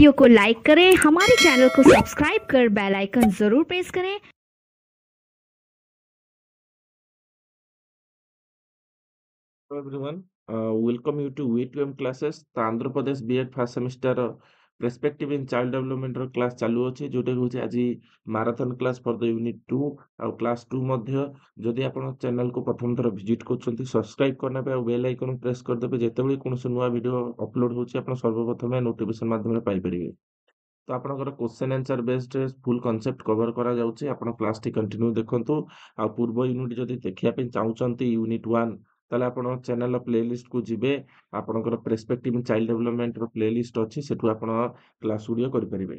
Video को like करें, हमारे चैनल को सब्सक्राइब कर बेल आइकन जरूर प्रेस करें। Hello everyone, welcome you to V2M classes. The Andhra Pradesh B.Ed first semester perspective in child development class ଚାଲୁ ଅଛି ଯୋଉଟା ହଉଛି ଆଜି ମାରାଥନ କ୍ଲାସ୍ ଫର ଦ ୟୁନିଟ୍ 2 ଆଉ କ୍ଲାସ୍ 2 ମଧ୍ୟ ଯଦି ଆପଣ ଚ୍ୟାନେଲକୁ ପ୍ରଥମ ଥର ଭିଜିଟ୍ କରୁଛନ୍ତି ସବସ୍କ୍ରାଇବ୍ କରିନେବେ ଆଉ ବେଲ୍ ଆଇକନ୍ ପ୍ରେସ୍ କରିଦେବେ ଯେତେବେଳେ କୌଣସି ନୂଆ ଭିଡ଼ିଓ ଅପଲୋଡ୍ ହେଉଛି ଆପଣ ସର୍ବପ୍ରଥମେ ନୋଟିଫିକେସନ୍ ମାଧ୍ୟମରେ ପାଇପାରିବେ। ତ ଆପଣଙ୍କର କ୍ୱେଶ୍ଚନ୍ ଆନ୍ସର ବେସ୍ଡ ଫୁଲ୍ କନସେପ୍ଟ କଭର କରାଯାଉଛି ଆପଣ କ୍ଲାସ୍ଟି କଣ୍ଟିନ୍ୟୁ ଦେଖନ୍ତୁ ଆଉ ପୂର୍ବ ୟୁନିଟ୍ ଯଦି ଦେଖିବା ପାଇଁ ଚାହୁଁଛନ୍ତି ୟୁନିଟ୍ 1 ତାହେଲେ ଆପଣ ଚ୍ୟାନେଲର ପ୍ଲେଲିଷ୍ଟକୁ ଯିବେ ଆପଣଙ୍କର ପ୍ରେସ୍ପେକ୍ଟିଭ୍ ଚାଇଲ୍ଡ ଡେଭଲପମେଣ୍ଟର ପ୍ଲେଲିଷ୍ଟ ଅଛି ସେଠୁ ଆପଣ କ୍ଲାସ୍ ଗୁଡ଼ିକ କରିପାରିବେ।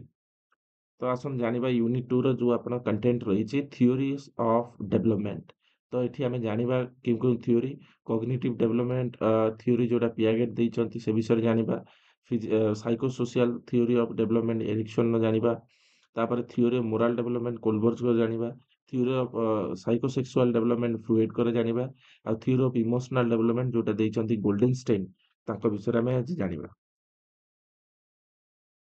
ତ ଆସନ୍ତୁ ଜାଣିବା ୟୁନିଟ୍ 2ର ଯେଉଁ ଆପଣ କଣ୍ଟେଣ୍ଟ ରହିଛି ଥିଓରିଜ୍ ଅଫ୍ ଡେଭଲପମେଣ୍ଟ। ତ ଏଠି ଆମେ ଜାଣିବା କେଉଁ କେଉଁ ଥିଓରି କଗ୍ନିଟିଭ୍ ଡେଭଲପମେଣ୍ଟ ଥିଓରି ଯେଉଁଟା ପିଆଗେଟ୍ ଦେଇଛନ୍ତି ସେ ବିଷୟରେ ଜାଣିବା ସାଇକୋସୋସିଆଲ ଥିଓରି ଅଫ୍ ଡେଭଲପମେଣ୍ଟ ଏରିକ୍ସନର ଜାଣିବା ତାପରେ ଥିଓରି ଅଫ୍ ମୋରାଲ ଡେଭଲପମେଣ୍ଟ କୋଲବର୍ଜର ଜାଣିବା ଥିଓରି ଅଫ୍ ସାଇକୋସେକ୍ସୁଆଲ ଡେଭଲପମେଣ୍ଟ ଫ୍ରୁଏଡ୍ଙ୍କର ଜାଣିବା ଆଉ ଥିଓରି ଅଫ୍ ଇମୋସନାଲ ଡେଭଲପମେଣ୍ଟ ଯେଉଁଟା ଦେଇଛନ୍ତି ଗୋଲ୍ଡେନ୍ ଷ୍ଟେନ୍ ତାଙ୍କ ବିଷୟରେ ଆମେ ଆଜି ଜାଣିବା।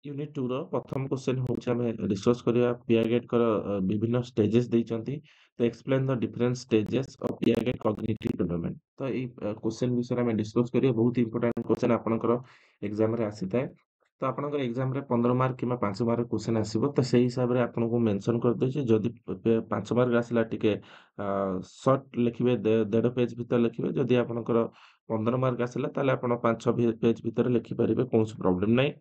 ୟୁନିଟ୍ 2ର ପ୍ରଥମ କ୍ୱେଶ୍ଚନ୍ ହେଉଛି ଆମେ ଡିସ୍କସ୍ କରିବା ପିଆଗେଟ୍ଙ୍କର ବିଭିନ୍ନ ଷ୍ଟେଜେସ୍ ଦେଇଛନ୍ତି ତ explain the different stages of Piaget cognitive development. ତ ଏଇ କ୍ୱେଶ୍ଚନ୍ ବିଷୟରେ ଆମେ ଡିସ୍କସ୍ କରିବା ବହୁତ ଇମ୍ପୋର୍ଟାଣ୍ଟ କ୍ୱେଶ୍ଚନ୍ ଆପଣଙ୍କର ଏକ୍ଜାମ୍ରେ ଆସିଥାଏ। ତ ଆପଣଙ୍କର ଏକ୍ଜାମ୍ରେ 15 ମାର୍କ କିମ୍ବା 5 ମାର୍କ କ୍ୱେଶ୍ଚନ୍ ଆସିବ ତ ସେଇ ହିସାବରେ ଆପଣଙ୍କୁ ମେନସନ୍ କରିଦେଇଛି ଯଦି 5 ମାର୍କ ଆସିଲା ଟିକେ ସର୍ଟ ଲେଖିବେ 1.5 ପେଜ୍ ଭିତରେ ଲେଖିବେ ଯଦି ଆପଣଙ୍କର 15 ମାର୍କ ଆସିଲା ତାହେଲେ ଆପଣ 5-6 ପେଜ୍ ଭିତରେ ଲେଖିପାରିବେ କୌଣସି ପ୍ରୋବ୍ଲେମ୍ ନାହିଁ।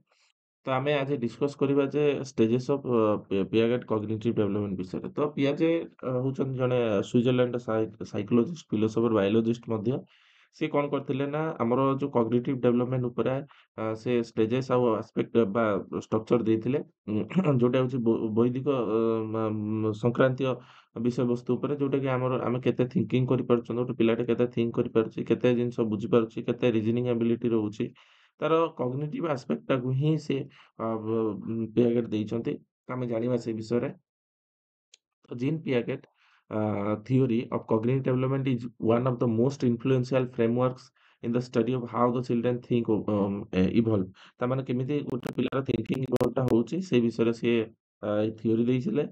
ତ ଆମେ ଆଜି ଡିସ୍କସ୍ କରିବା ଯେ stages of Piaget cognitive development ବିଷୟରେ। ତ ପିଆଗେ ହେଉଛନ୍ତି ଜଣେ ସୁଇଜରଲ୍ୟାଣ୍ଡ ସାଇକୋଲୋଜିଷ୍ଟ ଫିଲୋସଫର ବାୟୋଲୋଜିଷ୍ଟ ମଧ୍ୟ। ସେ କ'ଣ କରିଥିଲେ ନା ଆମର ଯେଉଁ କଗ୍ନିଟିଭ୍ ଡେଭଲପମେଣ୍ଟ ଉପରେ ସେ ଷ୍ଟେଜେସ୍ ଆଉ ଆସ୍ପେକ୍ଟ ବା ଷ୍ଟ୍ରକ୍ଚର ଦେଇଥିଲେ ଯେଉଁଟା ହେଉଛି ବୈଦିକ ସଂକ୍ରାନ୍ତୀୟ ବିଷୟବସ୍ତୁ ଉପରେ ଯେଉଁଟାକି ଆମେ କେତେ ଥିଙ୍କିଂ କରିପାରୁଛନ୍ତି ଗୋଟେ ପିଲାଟେ କେତେ ଥିଙ୍କ କରିପାରୁଛି କେତେ ଜିନିଷ ବୁଝିପାରୁଛି କେତେ ରିଜନିଂ ଆବିଲିଟି ରହୁଛି ତାର କଗ୍ନିଟିଭ୍ ଆସ୍ପେକ୍ଟଟାକୁ ହିଁ ସେ ପିଆଗେଟ୍ ଦେଇଛନ୍ତି ଆମେ ଜାଣିବା ସେ ବିଷୟରେ। Jean Piaget theory of cognitive development is one of the most influential frameworks in the study of how the children think evolve। ତାମାନେ କେମିତି ଗୋଟେ ପିଲାର ଥିଙ୍କିଂ ଇଭଲ୍ଭଟା ହେଉଛି ସେ ବିଷୟରେ ସେ ଥିଓରି ଦେଇଥିଲେ।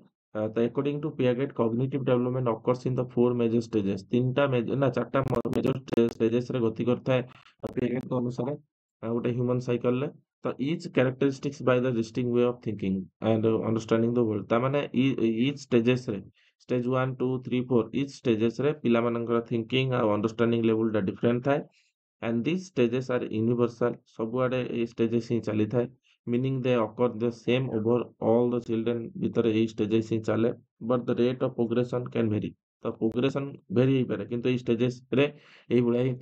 ତ according to Piaget cognitive development occurs in the four major stages ଚାରିଟା ମେଜର ଷ୍ଟେଜେସରେ ଗତି କରିଥାଏ ପିଆଗେଟଙ୍କ ଅନୁସାରେ ଗୋଟେ ହ୍ୟୁମାନ ସାଇକେଲରେ। ତ each characteristics by the distinct way of thinking and understanding the world ତାମାନେ each stagesରେ stage 1 2 3 4 each stagesରେ ପିଲାମାନଙ୍କର thinking ଆଉ understanding levelଟା different ଥାଏ and these stages are universal ସବୁଆଡ଼େ ଏଇ stages ହିଁ ଚାଲିଥାଏ meaning they occur the same over all the children ଭିତରେ ଏଇ stages ହିଁ ଚାଲେ but the rate of progression can vary। ତ ପ୍ରୋଗ୍ରେସନ୍ ଭେରି ହେଇପାରେ କିନ୍ତୁ ଏଇ ଷ୍ଟେଜେସରେ ଏଇଭଳିଆ ହିଁ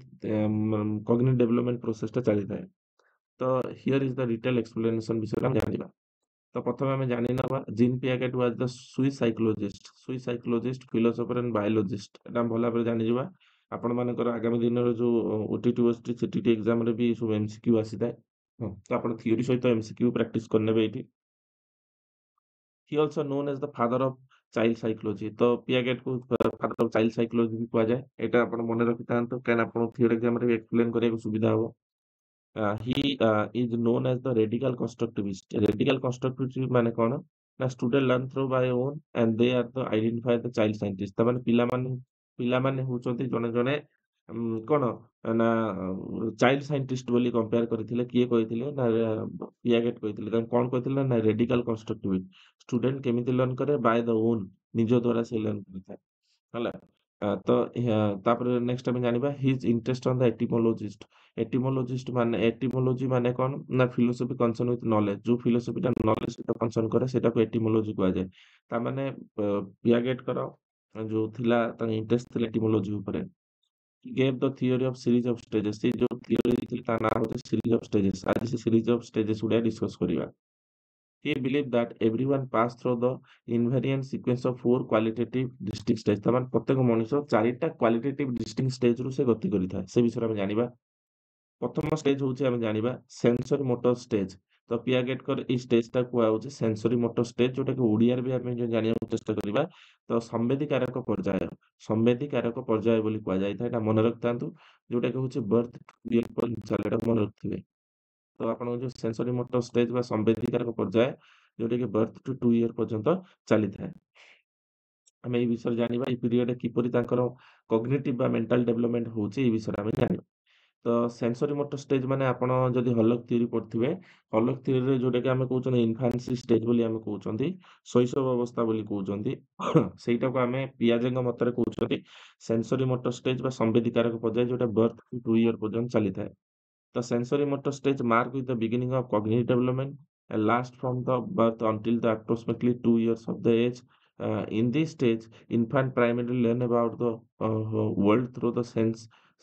କଗ୍ନିଟିଭ୍ ଡେଭଲପମେଣ୍ଟ ପ୍ରୋସେସଟା ଚାଲିଥାଏ। ତ here is the detail explanation ବିଷୟରେ ଆମେ ଜାଣିବା। ତ ପ୍ରଥମେ ଆମେ ଜାଣିନେବା Jean Piaget was the Swiss psychologist philosopher and biologist ଏଇଟା ଆମେ ଭଲ ଭାବରେ ଜାଣିଯିବା। ଆପଣମାନଙ୍କର ଆଗାମୀ ଦିନରେ ଯେଉଁ OTT OST CTT ଏକ୍ଜାମରେ ବି ସବୁ MCQ ଆସିଥାଏ ତ ଆପଣ ଥିଓରି ସହିତ MCQ ପ୍ରାକ୍ଟିସ୍ କରିନେବେ ଏଇଠି। He also known as the father of child psychology. ତ ପିଆଗେଟ୍କୁ ଫାଦର ଅଫ୍ ଚାଇଲ୍ଡ ସାଇକୋଲୋଜି ବି କୁହାଯାଏ ଏଇଟା ଆପଣ ମନେ ରଖିଥାନ୍ତୁ କାହିଁକିନା ଆପଣ ଥିଓରି ଏକ୍ଜାମରେ ବି ଏକ୍ସପ୍ଲେନ୍ କରିବାକୁ ସୁବିଧା ହେବ। He is known as the radical constructivist। radical constructivist ମାନେ କ'ଣ ନା student learn through by own and they are the identify the child scientist। ତାମାନେ ପିଲାମାନେ ହେଉଛନ୍ତି ଜଣେ ଜଣେ କ'ଣ ନା ଚାଇଲ୍ଡ ସାଇଣ୍ଟିଷ୍ଟ ବୋଲି କମ୍ପେୟାର କରିଥିଲେ କିଏ କହିଥିଲେ ନା ପିଆଗେଟ୍ କହିଥିଲେ ତାଙ୍କୁ କ'ଣ କହିଥିଲେ ନା ରେଡିକାଲ କନଷ୍ଟ୍ରକ୍ଟିଭିଷ୍ଟ ଷ୍ଟୁଡେଣ୍ଟ କେମିତି ଲର୍ନ କରେ ବାୟ ଦ ଓନ୍ ନିଜ ଦ୍ୱାରା ସେ ଲର୍ନ କରିଥାଏ ହେଲା। ତ ତାପରେ ନେକ୍ସଟ ଆମେ ଜାଣିବା ହିଜ୍ ଇଣ୍ଟରେଷ୍ଟ ଅନ୍ ଦ ଏଟିମୋଲୋଜି ମାନେ କ'ଣ ନା ଫିଲୋସଫି କନସର୍ନ ୱିଥ୍ ନଲେଜ ଯେଉଁ ଫିଲୋସଫିଟା ନଲେଜ ସହିତ କନସର୍ନ କରେ ସେଟାକୁ ଏଟିମୋଲୋଜି କୁହାଯାଏ। ତାମାନେ ପିଆଗେଟ୍ଙ୍କର ଯେଉଁ ଥିଲା ତାଙ୍କ ଇଣ୍ଟରେଷ୍ଟ ଥିଲା ଏଟିମୋଲୋଜି ଉପରେ। gave the theory of series of stages। ସେ ଯେଉଁ ଥିଓରି ଦେଇଥିଲେ ତା ନାଁ ହେଉଛି ସିରିଜ୍ ଅଫ୍ ଷ୍ଟେଜେସ୍। ଆଜି ସେ ସିରିଜ୍ ଅଫ୍ ଷ୍ଟେଜେସ୍ ଗୁଡ଼ା ଡିସ୍କସ୍ କରିବା। He believed that everyone passed through the invariant sequence of four qualitative distinct stages। ତାମାନେ ପ୍ରତ୍ୟେକ ମଣିଷ ଚାରିଟା କ୍ୱାଲିଟେଟିଭ୍ ଡିଷ୍ଟିଙ୍ଗ ଷ୍ଟେଜରୁ ସେ ଗତି କରିଥାଏ ସେ ବିଷୟରେ ଆମେ ଜାଣିବା। ପ୍ରଥମ ଷ୍ଟେଜ ହେଉଛି ଆମେ ଜାଣିବା ସେନ୍ସରି ମୋଟର ଷ୍ଟେଜ। ତ ପିଆଗେଟ୍ଙ୍କର ଏଇ ଷ୍ଟେଜଟା କୁହାଯାଉଛି ସେନ୍ସରି ମୋଟର ଷ୍ଟେଜ ଯେଉଁଟାକି ଓଡ଼ିଆରେ ବି ଆମେ ଜାଣିବାକୁ ଚେଷ୍ଟା କରିବା ତ ସମ୍ବେଦୀକାରକ ପର୍ଯ୍ୟାୟ ବୋଲି କୁହାଯାଇଥାଏ ଏଇଟା ମନେ ରଖିଥାନ୍ତୁ ଯେଉଁଟାକି ହେଉଛି ବର୍ଥ ଏଇଟା ମନେ ରଖିଥିବେ। ତ ଆପଣଙ୍କ ଯୋଉ ସେନ୍ସରି ମୋଟର ଷ୍ଟେଜ୍ ବା ସମ୍ବେଦୀକାର ପର୍ଯ୍ୟାୟ ଯୋଉଟାକି ବର୍ଥ ଟୁ 2 ଇୟର ପର୍ଯ୍ୟନ୍ତ ଚାଲିଥାଏ। ଆମେ ଏଇ ବିଷୟରେ ଜାଣିବା ଏଇ ପିରିୟଡରେ କିପରି ତାଙ୍କର କଗ୍ନିଟିଭ୍ ବା ମେଣ୍ଟାଲ ଡେଭଲପମେଣ୍ଟ ହଉଛି ଏଇ ବିଷୟରେ ଆମେ ଜାଣିବା। ତ ସେନ୍ସରି ମୋଟର ଷ୍ଟେଜ୍ ମାନେ ଆପଣ ଯଦି ହଲକ ଥିଓରୀ ପଢିଥିବେ, ହଲକ ଥିଓରୀରେ ଯୋଉଟାକି ଆମେ କହୁଛନ୍ତି ଇନଫାନ୍ସି ଷ୍ଟେଜ୍ ବୋଲି ଆମେ କହୁଛନ୍ତି, ଶୈଶବ ଅବସ୍ଥା ବୋଲି କହୁଛନ୍ତି। ସେଇଟାକୁ ଆମେ ପିଆଜେଙ୍କ ମତରେ କହୁଛନ୍ତି ସେନ୍ସରି ମୋଟର ଷ୍ଟେଜ୍ ବା ସମ୍ବେଦୀକାରକ ପର୍ଯ୍ୟାୟ ଯୋଉଟା ବର୍ଥ ଟୁ 2 ଇୟର ପର୍ଯ୍ୟନ୍ତ ଚାଲିଥାଏ। The sensory motor stage mark with the beginning of cognitive development and last from the birth until the approximately 2 years of the age. In this stage, infant primarily learn about the world through the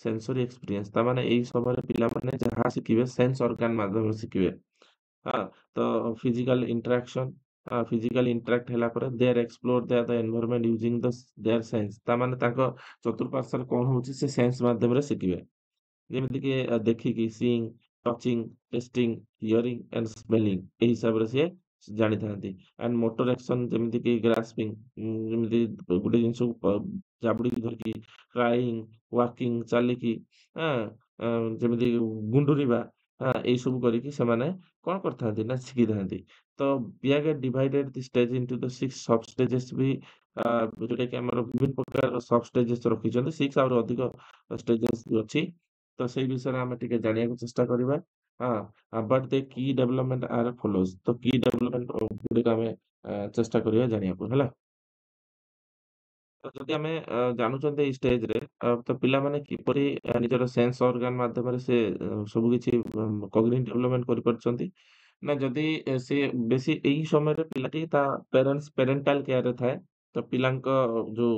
sensory experience. ତା ମାନେ ଏଇ ସମୟରେ ପିଲାମାନେ ଯାହା ଶିଖିବେ sense organ ମାଧ୍ୟମରେ ଶିଖିବେ। ହଁ, ତ ଫିଜିକାଲ ଇଣ୍ଟରାକ୍ସନ ଫିଜିକାଲି ଇଣ୍ଟରାକ୍ଟ ହେଲା ପରେ their explore the environment using their sense. ତା ମାନେ ତାଙ୍କ ଚତୁଃପାର୍ଶ୍ୱରେ କଣ ହଉଛି ସେ ସେନ୍ସ ମାଧ୍ୟମରେ ଶିଖିବେ। ଯେମିତିକି ଦେଖିକି ସିଇଂ, ଟଚିଂ, ଟେଷ୍ଟିଂ, ହିୟରିଂ ଆଣ୍ଡ ସ୍ମେଲିଂ ଏହି ହିସାବରେ ସିଏ ଜାଣିଥାନ୍ତି। ଆଣ୍ଡ ମୋଟର ଆକ୍ସନ ଯେମିତିକି ଗ୍ରାସ୍ପିଂ, ଯେମିତି ଗୋଟେ ଜିନିଷକୁ ଜାବୁଡ଼ିକି ଧରିକି, କ୍ରାଇଂ, ୱାକିଂ ଚାଲିକି, ଯେମିତି ଗୁଣ୍ଡୁରିବା, ଏଇସବୁ କରିକି ସେମାନେ କଣ କରିଥାନ୍ତି ନା ଶିଖିଥାନ୍ତି। ତ ପିଆଗେଟ୍ ଡିଭାଇଡେଡ୍ ଦି ଷ୍ଟେଜ ଇନଟୁ ଦ 6 ସବ୍ ଷ୍ଟେଜେସ୍ ବି, ଯୋଉଟାକି ଆମର ବିଭିନ୍ନ ପ୍ରକାର ସବ୍ ଷ୍ଟେଜେସ୍ ରଖିଛନ୍ତି। 6 ଆହୁରି ଅଧିକ ଷ୍ଟେଜେସ୍ ବି ଅଛି। ତ ସେଇ ବିଷୟରେ ଆମେ ଟିକେ ଜାଣିବାକୁ ଚେଷ୍ଟା କରିବା। ବଟ୍ ଦ କି ଡେଭଲପମେଣ୍ଟ ଆର୍ ଫଲୋଜ। ତ କି ଡେଭଲପମେଣ୍ଟ ଗୁଡ଼ିକ ଆମେ ଚେଷ୍ଟା କରିବା ଜାଣିବାକୁ ହେଲା। ତ ଯଦି ଆମେ ଜାଣୁଛନ୍ତି ଏଇ ଷ୍ଟେଜରେ ତ ପିଲାମାନେ କିପରି ନିଜର ସେନ୍ସ ଅର୍ଗାନ ମାଧ୍ୟମରେ ସେ ସବୁ କିଛି କଗ୍ନିଟିଭ୍ ଡେଭଲପମେଣ୍ଟ କରିପାରୁଛନ୍ତି। ନା ଯଦି ସେ ବେଶୀ ଏଇ ସମୟରେ ପିଲାଟି ତା ପେରେଣ୍ଟାଲ କେୟାରରେ ଥାଏ। ତ ପିଲାଙ୍କ ଯୋଉ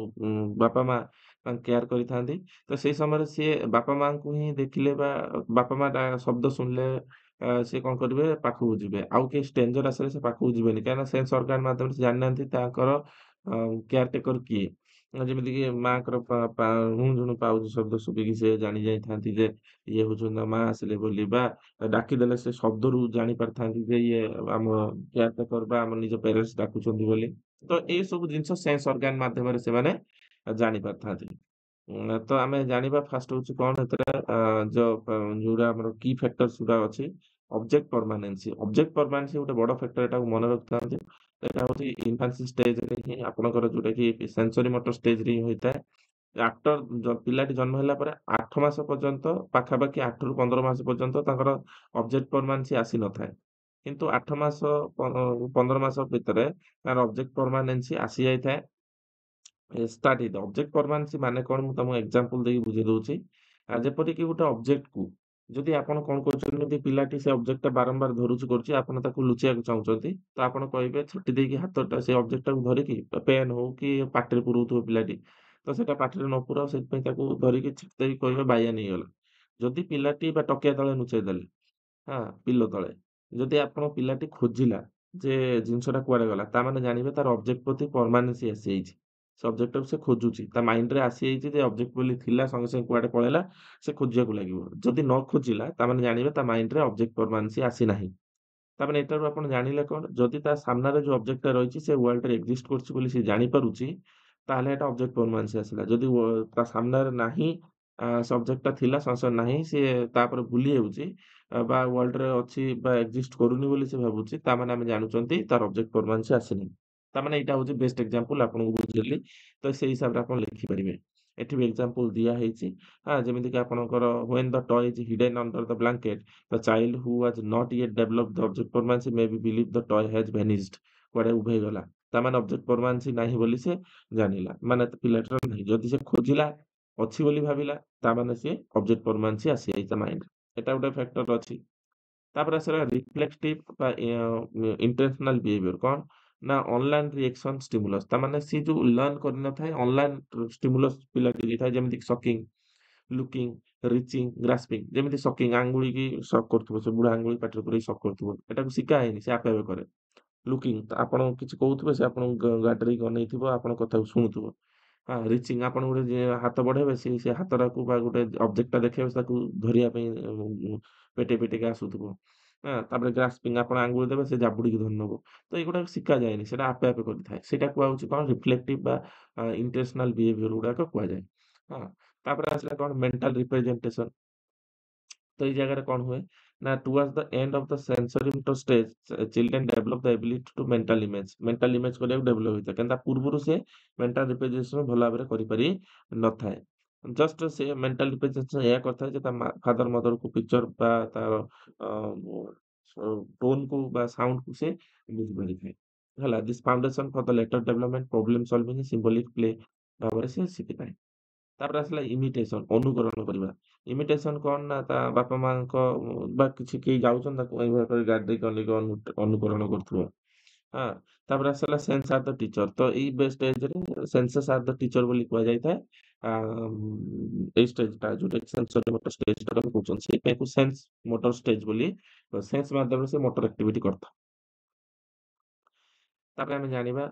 ବାପା ମା ତାଙ୍କୁ କେୟାର କରିଥାନ୍ତି। ତ ସେଇ ସମୟରେ ସିଏ ବାପା ମାଙ୍କୁ ହିଁ ଦେଖିଲେ ବା ବାପା ମା ଶବ୍ଦ ଶୁଣିଲେ ସିଏ କଣ କରିବେ ପାଖକୁ ଯିବେ। ଆଉ କେହି ଷ୍ଟ୍ରେଞ୍ଜର ଆସିଲେ ସେ ପାଖକୁ ଯିବେନି। କାହିଁକିନା ସେନ୍ସ ଅର୍ଗାନ ମାଧ୍ୟମରେ ସେ ଜାଣିନାହାନ୍ତି ତାଙ୍କର କେୟାର ଟେକର କିଏ। ଯେମିତିକି ମାଆଙ୍କର ରୁଣୁଝୁଣୁ ପାଉଚି ଶବ୍ଦ ଶୁଭିକି ସେ ଜାଣି ଯାଇଥାନ୍ତି ଯେ ଇଏ ହଉଛନ୍ତି ତା ମା ଆସିଲେ ବୋଲି, ବା ଡାକିଦେଲେ ସେ ଶବ୍ଦରୁ ଜାଣି ପାରିଥାନ୍ତି ଯେ ଇଏ ଆମ କେୟାର ଟେକର ବା ଆମ ନିଜ ପ୍ୟାରେଣ୍ଟସ ଡାକୁଛନ୍ତି ବୋଲି। ତ ଏଇ ସବୁ ଜିନିଷ ସେନ୍ସ ଅର୍ଗାନ ମାଧ୍ୟମରେ ସେମାନେ ଜାଣି ପାରିଥାନ୍ତି। ତ ଆମେ ଜାଣିବା ଫାଷ୍ଟ ହଉଛି କଣ ଏଥିରେ ଯୋଉଟା ଆମର କି ଫ୍ୟାକ୍ଟର୍ସ ଗୁଡା ଅଛି। ଅବଜେକ୍ଟ ପରମାନେନ୍ସି। ଅବଜେକ୍ଟ ପରମାନେନ୍ସି ଗୋଟେ ବଡ ଫ୍ୟାକ୍ଟର, ଏଟାକୁ ମନେ ରଖିଥାନ୍ତି। ଏଟା ହଉଛି ଇନଫାନ୍ସି ଷ୍ଟେଜରେ ହିଁ ଆପଣଙ୍କର ଯୋଉଟା କି ସେନ୍ସରି ମୋଟର ଷ୍ଟେଜରେ ହିଁ ହୋଇଥାଏ। ପିଲାଟି ଜନ୍ମ ହେଲା ପରେ 8 ମାସ ପର୍ଯ୍ୟନ୍ତ, ପାଖାପାଖି 8 ରୁ 15 ମାସ ପର୍ଯ୍ୟନ୍ତ ତାଙ୍କର ଅବଜେକ୍ଟ ପରମାନେନ୍ସି ଆସିନଥାଏ। କିନ୍ତୁ 8 ମାସ 15 ମାସ ଭିତରେ ତାର ଅବଜେକ୍ଟ ପରମାନେନ୍ସି ଆସି ଯାଇଥାଏ। ଷ୍ଟାର୍ଟ ହେଇଥାଏ। ଅବଜେକ୍ଟ ପରମାନେନ୍ସି ମାନେ କଣ ମୁଁ ତମକୁ ଏକ୍ସାମ୍ପଲ ଦେଇକି ବୁଝେଇ ଦଉଛି। ଯେପରିକି ଗୋଟେ ଅବଜେକ୍ଟକୁ ଯଦି ଆପଣ କଣ କରୁଛନ୍ତି, ଯଦି ପିଲାଟି ସେ ଅବଜେକ୍ଟଟା ବାରମ୍ବାର ଧରୁଛି କରୁଛି, ଆପଣ ତାକୁ ଲୁଚେଇବାକୁ ଚାହୁଁଛନ୍ତି, ତ ଆପଣ କହିବେ ଛାଟି ଦେଇକି ହାତଟା ସେ ଅବଜେକ୍ଟଟାକୁ ଧରିକି ପେନ୍ ହଉ କି ପାଟିରେ ପୁରଉଥିବ ପିଲାଟି, ତ ସେଟା ପାଟିରେ ନ ପୁରାଅ, ସେଥିପାଇଁ ତାକୁ ଧରିକି ଛାଟି ଦେଇକି କହିବେ ବାୟା ନେଇଗଲା। ଯଦି ପିଲାଟି ବା ତକିଆ ତଳେ ନୁଚେଇ ଦେଲେ, ପିଲୋ ତଳେ, ଯଦି ଆପଣ ପିଲାଟି ଖୋଜିଲା ଯେ ଜିନିଷଟା କୁଆଡେ ଗଲା, ତା ମାନେ ଜାଣିବେ ତାର ଅବଜେକ୍ଟ ପ୍ରତି ପରମାନେନ୍ସି ଆସିଯାଇଛି। ସେ ଅବଜେକ୍ଟଟାକୁ ସେ ଖୋଜୁଛି। ତା ମାଇଣ୍ଡରେ ଆସିଯାଇଛି ଯେ ଅବଜେକ୍ଟ ବୋଲି ଥିଲା, ସଙ୍ଗେ ସଙ୍ଗେ କୁଆଡେ ପଳେଇଲା, ସେ ଖୋଜିବାକୁ ଲାଗିବ। ଯଦି ନ ଖୋଜିଲା ତାମାନେ ଜାଣିବେ ତା ମାଇଣ୍ଡରେ ଅବଜେକ୍ଟ ପରମାନେନ୍ସି ଆସିନାହିଁ। ତାମାନେ ଏଟାରୁ ଆପଣ ଜାଣିଲେ କଣ, ଯଦି ତା ସାମ୍ନାରେ ଯୋଉ ଅବଜେକ୍ଟଟା ରହିଛି ସେ ୱାର୍ଲ୍ଡରେ ଏକ୍ଜିଷ୍ଟ କରୁଛି ବୋଲି ସେ ଜାଣିପାରୁଛି, ତାହେଲେ ଏଟା ଅବଜେକ୍ଟ ପରମାନେନ୍ସି ଆସିଲା। ଯଦି ତା ସାମ୍ନାରେ ନାହିଁ, ସେ ଅବଜେକ୍ଟଟା ଥିଲା ସଙ୍ଗେ ସଙ୍ଗେ ନାହିଁ, ସିଏ ତାପରେ ଭୁଲି ଯାଉଛି ବା ୱାର୍ଲ୍ଡରେ ଅଛି ବା ଏକ୍ଜିଷ୍ଟ କରୁନି ବୋଲି ସେ ଭାବୁଛି, ତାମାନେ ଆମେ ଜାଣୁଛନ୍ତି ତାର ଅବଜେକ୍ଟ ପରମାନେନ୍ସି ଆସିନି। ତାମାନେ ଏଇଟା ହଉଛି ବେଷ୍ଟ ଏକ୍ସାମ୍ପଲ ଆପଣଙ୍କୁ ବୁଝେଇଲି। ତ ସେଇ ହିସାବରେ ଆପଣ ଲେଖିପାରିବେ। ଏଠି ବି ଏକ୍ସାମ୍ପଲ ଦିଆ ହେଇଛି। ଯେମିତିକି ଆପଣଙ୍କର when the toy is hidden under the blanket, the child who has not yet developed the object permanency may be believe the toy has vanished। କୁଆଡେ ଉଭେଇ ଗଲା। ତାମାନେ ଅବଜେକ୍ଟ ପରମାନେନ୍ସି ନାହିଁ ବୋଲି ସେ ଜାଣିଲା। ମାନେ ପିଲାଟାର ନାହିଁ। ଯଦି ସେ ଖୋଜିଲା, ଅଛି ବୋଲି ଭାବିଲା, ତାମାନେ ସିଏ ଅବଜେକ୍ଟ ପରମାନେନ୍ସି ଆସିଯାଇଛି ତା ମାଇଣ୍ଡରେ। ଏଟା ଗୋଟେ ଫ୍ୟାକ୍ଟର ଅଛି। ତାପରେ ଆସିଲା ରିଫ୍ଲେକ୍ଟିଭ ବା ଇଣ୍ଟେନସନାଲ ବିହେଭିୟର। କଣ ନା ଅନଲାଇନ ରିଏକ୍ସନ ଷ୍ଟିମୁଲସ। ତାମାନେ ସିଏ ଯୋଉ ଲର୍ନ କରିନଥାଏ, ଅନଲାଇନ ଷ୍ଟିମୁଲସ ପିଲାଟି ଦେଇଥାଏ, ଯେମିତି ସକିଂ, ଲୁକିଂ, ରିଚିଂ, ଗ୍ରାସ୍ପିଂ। ଯେମିତି ସକିଂ, ଆଙ୍ଗୁଳିକି ସକ୍ କରୁଥିବ, ସେ ବୁଢା ଆଙ୍ଗୁଳି ପାଟିରେ ପୁରେଇ ସକ୍ କରୁଥିବ, ଏଟାକୁ ଶିଖା ହେଇନି, ସେ ଆପେ ଆପେ କରେ। ଲୁକିଂ, ଆପଣ କିଛି କହୁଥିବେ ସେ ଆପଣଙ୍କୁ ଗାଡରେଇକି ଅନେଇଥିବ, ଆପଣଙ୍କ କଥାକୁ ଶୁଣୁଥିବ। ରିଚିଂ, ଆପଣ ଗୋଟେ ହାତ ବଢେଇବେ, ସେ ହାତଟାକୁ ବା ଗୋଟେ ଅବଜେକ୍ଟଟା ଦେଖେଇବେ, ତାକୁ ଧରିବା ପାଇଁ ପେଟେଇ ପେଟେଇକି ଆସୁଥିବ। ତାପରେ ଗ୍ରାସ୍ପିଂ, ଆପଣ ଆଙ୍ଗୁଳି ଦେବେ, ସେ ଜାବୁଡିକି ଧରି ନବ। ତ ଏଗୁଡାକ ଶିଖା ଯାଏନି, ସେଟା ଆପେ ଆପେ କରିଥାଏ। ସେଇଟା କୁହାହଉଛି କଣ, ରିଫ୍ଲେକ୍ଟିଭ ବା ଇଣ୍ଟେନସନାଲ ବିହେଭିୟର ଗୁଡାକ କୁହାଯାଏ। ହଁ, ତାପରେ ଆସିଲା କଣ ମେଣ୍ଟାଲ ରିପ୍ରେଜେଣ୍ଟେସନ। ତ ଏଇ ଜାଗାରେ କଣ ହୁଏ ନା towards the end of the sensory motor stage, children develop the ability to mental image କରିବାକୁ ଡେଭଲପ ହେଇଥାଏ। କିନ୍ତୁ ତା ପୂର୍ବରୁ ସେ ମେଣ୍ଟାଲ ରିପ୍ରେଜେଣ୍ଟେସନ ଭଲ ଭାବରେ କରିପାରି ନଥାଏ। ଜଷ୍ଟ ସେ ମେଣ୍ଟାଲ ରିପ୍ରେଜେଣ୍ଟେସନ ଏଇଆ କରିଥାଏ ଯେ ତା ଫାଦର ମଦରକୁ ପିକ୍ଚର ବା ତାର ଟୋନକୁ ବା ସାଉଣ୍ଡକୁ ସେ ବୁଝିପାରିଥାଏ। ହେଲା, this foundation for the later development problem solving symbolic play ଭାବରେ ସେ ଶିଖିଥାଏ। ତାପରେ ଆସିଲା ଇମିଟେସନ, ଅନୁକରଣ କରିବା। ଇମିଟେସନ କଣ ନା ତା ବାପା ମାଙ୍କ ବା କିଛି କେହି ଯାଉଛନ୍ତି ତାକୁ ଏଇଭଳିଆ କରି ଗାଡି ଦେଇକି ଅନେକ ଅନୁକରଣ କରୁଥିବ। ହଁ, ତାପରେ ଆସିଲା ସେନ୍ସ ଆର୍ ଦ ଟିଚର। ତ ଏଇ ଷ୍ଟେଜରେ ସେନ୍ସେସ୍ ଆର୍ ଦ ଟିଚର ବୋଲି କୁହାଯାଇଥାଏ। ଏଇ ଷ୍ଟେଜଟା ଯୋଉଟା ସେନ୍ସରି ମୋଟର ଷ୍ଟେଜଟା ଆମେ କହୁଛନ୍ତି ସେଇଟାକୁ ସେନ୍ସ ମୋଟର ଷ୍ଟେଜ ବୋଲି, ସେନ୍ସ ମାଧ୍ୟମରେ ସେ ମୋଟର ଆକ୍ଟିଭିଟି କରିଥାଏ। ତାପରେ ଆମେ ଜାଣିବା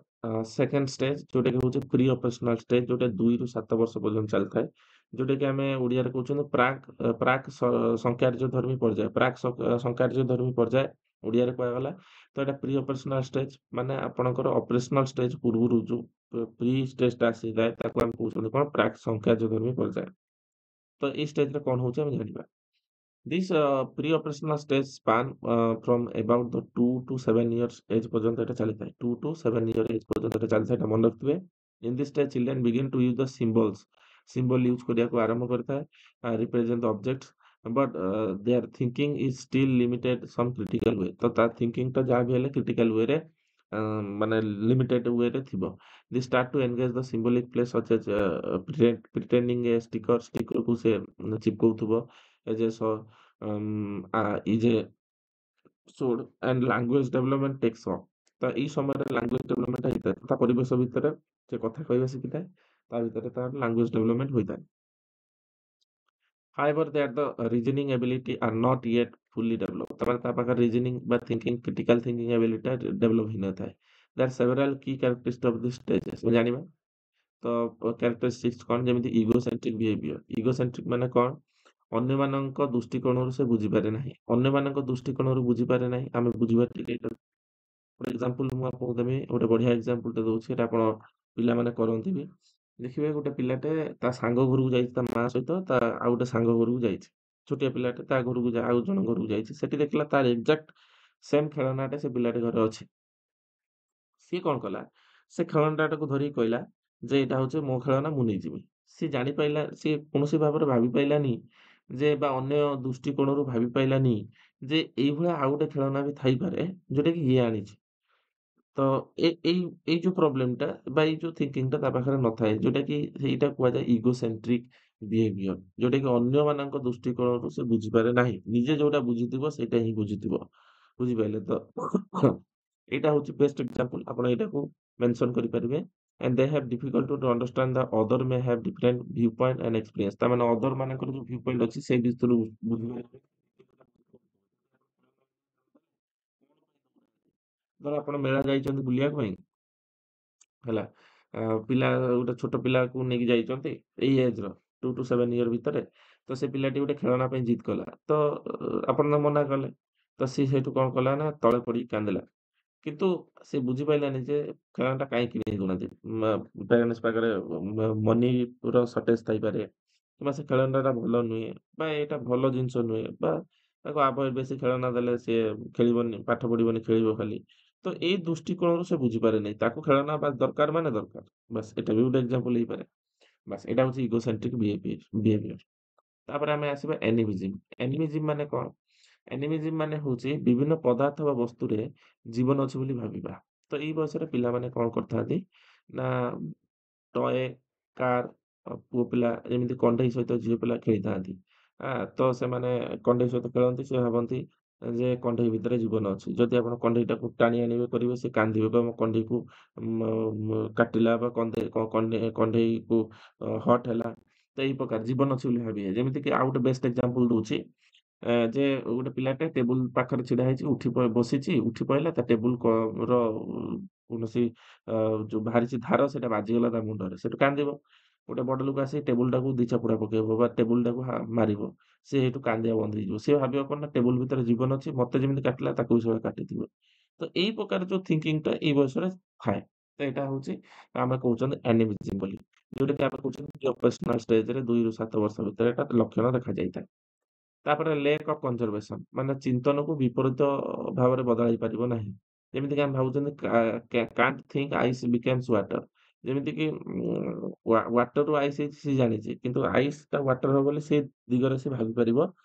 ସେକେଣ୍ଡ ଷ୍ଟେଜ ଯୋଉଟାକି ହଉଛି ପ୍ରି ଅପରେସନାଲ ଷ୍ଟେଜ, ଯୋଉଟା 2 ରୁ 7 ବର୍ଷ ପର୍ଯ୍ୟନ୍ତ ଚାଲିଥାଏ। ଯୋଉଟାକି ଆମେ ଓଡିଆରେ କହୁଛନ୍ତି ସଂକାର୍ଯ୍ୟଧର୍ମୀ ପର୍ଯ୍ୟାୟ। ସଂକାର୍ଯ୍ୟଧର୍ମୀ ପର୍ଯ୍ୟାୟ ଓଡିଆରେ କୁହାଗଲା। ତ ଏଇଟା ପ୍ରି ଅପରେସନାଲ ଷ୍ଟେଜ, ମାନେ ଆପଣଙ୍କର ଅପରେସନାଲ ଷ୍ଟେଜ ପୂର୍ବରୁ ଯୋଉ ପ୍ରି ଷ୍ଟେଜଟା ଆସିଥାଏ ତାକୁ ଆମେ କହୁଛନ୍ତି କଣ, ପ୍ରାକ୍ ସଂକାର୍ଯ୍ୟଧର୍ମୀ ପର୍ଯ୍ୟାୟ। ତ ଏଇ ଷ୍ଟେଜରେ କଣ ହଉଛି ଆମେ ଜାଣିବା। This pre-operational stage span from about the 2 to 7 years age ପର୍ଯ୍ୟନ୍ତ ଏଟା ଚାଲିଥାଏ। 2 to 7 year age ପର୍ଯ୍ୟନ୍ତ ଏଟା ଚାଲିଥାଏ, ଏଟା ମନେ ରଖିଥିବେ। In this stage children begin to use the symbols, symbol use କରିବାକୁ ଆରମ୍ଭ କରିଥାଏ, represent the objects, but their thinking is still limited some critical way। ତ ତା thinking ଟା ଯାହା ବି ହେଲେ critical way ରେ ମାନେ limited way ରେ ଥିବ। They start to engage the symbolic play such as pretending a sticker କୁ ସେ ଚିପକଉଥିବ, as a is a sword and language development takes off। ତ ଏଇ ସମୟରେ ଲାଙ୍ଗୁଏଜ ଡେଭଲପମେଣ୍ଟ ହେଇଥାଏ। ତା ପରିବେଶ ଭିତରେ ସେ କଥା କହିବା ଶିଖିଥାଏ, ତା ଭିତରେ ତାର ଲାଙ୍ଗୁଏଜ ଡେଭଲପମେଣ୍ଟ ହୋଇଥାଏ। However, that the reasoning ability are not yet fully developed। ତାପରେ ତା ପାଖରେ reasoning ବା thinking, critical thinking ability ଟା develop ହେଇନଥାଏ। There are several key characteristics of this stages ଆମେ ଜାଣିବା। ତ characteristics କଣ, ଯେମିତି ଇଗୋସେଣ୍ଟ୍ରିକ ବିହେଭିୟର। ଇଗୋସେଣ୍ଟ୍ରିକ ମାନେ କଣ, ଅନ୍ୟମାନଙ୍କ ଦୃଷ୍ଟିକୋଣରୁ ସେ ବୁଝିପାରେ ନାହିଁ। ଅନ୍ୟମାନଙ୍କ ଦୃଷ୍ଟିକୋଣରୁ ବୁଝିପାରେ ନାହିଁ, ଆମେ ବୁଝିବା ଟିକେ ଏଇଟା। ଗୋଟେ ଏକ୍ସାମ୍ପଲ ମୁଁ ଆପଣଙ୍କୁ ଦେବି, ଗୋଟେ ବଢିଆ ଏକ୍ସାମ୍ପଲଟେ ଦଉଛି, ଏଟା ଆପଣ ପିଲାମାନେ କରନ୍ତି ବି। ଦେଖିବେ ଗୋଟେ ପିଲାଟେ ତା ସାଙ୍ଗ ଘରକୁ ଯାଇଛି ତା ମା ସହିତ, ଆଉ ଗୋଟେ ସାଙ୍ଗ ଘରକୁ ଯାଇଛି। ଛୋଟିଆ ପିଲାଟେ ତା ଘରକୁ ଆଉ ଜଣ ଘରକୁ ଯାଇଛି, ସେଠି ଦେଖିଲା ତାର ଏକ୍ସାକ୍ଟ ସେମ୍ ଖେଳନାଟେ ସେ ପିଲାଟି ଘରେ ଅଛି। ସିଏ କଣ କଲା, ସେ ଖେଳନାଟାକୁ ଧରିକି କହିଲା ଯେ ଏଇଟା ହଉଛି ମୋ ଖେଳନା, ମୁଁ ନେଇଯିବି। ସିଏ ଜାଣିପାଇଲା, ସିଏ କୌଣସି ଭାବରେ ଭାବି ପାଇଲାନି ଯେ ବା ଅନ୍ୟ ଦୃଷ୍ଟିକୋଣରୁ ଭାବି ପାଇଲାନି ଯେ ଏଇଭଳିଆ ଆଉ ଗୋଟେ ଖେଳନା ବି ଥାଇପାରେ ଯୋଉଟା କି ଇଏ ଆଣିଛି। ତ ଏଇ ଯୋଉ ପ୍ରୋବ୍ଲେମଟା ବା ଏଇ ଯୋଉ ଥିଙ୍କିଙ୍ଗଟା ତା ପାଖରେ ନଥାଏ, ଯୋଉଟାକି ସେଇଟା କୁହାଯାଏ ଇଗୋସେଣ୍ଟ୍ରିକ ବିହେଭିୟର। ଯୋଉଟାକି ଅନ୍ୟମାନଙ୍କ ଦୃଷ୍ଟିକୋଣରୁ ସେ ବୁଝିପାରେ ନାହିଁ। ନିଜେ ଯୋଉଟା ବୁଝିଥିବ ସେଇଟା ହିଁ ବୁଝିଥିବ। ବୁଝିପାଇଲେ ତ? ଏଇଟା ହଉଛି ବେଷ୍ଟ ଏକ୍ସାମ୍ପଲ। ଆପଣ ଏଇଟାକୁ ମେନସନ କରିପାରିବେ। And they have difficult to understand the other may have different viewpoint and experience। ତା ମାନେ ଅଦର ମାନଙ୍କର ଯୋଉ view point ଅଛି ସେଇ ଭିତରୁ ବୁଝିପାରିବେ। ଧର ଆପଣ ମେଳା ଯାଇଛନ୍ତି ବୁଲିବା ପାଇଁ, ହେଲା, ପିଲା ଗୋଟେ ଛୋଟ ପିଲାକୁ ନେଇକି ଯାଇଛନ୍ତି ଏଇ ଏଜର 2 to 7 year ଭିତରେ। ତ ସେ ପିଲାଟି ଗୋଟେ ଖେଳନା ପାଇଁ ଜିଦ୍ କଲା, ତ ଆପଣ ତ ମନା କଲେ। ତ ସିଏ ସେଇଠୁ କଣ କଲା ନା ତଳେ ପଡିକି କାନ୍ଦିଲା। କିନ୍ତୁ ସେ ବୁଝିପାଇଲାନି ଯେ ଖେଳନାଟା କାହିଁକି ନେଇଦଉନାହାନ୍ତି। ପ୍ୟାରେଣ୍ଟସ୍ ପାଖରେ ମନିର ସର୍ଟେଜ ଥାଇପାରେ, କିମ୍ବା ସେ ଖେଳନାଟା ଭଲ ନୁହେଁ, ବା ଏଇଟା ଭଲ ଜିନିଷ ନୁହେଁ, ବା ତାକୁ ଆଭଏଡ, ବେଶୀ ଖେଳନା ଦେଲେ ସିଏ ଖେଳିବନି, ପାଠ ପଢିବନି, ଖେଳିବ ଖାଲି। ତ ଏଇ ଦୃଷ୍ଟିକୋଣରୁ ସେ ବୁଝିପାରେ ନାହିଁ, ତାକୁ ଖେଳନା ବାସ୍ ଦରକାର ମାନେ ଦରକାର। ବାସ୍ ଏଟା ବି ଗୋଟେ ଏକ୍ସାମ୍ପଲ ହେଇପାରେ। ବାସ୍ ଏଇଟା ହଉଛି ଇଗୋସେଣ୍ଟ୍ରିକ ବିହେଭିୟର। ତାପରେ ଆମେ ଆସିବା ଏନିମିଜିମ୍। ଏନିମିଜିମ୍ ମାନେ କଣ? ଏନିମିଜିମ୍ ମାନେ ହଉଛି ବିଭିନ୍ନ ପଦାର୍ଥ ବା ବସ୍ତୁରେ ଜୀବନ ଅଛି ବୋଲି ଭାବିବା। ତ ଏଇ ବୟସରେ ପିଲାମାନେ କଣ କରିଥାନ୍ତି ନା ଟୟ, କାର୍, ପୁଅ ପିଲା ଯେମିତି କଣ୍ଢେଇ ସହିତ ଝିଅ ପିଲା ଖେଳିଥାନ୍ତି। ତ ସେମାନେ କଣ୍ଢେଇ ସହିତ ଖେଳନ୍ତି, ସେ ଭାବନ୍ତି ଯେ କଣ୍ଢେଇ ଭିତରେ ଜୀବନ ଅଛି। ଯଦି ଆପଣ କଣ୍ଢେଇଟାକୁ ଟାଣି ଆଣିବେ କରିବେ, ସେ କାନ୍ଦିବ, କହିବ ମୋ କଣ୍ଢେଇକୁ କାଟିଲା, ବା କଣ୍ଢେଇକୁ ହର୍ଟ ହେଲା। ତ ଏଇ ପ୍ରକାର ଜୀବନ ଅଛି ବୋଲି ଭାବିବେ। ଯେମିତିକି ଆଉ ଗୋଟେ ବେଷ୍ଟ ଏକ୍ସାମ୍ପଲ ଦଉଛି, ଯେ ଗୋଟେ ପିଲାଟେ ଟେବୁଲ ପାଖରେ ଛିଡା ହେଇଛି, ବସିଛି, ଉଠି ପଇଲା, ତା ଟେବୁଲ ର କୌଣସି ଯୋଉ ବାହାରିଛି ଧାର ସେଟା ବାଜିଗଲା ତା ମୁଣ୍ଡରେ, ସେଠୁ କାନ୍ଦିବ। ଗୋଟେ ବଡ ଲୋକ ଆସି ଟେବୁଲଟାକୁ ଦି ଚାପୁଡା ପକେଇବ ବା ଟେବୁଲଟାକୁ ମାରିବ। ସେ ସେଇଠୁ କାନ୍ଦିବା ବନ୍ଦ ହେଇଯିବ। ସେ ଭାବିବ କଣ ନା ଟେବୁଲ ଭିତରେ ଜୀବନ ଅଛି, ମତେ ଯେମିତି କାଟିଲା ତାକୁ ବି ସେଇଭଳିଆ କାଟିଥିବ। ତ ଏଇ ପ୍ରକାର ଯୋଉ ଥିଙ୍କିଙ୍ଗଟା ଏଇ ବୟସରେ ଥାଏ। ତ ଏଇଟା ହଉଛି ଆମେ କହୁଛନ୍ତି ଆନିମିଜିମ୍ ବୋଲି। ଯୋଉଟା କି ଆମେ କହୁଛନ୍ତି ଅପରେସନାଲ ଷ୍ଟେଜରେ 2 ରୁ 7 ବର୍ଷ ଭିତରେ ଏଟା ଲକ୍ଷଣ ଦେଖାଯାଇଥାଏ। ତାପରେ ଲେକ୍ ଅଫ୍ କନଜର୍ଭେସନ ମାନେ ଚିନ୍ତନକୁ ବିପରୀତ ଭାବରେ ବଦଳାଇ ପାରିବ ନାହିଁ। ଯେମିତିକି ଆମେ ଭାବୁଛନ୍ତି କାଣ୍ଟ ଥିଙ୍କ ଆଇସ୍ ବିକେମ୍ସ ୱାଟର। ଯେମିତିକି ୱାଟରରୁ ଆଇସ୍ ହେଇଛି ସେ ଜାଣିଛି କିନ୍ତୁ ଆଇସ୍‌ଟା ୱାଟର ହବ ବୋଲି ସେ ଦିଗରେ ସେ ଭାବିପାରିବ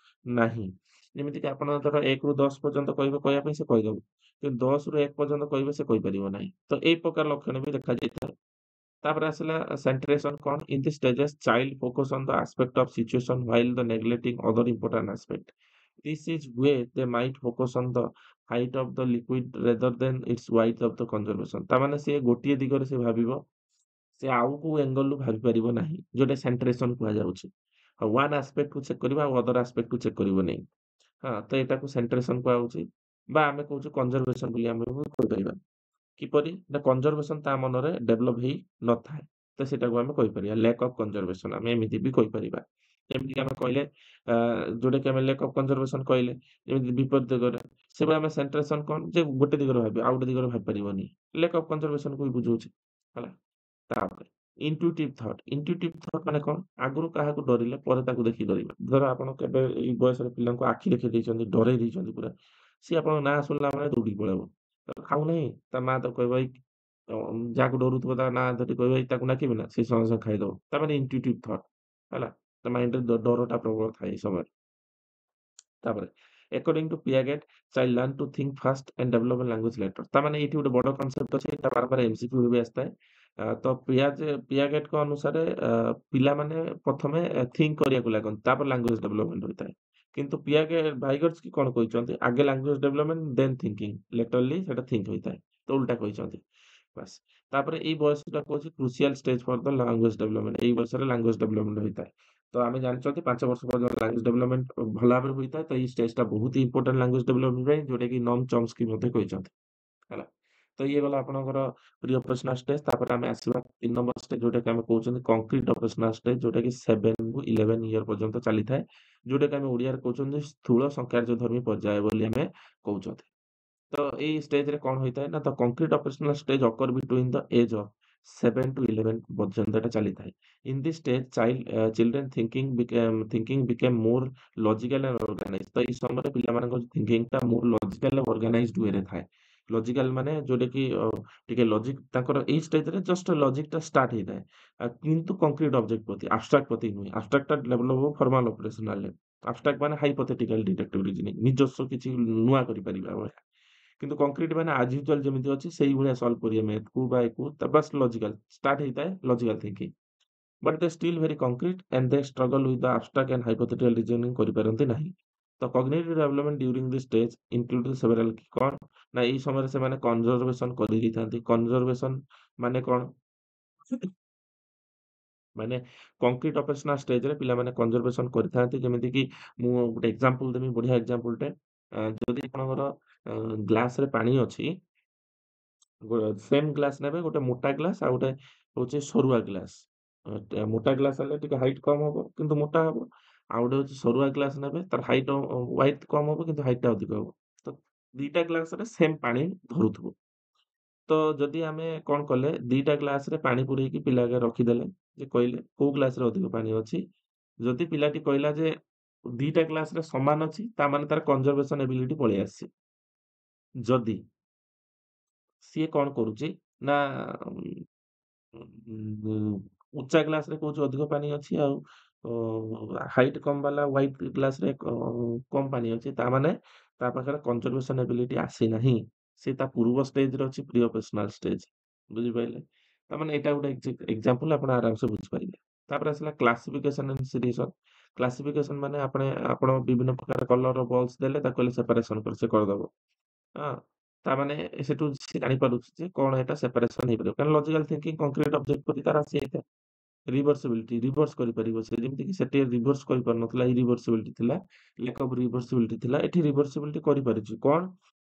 ନାହିଁ। ଯେମିତିକି ଆପଣ ଧର 1ରୁ 10 ପର୍ଯ୍ୟନ୍ତ କହିବେ କହିବା ପାଇଁ ସେ କହିଦବ। କିନ୍ତୁ 10ରୁ 1 ପର୍ଯ୍ୟନ୍ତ କହିବେ ସେ କହିପାରିବ ନାହିଁ। ତ ଏଇ ପ୍ରକାର ଲକ୍ଷଣ ବି ଦେଖାଯାଇଥାଏ। ତାପରେ ଆସିଲା ସେଣ୍ଟ୍ରେସନ କଣ? In the stages child focus on the aspect of situation while the neglecting other important aspect. This is where they might focus on the height of the liquid rather than its width of the conservation। ତାମାନେ ସିଏ ଗୋଟିଏ ଦିଗରେ ସେ ଭାବିବ, ସେ ଆଉ କୋଉ ଏଙ୍ଗଲରୁ ଭାବିପାରିବ ନାହିଁ। ଯୋଉଟା ସେଣ୍ଟ୍ରେସନ କୁହାଯାଉଛି। ଆଉ ୱାନ୍ ଆସ୍ପେକ୍ଟକୁ ଚେକ୍ କରିବ ଆଉ ଅଦର ଆସ୍ପେକ୍ଟକୁ ଚେକ୍ କରିବନି। ହଁ, ତ ଏଟାକୁ ସେଣ୍ଟ୍ରେସନ କୁହାହଉଛି ବା ଆମେ କହୁଛୁ କନଜର୍ଭେସନ ବୋଲି ଆମେ ବି କହିପାରିବା। କିପରି? ନା କନଜର୍ଭେସନ ତା ମନରେ ଡେଭଲପ ହେଇ ନଥାଏ। ତ ସେଟାକୁ ଆମେ କହିପାରିବା ଲେକ୍ ଅଫ୍ କନଜର୍ଭେସନ ଆମେ ଏମିତି ବି କହିପାରିବା। ଯେମିତିକି ଆମେ କହିଲେ ଯୋଉଟାକି ଆମେ ଲେକ୍ ଅଫ୍ କନଜର୍ଭେସନ କହିଲେ ଯେମିତି ବିପରୀତ ଦିଗରେ ସେଭଳି ଆମେ ସେଣ୍ଟ୍ରେସନ କଣ? ଯେ ଗୋଟେ ଦିଗରେ ଭାବିବ ଆଉ ଗୋଟେ ଦିଗରେ ଭାବିପାରିବନି। ଲେକ୍ ଅଫ୍ କନଜର୍ଭେସନକୁ ବି ବୁଝଉଛି। ହେଲା? ତାପରେ ଇଣ୍ଟୁଇଟିଭ୍ ଥଟ୍। ଇଣ୍ଟୁଇଟିଭ୍ ଥଟ୍ ମାନେ କଣ? ଆଗରୁ କାହାକୁ ଡରିଲେ ପରେ ତାକୁ ଦେଖି ଡରିବା। ଧର ଆପଣ କେବେ ଏଇ ବୟସର ପିଲାଙ୍କୁ ଆଖି ଦେଖେଇ ଦେଇଛନ୍ତି, ଡରେଇ ଦେଇଛନ୍ତି ପୁରା। ସିଏ ଆପଣଙ୍କ ନାଁ ଶୁଣିଲା ମାନେ ଦୌଡିକି ପଳେଇବ। ଖାଉନାହିଁ, ତା ମା ତାକୁ କହିବ ଏଇ ଯାହାକୁ ଡରୁଥିବ ତା ନାଁ ଧରି କହିବ ଏଇ ତାକୁ ଡାକିବି ନା, ସେ ସଙ୍ଗେ ସଙ୍ଗେ ଖାଇଦବ। ତା ମାନେ ଇଣ୍ଟୁଇଟିଭ୍ ଥଟ୍ ହେଲା? ତା ମାଇଣ୍ଡରେ ଡରଟା ପ୍ରବଳ ଥାଏ ଏଇ ସମୟରେ। ତାପରେ according to Piaget child learn to think first and develop language later. ତାମାନେ ଏଇଠି ଗୋଟେ ବଡ କନସେପ୍ଟ ଅଛି। ଏଇଟା ବାରବାର ଏମସିକ୍ୟୁ ବି ଆସିଥାଏ। ତ ପିଆଗେଟଙ୍କ ଅନୁସାରେ ପିଲାମାନେ ପ୍ରଥମେ ଥିଙ୍କ କରିବାକୁ ଲାଗନ୍ତି, ତାପରେ ଲାଙ୍ଗୁଏଜ ଡେଭଲପମେଣ୍ଟ ହୋଇଥାଏ। କିନ୍ତୁ ଭାଇଗର୍ସକି କଣ କହିଛନ୍ତି? ଆଗେ ଲାଙ୍ଗୁଏଜ ଡେଭଲପମେଣ୍ଟ ଦେନ୍ ଥିଙ୍କିଙ୍ଗ। ଲେଟରଲି ସେଟା ଥିଙ୍କ ହୋଇଥାଏ। ତ ଓଲଟା କହିଛନ୍ତି। ବାସ୍। ତାପରେ ଏଇ ବୟସଟାକୁ ହଉଛି କ୍ରୁସିଆଲ ଷ୍ଟେଜ ଫର ଦ ଲାଙ୍ଗୁଏଜ ଡେଭଲପମେଣ୍ଟ। ଏଇ ବୟସରେ ଲାଙ୍ଗୁଏଜ ଡେଭଲପମେଣ୍ଟ ହୋଇଥାଏ। ତ ଆମେ ଜାଣିଛନ୍ତି 5 ବର୍ଷ ପର୍ଯ୍ୟନ୍ତ ଲାଙ୍ଗୁଏଜ ଡେଭଲପମେଣ୍ଟ ଭଲ ଭାବରେ ହୋଇଥାଏ। ତ ଏଇ ଷ୍ଟେଜଟା ବହୁତ ହି ଇମ୍ପୋର୍ଟାଣ୍ଟ ଲାଙ୍ଗୁଏଜ ଡେଭଲପମେଣ୍ଟ ପାଇଁ ଯୋଉଟାକି ନମ୍ ଚମ୍ସ୍କି ମଧ୍ୟ କହିଛନ୍ତି। ହେଲା? ତ ଇଏ ଗଲା ଆପଣଙ୍କର ପ୍ରି ଅପରେସନାଲ ଷ୍ଟେଜ। ତାପରେ ଆମେ ଆସିବା 3 ନମ୍ବର ଷ୍ଟେଜ ଯୋଉଟାକି ଆମେ କହୁଛନ୍ତି କଂକ୍ରିଟ ଅପରେସନାଲ ଷ୍ଟେଜ ଯୋଉଟାକି 7 ରୁ 11 ଇୟର ପର୍ଯ୍ୟନ୍ତ ଚାଲିଥାଏ। ଯୋଉଟାକି ଆମେ ଓଡିଆରେ କହୁଛନ୍ତି ସ୍ଥୂଳ ସଂକାର୍ଯ୍ୟଧର୍ମୀ ପର୍ଯ୍ୟାୟ ବୋଲି ଆମେ କହୁଛନ୍ତି। ତ ଏଇ ଷ୍ଟେଜରେ କଣ ହୋଇଥାଏ ନା the concrete operational stage occur between the age of 7 to 11 ପର୍ଯ୍ୟନ୍ତ ଏଟା ଚାଲିଥାଏ। In this stage children thinking become more logical and organised. ତ ଏଇ ସମୟରେ ପିଲାମାନଙ୍କର ଥିଙ୍କିଂଟା ମୋର୍ ଲଜିକାଲ ଅର୍ଗାନାଇଜ୍ଡ ୱେରେ ଥାଏ। ଲଜିକାଲ ମାନେ ଯୋଉଟାକି ଟିକେ ଲଜିକ ତାଙ୍କର ଏଇ ଷ୍ଟେଜରେ ଜଷ୍ଟ ଲଜିକଟା ଷ୍ଟାର୍ଟ ହେଇଥାଏ। କିନ୍ତୁ କଂକ୍ରିଟ ଅବଜେକ୍ଟ ପ୍ରତି ଆବଷ୍ଟ୍ରାକ୍ଟ ପ୍ରତି ନୁହେଁ। ଆବଷ୍ଟ୍ରାକ୍ଟଟା ଡେଭଲପ ହବ ଫର୍ମାଲ ଅପରେସନାଲରେ। ଆବଷ୍ଟ୍ରାକ୍ଟ ମାନେ ହାଇପୋଥେଟିକାଲ ଡିଡକ୍ଟିଭ ରିଜନିଂ। ନିଜସ୍ୱ କିଛି ନୂଆ କରିପାରିବା ଭଳିଆ। କିନ୍ତୁ କଂକ୍ରିଟ ମାନେ ଆଜ୍ ୟୁଜୁଆଲ ଯେମିତି ଅଛି ସେଇଭଳିଆ ସଲ୍ଭ କରିବେ ମ୍ୟାଥକୁ ବା ୟାକୁ ବାସ୍ ଲଜିକାଲ ଷ୍ଟାର୍ଟ ହେଇଥାଏ logical thinking. But they still very concrete and they struggle with the abstract and hypothetical reasoning କରିପାରନ୍ତି ନାହିଁ। ତ cognitive development during this stage include several କଣ? ନା ଏଇ ସମୟରେ ସେମାନେ କନଜର୍ଭେସନ କରିଦେଇଥାନ୍ତି। କନଜର୍ଭେସନ ମାନେ କଣ? ମାନେ କଂକ୍ରିଟ ଅପରେସନାଲ ଷ୍ଟେଜରେ ପିଲାମାନେ କନଜର୍ଭେସନ କରିଥାନ୍ତି। ଯେମିତିକି ମୁଁ ଗୋଟେ ଏକ୍ସାମ୍ପଲ ଦେବି ବଢିଆ ଏକ୍ସାମ୍ପଲଟେ। ଯଦି ଆପଣଙ୍କର ଗ୍ଲାସରେ ପାଣି ଅଛି ସେମ୍ ଗ୍ଲାସ୍ ନେବେ ଗୋଟେ ମୋଟା ଗ୍ଲାସ୍ ଆଉ ଗୋଟେ ହଉଛି ସରୁଆ ଗ୍ଲାସ୍। ମୋଟା ଗ୍ଲାସ୍ ହେଲେ ଟିକେ ହାଇଟ୍ କମ୍ ହବ କିନ୍ତୁ ମୋଟା ହବ। ଆଉ ଗୋଟେ ହଉଛି ସରୁଆ ଗ୍ଲାସ୍ ନେବେ ତାର ହାଇଟ୍ ୱାଇଡଥ୍ କମ୍ ହବ କିନ୍ତୁ ହାଇଟଟା ଅଧିକ ହବ। ତ 2ଟା ଗ୍ଲାସରେ ସେମ୍ ପାଣି ଧରୁଥିବ। ତ ଯଦି ଆମେ କଣ କଲେ 2ଟା ଗ୍ଲାସରେ ପାଣି ପୁରେଇକି ପିଲା ଆଗରେ ରଖିଦେଲେ ଯେ କହିଲେ କୋଉ ଗ୍ଲାସରେ ଅଧିକ ପାଣି ଅଛି? ଯଦି ପିଲାଟି କହିଲା ଯେ 2ଟା ଗ୍ଲାସରେ ସମାନ ଅଛି ତାମାନେ ତାର କନଜର୍ଭେସନ ଏବିଲିଟି ପଳେଇ ଆସିଛି। ଯଦି ସିଏ କଣ କରୁଛି ନା ଉଞ୍ଚା ଗ୍ଲାସରେ କହୁଛି ଅଧିକ ପାଣି ଅଛି ଆଉ ହାଇଟ୍ କମ୍ ବାଲା ହ୍ୱାଇଟ୍ ଗ୍ଲାସରେ କମ୍ ପାଣି ଅଛି। ତାମାନେ ତା ପାଖରେ କନଜର୍ଭେସନ ଏବିଲିଟି ଆସିନାହିଁ। ସେ ତା ପୂର୍ବ ଷ୍ଟେଜରେ ଅଛି ପ୍ରି ଅପରେସନାଲ ଷ୍ଟେଜ। ବୁଝିପାରିଲେ? ତାମାନେ ଏଇଟା ଗୋଟେ ଏକ୍ସାମ୍ପଲ ଆପଣ ଆରାମସେ ବୁଝିପାରିବେ। ତାପରେ ଆସିଲା କ୍ଲାସିଫିକେସନ ଆଣ୍ଡ ସିରିଏସନ। କ୍ଲାସିଫିକେସନ ମାନେ ଆପଣ ବିଭିନ୍ନ ପ୍ରକାର କଲରର ବଲ୍ସ ଦେଲେ ତାକୁ କହିଲେ ସେପାରେସନ କର ସେ କରିଦବ। ହଁ। ତାମାନେ ସେଠୁ ସେ ଜାଣିପାରୁଛି ଯେ କଣ ଏଟା ସେପାରେସନ ହେଇପାରିବ। କାରଣ ଲଜିକାଲ ଥିଙ୍କିଂ କଂକ୍ରିଟ ଅବଜେକ୍ଟ ପ୍ରତି ତାର ଆସିଯାଇଥାଏ। ରିଭର୍ସିବିଲିଟି କରିପାରିବ ସେ। ଯେମିତିକି ସେଠି ରିଭର୍ସ କରିପାରୁନଥିଲା ଇରିଭର୍ସିବିଲିଟି ଥିଲା। ଲେକ୍ ଅଫ୍ ରିଭର୍ସିବିଲିଟି ଥିଲା। ଏଠି ରିଭର୍ସିବିଲିଟି କରିପାରୁଛି। କଣ?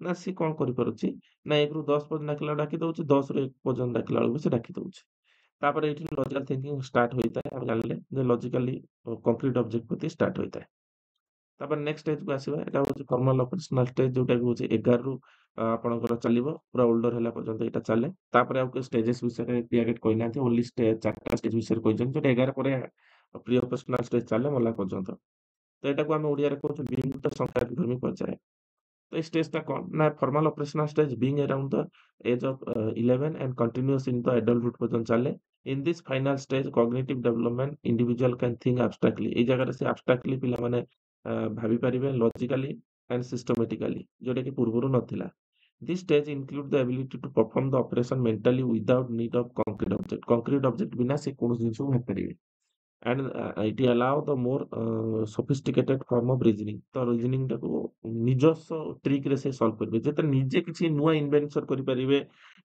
ନା ସିଏ କଣ କରିପାରୁଛି? ନା 1ରୁ 10 ପର୍ଯ୍ୟନ୍ତ ଡାକିଲା ବେଳକୁ ଡାକି ଦଉଛି। 10ରୁ 1 ପର୍ଯ୍ୟନ୍ତ ଡାକିଲା ବେଳକୁ ସେ ଡାକି ଦଉଛି। ତାପରେ ଏଇଠି ଲଜିକାଲ ଥିଙ୍କିଂ ଷ୍ଟାର୍ଟ ହୋଇଥାଏ। ଆମେ ଜାଣିଲେ ଯେ ଲଜିକାଲି କଂକ୍ରିଟ ଅବଜେକ୍ଟ ପ୍ରତି ଷ୍ଟାର୍ଟ ହୋଇଥାଏ। ତାପରେ ନେକ୍ସଟ ଷ୍ଟେଜକୁ ଆସିବା। ଏଟା ହଉଛି ଫର୍ମାଲ ଅପରେସନାଲ ଷ୍ଟେଜ ଯୋଉଟାକି ହଉଛି 11ରୁ ଆପଣଙ୍କର ଚାଲିବ ପୁରା ଓଲ୍ଡର ହେଲା ପର୍ଯ୍ୟନ୍ତ ଏଇଟା ଚାଲେ। ତାପରେ ଆଉ ଷ୍ଟେଜେସ୍ ବିଷୟରେ ପିଆଗେଟ୍ କହିନାହାନ୍ତି। ଓନ୍ଲି 4ଟା ଷ୍ଟେଜ ବିଷୟରେ କହିଛନ୍ତି। ଯୋଉଟା 11 ପରେ ପ୍ରି ଅପରେସନାଲ ଷ୍ଟେଜ ଚାଲେ ମଲା ପର୍ଯ୍ୟନ୍ତ। ତ ଏଟାକୁ ଆମେ ଓଡ଼ିଆରେ କହୁଛୁ ବିମୁକ୍ତ ସଂକ୍ରାନ୍ତି ପର୍ଯ୍ୟାୟ। तो इस स्टेज टा कौन ना formal operational stage being around the age of 11 and continuous in the adulthood पर्यंत चले in this final stage cognitive development individual can think abstractly एई जगह से abstractly पिला माने भाबी परिबे logically and systematically जोटा कि पूर्वरु नथिला this stage include the ability to perform the operation mentally without need of concrete object बिना से कोनोसी जिनिस को भाबी परिबे and it allow the more sophisticated form of reasoning ତ reasoning ଟାକୁ ନିଜସ୍ୱ ଟ୍ରିକ୍ ରେ ସେ ସଲ୍ଭ କରିବେ ଯେତେବେଳେ ନିଜେ କିଛି ନୂଆ ଇନଭେନ୍ସନ କରିପାରିବେ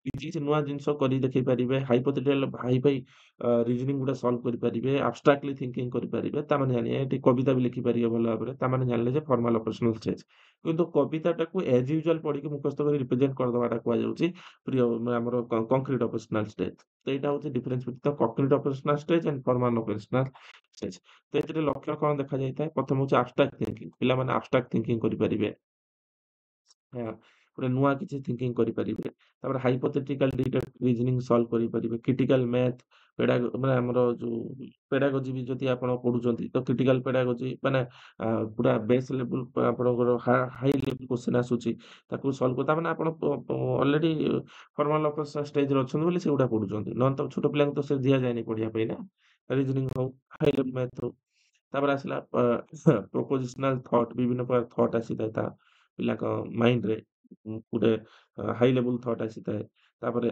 ନିଜେ କିଛି ନୂଆ ଜିନିଷ କରି ଦେଖେଇ ପାରିବେ ହାଇପୋଥେଟିକାଲ ହାଇଫାଇ ରିଜନିଂ ଗୁଡା ସଲ୍ଭ କରିପାରିବେ ଆବଷ୍ଟ୍ରାକ୍ଟଲି ଥିଙ୍କିଂ କରିପାରିବେ ତାମାନେ ଜାଣିବେ ଏଠି କବିତା ବି ଲେଖିପାରିବେ ଭଲ ଭାବରେ ତାମାନେ ଜାଣିଲେ ଯେ ଫର୍ମାଲ ଅପରେସନାଲ ଷ୍ଟେଜ କିନ୍ତୁ କବିତାଟାକୁ ଏଜ ୟୁଜୁଆଲ ପଢିକି ମୁଖସ୍ଥ କରି ରିପ୍ରେଜେଣ୍ଟ କରିଦବାଟା କୁହାଯାଉଛି ପ୍ରିୟ ଆମର କଂକ୍ରିଟ ଅପରେସନାଲ ଷ୍ଟେଜ ତ ଏଇଟା ହଉଛି difference between the concrete operational stage and formal operational stage ତ ଏଥିରେ ଲକ୍ଷ୍ୟ କଣ ଦେଖାଯାଇଥାଏ ପ୍ରଥମ ହଉଛି ଆବଷ୍ଟ୍ରାକ୍ଟ ଥିଙ୍କିଂ ପିଲାମାନେ ଆବଷ୍ଟ୍ରାକ୍ଟ ଥିଙ୍କିଂ କରିପାରିବେ ହଁ, ଗୋଟେ ନୂଆ କିଛି ଥିଙ୍କିଂ କରିପାରିବେ ତାପରେ ହାଇପୋଥେଟିକାଲ ରିଜନିଂ ସଲ୍ଭ କରିପାରିବେ କ୍ରିଟିକାଲ ମ୍ୟାଥ ମାନେ ଆମର ଯୋଉ ପେଡାଗୋଜି ବି ଯଦି ଆପଣ ପଢୁଛନ୍ତି ତ କ୍ରିଟିକାଲ ପେଡାଗୋଜି ମାନେ ପୁରା ବେସ୍ ଲେବୁଲ ଆପଣଙ୍କର ହାଇ ଲେବୁଲ କ୍ୱେଶ୍ଚନ ଆସୁଛି ତାକୁ ସଲ୍ଭ ତାମାନେ ଆପଣ ଅଲରେଡି ଫର୍ମାଲ ଅପରେସନ ଷ୍ଟେଜରେ ଅଛନ୍ତି ବୋଲି ସେଗୁଡା ପଢୁଛନ୍ତି ନହେଲେ ତ ଛୋଟ ପିଲାଙ୍କୁ ତ ସେ ଦିଆଯାଏନି ପଢିବା ପାଇଁ ନା ରିଜନିଂ ହଉ ହାଇ ଲେବୁଲ ମ୍ୟାଥ ହଉ ତାପରେ ଆସିଲା ପ୍ରୋପୋଜିସନାଲ ଥଟ୍ ବିଭିନ୍ନ ପ୍ରକାର ଥଟ୍ ଆସିଥାଏ ତା ପିଲାଙ୍କ ମାଇଣ୍ଡରେ ଗୋଟେ ହାଇ ଲେବୁଲ ଥଟ୍ ଆସିଥାଏ ତାପରେ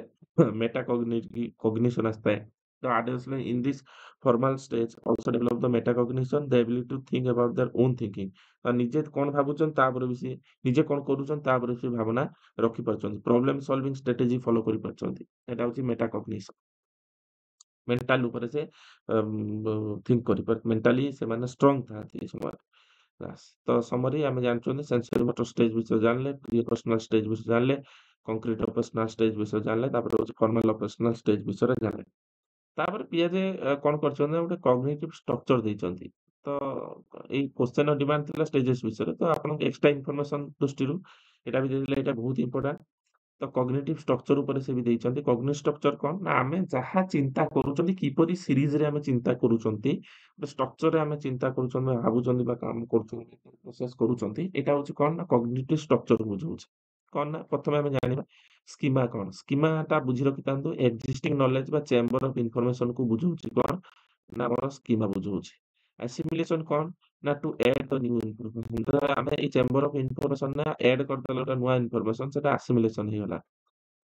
ମେଟା କଗ୍ନିସନ ଆସିଥାଏ ତ additionally in this formal stage also develop the metacognition the ability to think about their own thinking ନିଜେ କଣ ଭାବୁଛନ୍ତି ତାପରେ ବି ସେ ନିଜେ କଣ କରୁଛନ୍ତି ତାପରେ ସେ ଭାବନା ରଖିପାରୁଛନ୍ତି ପ୍ରୋବ୍ଲେମ ସଲଭିଂ ଷ୍ଟ୍ରାଟେଜି ଫଲୋ କରିପାରୁଛନ୍ତି ଏଟା ହଉଛି ମେଟାକଗ୍ନିସନ ମେଣ୍ଟାଲ ଉପରେ ସେ ଥିଙ୍କ କରିପାରେ ମେଣ୍ଟାଲି ସେମାନେ ଷ୍ଟ୍ରଙ୍ଗ ଥାନ୍ତି ଏ ସମୟରେ ବାସ୍ ତ ସମରି ଆମେ ଜାଣିଛନ୍ତି ସେନ୍ସରି ମୋଟର ଷ୍ଟେଜ ବିଷୟରେ ଜାଣିଲେ ପ୍ରି ପର୍ସନାଲ ଷ୍ଟେଜ ବିଷୟରେ ଜାଣିଲେ କଂକ୍ରିଟ ଅପରେସନାଲ ଷ୍ଟେଜ ବିଷୟରେ ଜାଣିଲେ ତାପରେ ହଉଛି ଫର୍ମାଲ ଅପରେସନାଲ ଷ୍ଟେଜ ବିଷୟରେ ଜାଣିଲେ ତାପରେ ପିଆଜେ କଣ କରିଛନ୍ତି ନା ଗୋଟେ କଗ୍ନିଟିଭ ଷ୍ଟ୍ରକ୍ଚର ଦେଇଛନ୍ତି ତ ଏଇ କ୍ୱେଶ୍ଚନ ଡିମାଣ୍ଡ ଥିଲା ଷ୍ଟେଜେସ୍ ବିଷୟରେ ତ ଆପଣଙ୍କୁ ଏକ୍ସଟ୍ରା ଇନଫର୍ମେସନ ଦୃଷ୍ଟିରୁ ଏଇଟା ବି ଦେଇଦେଲେ ଏଇଟା ବହୁତ ଇମ୍ପୋର୍ଟାଣ୍ଟ ତ କଗ୍ନିଟିଭ ଷ୍ଟ୍ରକ୍ଚର ଉପରେ ସେ ବି ଦେଇଛନ୍ତି କଗ୍ନିଟିଭ ଷ୍ଟ୍ରକ୍ଚର କଣ ନା ଆମେ ଯାହା ଚିନ୍ତା କରୁଛନ୍ତି କିପରି ସିରିଜରେ ଆମେ ଚିନ୍ତା କରୁଛନ୍ତି ଗୋଟେ ଷ୍ଟ୍ରକ୍ଚରରେ ଆମେ ଚିନ୍ତା କରୁଛନ୍ତି ଭାବୁଛନ୍ତି ବା କାମ କରୁଛନ୍ତି ପ୍ରୋସେସ କରୁଛନ୍ତି ଏଇଟା ହଉଛି କଣ ନା କଗ୍ନିଟିଭ ଷ୍ଟ୍ରକ୍ଚର ବୁଝଉଛି କଣ ନା ପ୍ରଥମେ ଆମେ ଜାଣିବା ସ୍କିମା କଣ ସ୍କିମାଟା ବୁଝି ରଖିଥାନ୍ତୁ ଏକ୍ଜିଷ୍ଟିଂ ନଲେଜ ବା ଚେମ୍ବର ଅଫ ଇନଫର୍ମେସନ କୁ ବୁଝଉଛି କଣ ନା ଆମର ସ୍କିମା ବୁଝଉଛି ଆସିମିଲେସନ କଣ ନା to add the new information ତ ଆମେ ଏଇ ଚେମ୍ବର ଅଫ ଇନଫର୍ମେସନ ନା add କରିଦେଲେ ଗୋଟେ ନୂଆ ଇନଫର୍ମେସନ ସେଟା ଆସିମିଲେସନ ହେଇଗଲା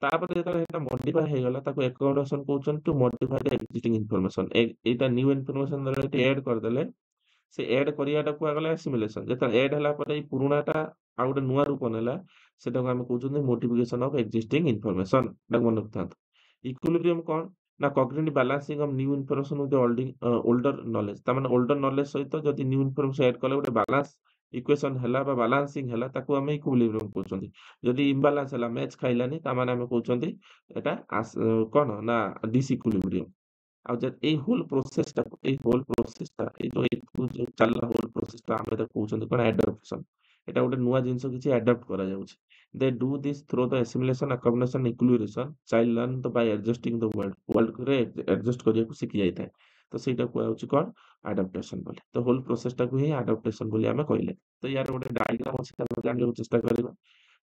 ତାପରେ ଯେତେବେଳେ ଏଟା ମଡିଫାଏ ହେଇଗଲା ତାକୁ ଏକୋମୋଡେସନ କହୁଛନ୍ତି ଟୁ ମଡିଫାଏ ଦ ଏକ୍ଜିଷ୍ଟିଂ ଇନଫର୍ମେସନ ଏଇଟା ନ୍ୟୁ ଇନଫର୍ମେସନ ଯେତେବେଳେ ଏଠି add କରିଦେଲେ ସେ add କରିବାଟା କୁହାଗଲା ଆସିମିଲେସନ ଯେତେବେଳେ add ହେଲା ପରେ ଏଇ ପୁରୁଣାଟା ଆଉ ଗୋଟେ ନୂଆ ରୂପ ନେଲା ସେଟାକୁ ଆମେ କହୁଛନ୍ତି ମୋଡିଫିକେସନ ଅଫ ଏକ୍ଜିଷ୍ଟିଂ ଇନଫର୍ମେସନ ଏଟାକୁ ମନେ ରଖିଥାନ୍ତୁ ଇକ୍ୱିଲିବ୍ରିୟମ କଣ ନା cognitive balancing of new information with older knowledge ତାମାନେ ଓଲ୍ଡର ନଲେଜ ସହିତ ଯଦି ନ୍ୟୁ ଇନଫର୍ମେସନ ଆଡ୍ କଲେ ଗୋଟେ ବାଲାନ୍ସ ଇକ୍ୱେସନ ହେଲା ବା ବାଲାନ୍ସିଂ ହେଲା ତାକୁ ଆମେ ଇକ୍ୱିଲିବ୍ରିୟମ କହୁଛନ୍ତି ଯଦି ଇମ୍ବାଲାନ୍ସ ହେଲା ମ୍ୟାଚ୍ ଖାଇଲାନି ତାମାନେ ଆମେ କହୁଛନ୍ତି ଏଟା କଣ ନା ଡିସଇକ୍ୱିଲିବ୍ରିୟମ ଆଉ ଏଇ ହୋଲ ପ୍ରୋସେସଟା ଏଇ ଯୋଉ ଚାଲିଲା ହୋଲ ପ୍ରୋସେସଟା ଆମେ ତାକୁ କହୁଛନ୍ତି କଣ ଆଡପ୍ଟେସନ ଏଟା ଗୋଟେ ନୂଆ ଜିନିଷ କିଛି ଆଡପ୍ଟ କରାଯାଉଛି they do this through the assimilation accommodation equilibration child learn the by adjusting the world ରେ adjust କରିବାକୁ ଶିଖି ଯାଇଥାଏ ତ ସେଇଟା କୁହାଯାଉଛି କଣ ଆଡପ୍ଟେସନ ବୋଲି ତ ହୋଲ ପ୍ରୋସେସଟାକୁ ହିଁ ଆଡପ୍ଟେସନ ବୋଲି ଆମେ କହିଲେ ତ ୟାର ଗୋଟେ ଡାଇଗ୍ରାମ ଅଛି ଆମେ ଜାଣିବାକୁ ଚେଷ୍ଟା କରିବା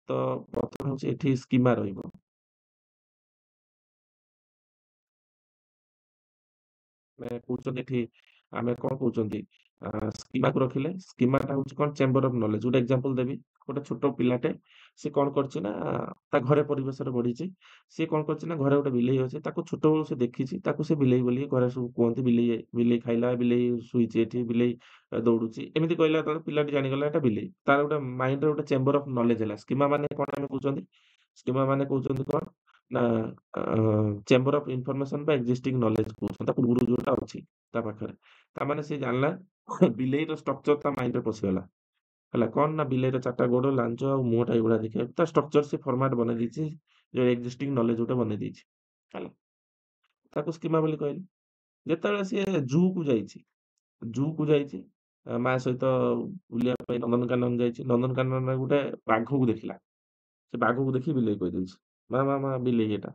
ତ ପ୍ରଥମେ ହଉଛି ଏଠି ସ୍କିମା ରହିବ ଆମେ କହୁଛନ୍ତି ଏଠି ଆମେ କଣ କହୁଛନ୍ତି ସ୍କିମାକୁ ରଖିଲେ ସ୍କିମାଟା ହଉଛି କଣ ଚେମ୍ବର ଅଫ ନଲେଜ ଗୋଟେ ଏକ୍ସାମ୍ପଲ ଦେବି ଗୋଟେ ଛୋଟ ପିଲାଟେ ସେ କଣ କରିଛି ନା ତା ଘରେ ପରିବେଶରେ ବଢିଛି ସିଏ କଣ କରିଛି ନା ଘରେ ଗୋଟେ ବିଲେଇ ଅଛି ତାକୁ ଛୋଟବେଳୁ ସେ ଦେଖିଛି ତାକୁ ସେ ବିଲେଇ ବୋଲି ଘରେ ସବୁ କୁହନ୍ତି ବିଲେଇ ବିଲେଇ ଖାଇଲା ବିଲେଇ ଶୋଇଛି ଏଠି ବିଲେଇ ଦୌଡୁଛି ଏମିତି କହିଲା ଯେତେବେଳେ ପିଲାଟି ଜାଣିଗଲା ଏଟା ବିଲେଇ ତାର ଗୋଟେ ମାଇଣ୍ଡରେ ଗୋଟେ ଚେମ୍ବର ଅଫ ନଲେଜ ହେଲା ସ୍କିମା ମାନେ କଣ ଆମେ କହୁଛନ୍ତି ସ୍କିମା ମାନେ କହୁଛନ୍ତି କଣ ନା ଚେମ୍ବର ଅଫ ଇନଫର୍ମେସନ ବା ଏକ୍ଜିଷ୍ଟିଂ ନଲେଜ କହୁଛନ୍ତି ତା ପୂର୍ବରୁ ଯୋଉଟା ଅଛି ତା ପାଖରେ ତାମାନେ ସେ ଜାଣିଲା ବିଲେଇର ଷ୍ଟ୍ରକ୍ଚର ତା ମାଇଣ୍ଡରେ ପଶିଗଲା ହେଲା କଣ ନା ବିଲେଇର ଚାରିଟା ଗୋଡ ଲାଞ୍ଜ ଆଉ ମୁହଁଟା ଏଇଗୁଡା ଦେଖିବା ତା ଷ୍ଟ୍ରକ୍ଚର ସେ ଫର୍ମାଟ ବନେଇ ଦେଇଛି ଯୋଉ ଏକ୍ଜିଷ୍ଟିଂ ନଲେଜ ଗୋଟେ ବନେଇ ଦେଇଛି ହେଲା ତାକୁ ସ୍କିମା ବୋଲି କହିଲେ ଯେତେବେଳେ ସିଏ ଜୁ କୁ ଯାଇଛି ମା ସହିତ ବୁଲିବା ପାଇଁ ନନ୍ଦନକାନନ ଯାଇଛି ନନ୍ଦନକାନନରେ ଗୋଟେ ବାଘକୁ ଦେଖିଲା ସେ ବାଘକୁ ଦେଖି ବିଲେଇ କହିଦେଇଛି ମା ବିଲେଇ ଏଟା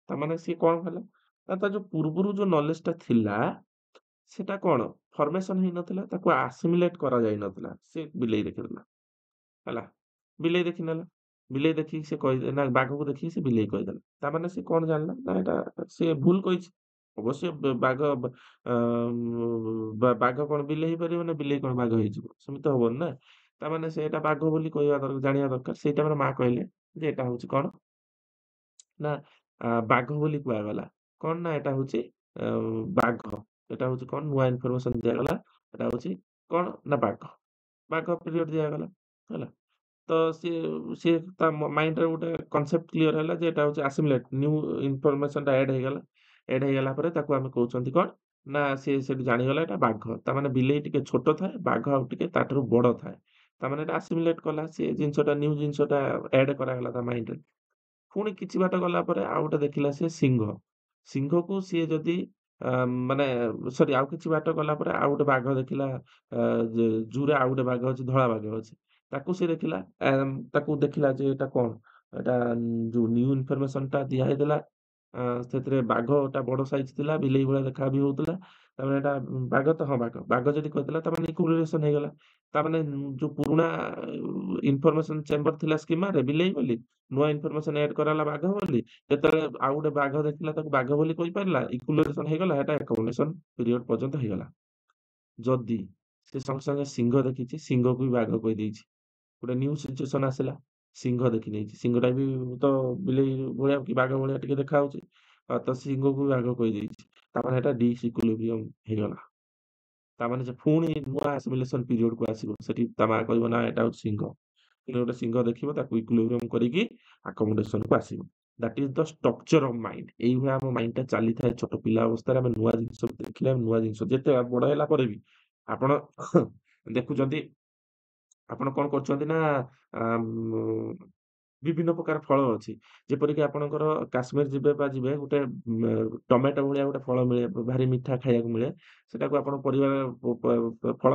ତାମାନେ ସିଏ କଣ କଲା ନା ତା ଯୋଉ ପୂର୍ବରୁ ଯୋଉ ନଲେଜ ଟା ଥିଲା ସେଟା କଣ ଫର୍ମେସନ ହେଇନଥିଲା, ତାକୁ ଆସିମିଲେଟ କରାଯାଇନଥିଲା। ସେ ବିଲେଇ ଦେଖିଦେଲା ହେଲା। ବିଲେଇ ଦେଖିନେଲା। ବିଲେଇ ଦେଖିକି ସେ ନା ବାଘକୁ ଦେଖିକି ସେ ବିଲେଇ କହିଦେଲା। ତାମାନେ ସେ କଣ ଜାଣିଲା ନା ଏଟା ସେ ଭୁଲ କହିଛି। ଅବଶ୍ୟ ବାଘ ବାଘ କଣ ବିଲେଇ ହେଇପାରିବ ନା ବିଲେଇ କଣ ବାଘ ହେଇଯିବ? ସେମିତି ତ ହବନି ନା। ତାମାନେ ସେ ଏଟା ବାଘ ବୋଲି କହିବା ଜାଣିବା ଦରକାର। ସେଇ ଟାଇମରେ ମା କହିଲେ ଯେ ଏଟା ହଉଛି କଣ ନା ବାଘ ବୋଲି କୁହାଗଲା। କଣ ନା ଏଟା ହଉଛି ଅ ବାଘ। ଏଟା ହଉଛି କଣ ନୂଆ ଇନଫର୍ମେସନ ଦିଆଗଲା। ଏଟା ହଉଛି କଣ ନା ବାଘ। ବାଘ ପିରିୟଡ ଦିଆଗଲା ହେଲା। ତ ସିଏ ସିଏ ତା ମାଇଣ୍ଡରେ ଗୋଟେ କନସେପ୍ଟ କ୍ଲିୟର ହେଲା ଯେ ଏଟା ହଉଛି ଆସିମିଲେଟ ନ୍ୟୁ ଇନଫର୍ମେସନଟା ଏଡ୍ ହେଇଗଲା। ଏଡ୍ ହେଇଗଲା ପରେ ତାକୁ ଆମେ କହୁଛନ୍ତି କଣ ନା ସିଏ ସେଠି ଜାଣିଗଲା ଏଟା ବାଘ। ତାମାନେ ବିଲେଇ ଟିକେ ଛୋଟ ଥାଏ, ବାଘ ଆଉ ଟିକେ ତାଠାରୁ ବଡ ଥାଏ। ତାମାନେ ଏଟା ଆସିମିଲେଟ କଲା ସେ ଜିନିଷଟା ନ୍ୟୁ ଜିନିଷଟା ଏଡ୍ କରାଗଲା ତା ମାଇଣ୍ଡରେ। ପୁଣି କିଛି ବାଟ ଗଲା ପରେ ଆଉ ଗୋଟେ ଦେଖିଲା ସିଏ ସିଂହ। ସିଂହକୁ ସିଏ ଯଦି ମାନେ ସରି ଆଉ କିଛି ବାଟ ଗଲା ପରେ ଆଉ ଗୋଟେ ବାଘ ଦେଖିଲା ଜୁରେ ଆଉ ଗୋଟେ ବାଘ ଅଛି, ଧଳା ବାଘ ଅଛି। ତାକୁ ସେ ଦେଖିଲା ତାକୁ ଦେଖିଲା ଯେ ଏଟା କଣ? ଏଟା ଯୋଉ ନ୍ୟୁ ଇନଫର୍ମେସନ ଟା ଦିଆ ହେଇଥିଲା ସେଥିରେ ବାଘଟା ବଡ ସାଇଜ ଥିଲା, ବିଲେଇ ଭଳିଆ ଦେଖା ବି ହଉଥିଲା। ତାମାନେ ଏଟା ବାଘ ତ ହଁ ବାଘ। ବାଘ ଯଦି କହିଥିଲା ତାମାନେ ଇକ୍ୱେଲେସନ ହେଇଗଲା। ତାମାନେ ଯୋଉ ପୁରୁଣା ଇନଫର୍ମେସନ ଚେମ୍ବର ଥିଲା ସ୍କିମାରେ ବିଲେଇ ବୋଲି, ନୂଆ ଇନଫର୍ମେସନ ଏଡ୍ କରାଗଲା ବାଘ ବୋଲି। ଯେତେବେଳେ ଆଉ ଗୋଟେ ବାଘ ଦେଖିଲା ତାକୁ ବାଘ ବୋଲି କହିପାରିଲା, ଇକ୍ୱେଲେସନ ହେଇଗଲା, ଏଟା ଆକମୋଡେସନ ପିରିୟଡ ପର୍ଯ୍ୟନ୍ତ ହେଇଗଲା। ଯଦି ସେ ସଙ୍ଗେ ସଙ୍ଗେ ସିଂହ ଦେଖିଛି, ସିଂହକୁ ବି ବାଘ କହିଦେଇଛି। ଗୋଟେ ନ୍ୟୁ ସିଚୁଏସନ ଆସିଲା। ସିଂହ ଦେଖିନେଇଛି। ସିଂହଟା ବି ତ ବିଲେଇ ଭଳିଆ କି ବାଘ ଭଳିଆ ଟିକେ ଦେଖାଯାଉଛି। ତ ସିଂହକୁ ବି ବାଘ କହିଦେଇଛି। ତାମାନେ ଏଟା ଡିସଇକ୍ୱିଲିବ୍ରିୟମ ହେଇଗଲା। ତାମାନେ ସେ ପୁଣି ନୂଆ ଆସିମିଲେସନ ପିରିୟଡକୁ ଆସିବ। ସେଠି ତା ମା କହିବ ନା ଏଟା ହଉଛି ସିଂହ। ପୁଣି ଗୋଟେ ସିଂହ ଦେଖିବ, ତାକୁ ଇକ୍ୱିଲିବ୍ରିୟମ କରିକି ଆକମୋଡେସନକୁ ଆସିବ। That is the structure of mind. ଏଇଭଳିଆ ଆମ ମାଇଣ୍ଡଟା ଚାଲିଥାଏ ଛୋଟ ପିଲା ଅବସ୍ଥାରେ। ଆମେ ନୂଆ ଜିନିଷ ଦେଖିଲେ, ଆମେ ନୂଆ ଜିନିଷ ଯେତେ ବଡ ହେଲା ପରେ ବି ଆପଣ ଦେଖୁଛନ୍ତି ଆପଣ କଣ କରୁଛନ୍ତି ନା ବିଭିନ୍ନ ପ୍ରକାର ଫଳ ଅଛି। ଯେପରିକି ଆପଣଙ୍କର କାଶ୍ମୀର ଯିବେ ବା ଯିବେ ଗୋଟେ ଟମାଟୋ ଭଳିଆ ଗୋଟେ ଫଳ ମିଳେ, ଭାରି ମିଠା ଖାଇବାକୁ ମିଳେ। ସେଟାକୁ ଆପଣ ପରିବା ଫଳ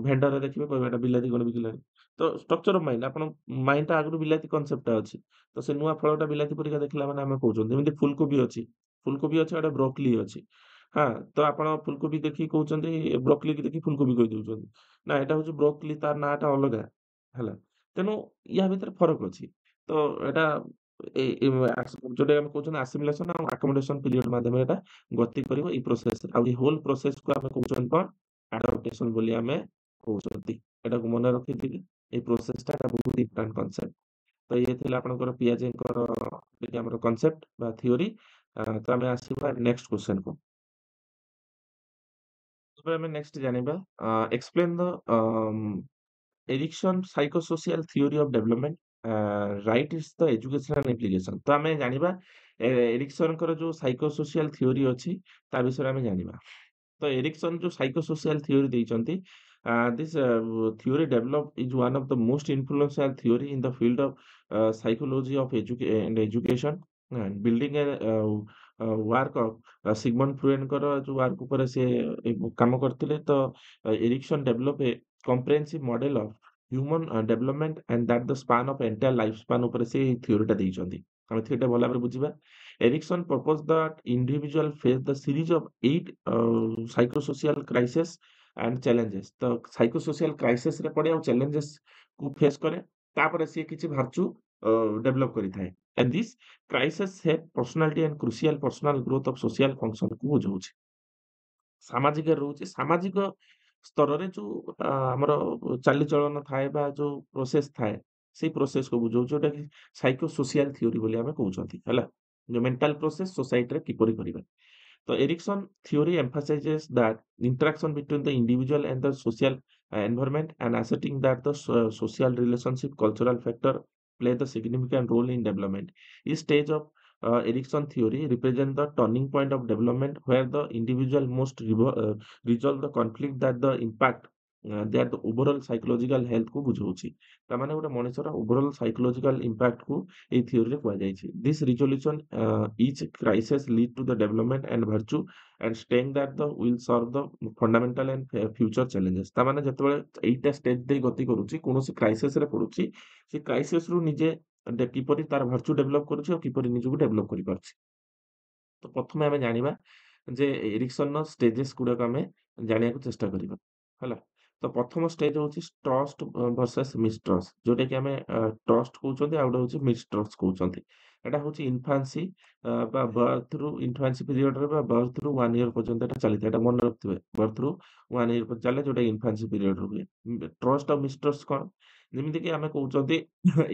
ଭେଣ୍ଡରରେ ଦେଖିବେ କହିବେ ଏଟା ବିଲାତି କଣ ବିକିଲାଣି। ତ ଷ୍ଟ୍ରକ୍ଚର ଅଫ ମାଇଣ୍ଡ ଆପଣ ମାଇଣ୍ଡଟା ଆଗରୁ ବିଲାତି କନସେପ୍ଟଟା ଅଛି। ତ ସେ ନୂଆ ଫଳଟା ବିଲାତି ପରିକା ଦେଖିଲା ମାନେ ଆମେ କହୁଛନ୍ତି। ଯେମିତି ଫୁଲକୋବି ଅଛି। ଫୁଲକୋବି ଅଛି, ଗୋଟେ ବ୍ରୋକଲି ଅଛି। ହଁ, ତ ଆପଣ ଫୁଲକୋବି ଦେଖିକି କହୁଛନ୍ତି, ବ୍ରୋକଲିକି ଦେଖି ଫୁଲକୋବି କହିଦଉଛନ୍ତି। ନା ଏଟା ହଉଛି ବ୍ରୋକଲି, ତାର ନାଁଟା ଅଲଗା ହେଲା। ତେଣୁ ୟା ଭିତରେ ଫରକ ଅଛି। ତ ଏଟା ଯୋଉଟା ଆମେ କହୁଛନ୍ତି ଆସିମିଲେସନ ଆଉ ଆକୋମୋଡେସନ ପିରିୟଡ ମାଧ୍ୟମରେ ଏଟା ଗତି କରିବ ଏଇ ପ୍ରୋସେସରେ। ଆଉ ଏଇ ହୋଲ ପ୍ରୋସେସକୁ ଆମେ କହୁଛନ୍ତି କଣ? ଆଡାପ୍ଟେସନ ବୋଲି ଆମେ କହୁଛନ୍ତି। ଏଟାକୁ ମନେ ରଖିଥିବେ। ଏଇ ପ୍ରୋସେସଟା ଏଟା ବହୁତ ଇମ୍ପୋର୍ଟାଣ୍ଟ କନସେପ୍ଟ। ତ ଇଏ ଥିଲା ଆପଣଙ୍କର ପିଆଜେଙ୍କର ଯେକି ଆମର କନସେପ୍ଟ ବା ଥିଓରି। ତ ଆମେ ଆସିବା ନେକ୍ସଟ କ୍ୱେଶ୍ଚନକୁ। ଏବେ ଆମେ ନେକ୍ସଟ ଜାଣିବା explain the Erikson psychosocial theory of development right is the educational implication. ତ ଆମେ ଜାଣିବା ଏରିକ୍ସନଙ୍କର ଯୋଉ ସାଇକୋସୋସିଆଲ ଥିଓରି ଅଛି ତା ବିଷୟରେ ଆମେ ଜାଣିବା। ତ ଏରିକ୍ସନ ଯୋଉ ସାଇକୋସୋସିଆଲ ଥିଓରି ଦେଇଛନ୍ତି, this theory develop is one of the most influential theory in the field of psychology of education building a work of Sigmund ଫ୍ରୁଏଡଙ୍କର ଯୋଉ ୱାର୍କ ଉପରେ ସେ କାମ କରିଥିଲେ। ତ Erikson develop a comprehensive model of human development and that the span of entire life span ଉପରେ ସେ ଥିଓରିଟା ଦେଇଛନ୍ତି। ଆମେ ଥିଓରିଟା ଭଲ ଭାବରେ ବୁଝିବା। Erikson proposed that individual face the series of 8 psychosocial crises and challenges। ତ ସାଇକୋସୋସିଆଲ କ୍ରାଇସିସ ରେ ପଡେ ଆଉ ଚ୍ୟାଲେଞ୍ଜେସ କୁ ଫେସ୍ କରେ। ତାପରେ ସିଏ କିଛି ଭାର୍ଚୁ ଡେଭଲପ କରିଥାଏ। And this crisis shape personality and crucial personal growth of social function କୁ ବୁଝଉଛି। ସାମାଜିକ ରହୁଛି। ସାମାଜିକ ସ୍ତରରେ ଯୋଉ ଆମର ଚାଲିଚଳନ ଥାଏ ବା ଯୋଉ ପ୍ରୋସେସ ଥାଏ, ସେଇ ପ୍ରୋସେସକୁ ବୁଝଉଛି, ଯୋଉଟାକି ସାଇକୋସୋସିଆଲ ଥିଓରି ବୋଲି ଆମେ କହୁଛନ୍ତି ହେଲା। ଯୋଉ ମେଣ୍ଟାଲ ପ୍ରୋସେସ ସୋସାଇଟିରେ କିପରି କରିବା। So Erikson theory emphasizes that interaction between the individual and the social environment and asserting that the social relationship cultural factor play the significant role in development. Each stage of Erikson theory represent the turning point of development where the individual must resolve the conflict that the impact that the overall psychological health କୁ ବୁଝଉଛି। ତାମାନେ ଗୋଟେ ମଣିଷର overall psychological impact କୁ ଏଇ ଥିଓରିରେ କୁହାଯାଇଛି। This resolution each crisis lead to the development and virtue and staying that the will solve the fundamental and future challenges। ତାମାନେ ଯେତେବେଳେ ଏଇଟା ଷ୍ଟେଜ ଦେଇ ଗତି କରୁଛି, କୌଣସି କ୍ରାଇସିସରେ ପଡୁଛି, ସେ କ୍ରାଇସିସରୁ ନିଜେ କିପରି ତାର ଭର୍ଚୁ ଡେଭଲପ କରୁଛି ଆଉ କିପରି ନିଜକୁ ଡେଭଲପ କରିପାରୁଛି। ତ ପ୍ରଥମେ ଆମେ ଜାଣିବା ଯେ ଏରିକ୍ସନର ଷ୍ଟେଜେସ୍ ଗୁଡାକ ଆମେ ଜାଣିବାକୁ ଚେଷ୍ଟା କରିବା ହେଲା। ତ ପ୍ରଥମ ଷ୍ଟେଜ ହଉଛି ଟ୍ରଷ୍ଟ ଭର୍ସେସ ମିସଟ୍ରଷ୍ଟ, ଯୋଉଟା କି ଆମେ ଟ୍ରଷ୍ଟ କହୁଛନ୍ତି, ଆଉ ଗୋଟେ ହଉଛି ମିସଟ୍ରଷ୍ଟ କହୁଛନ୍ତି। ଏଟା ହଉଛି ଇନଫାନ୍ସି ବା ବର୍ଥରୁ ଇନଫାନ୍ସି ପିରିୟଡରେ ବା ବର୍ଥରୁ 1 ଇୟର ପର୍ଯ୍ୟନ୍ତ ଏଟା ଚାଲିଥାଏ। ଏଟା ମନେ ରଖିଥିବେ, ବର୍ଥରୁ 1 ଇୟର ପର୍ଯ୍ୟନ୍ତ ଚାଲେ, ଯୋଉଟା ଇନଫାନ୍ସି ପିରିୟଡରେ ହୁଏ। ଟ୍ରଷ୍ଟ ଆଉ ମିସଟ୍ରଷ୍ଟ କଣ? ଯେମିତିକି ଆମେ କହୁଛନ୍ତି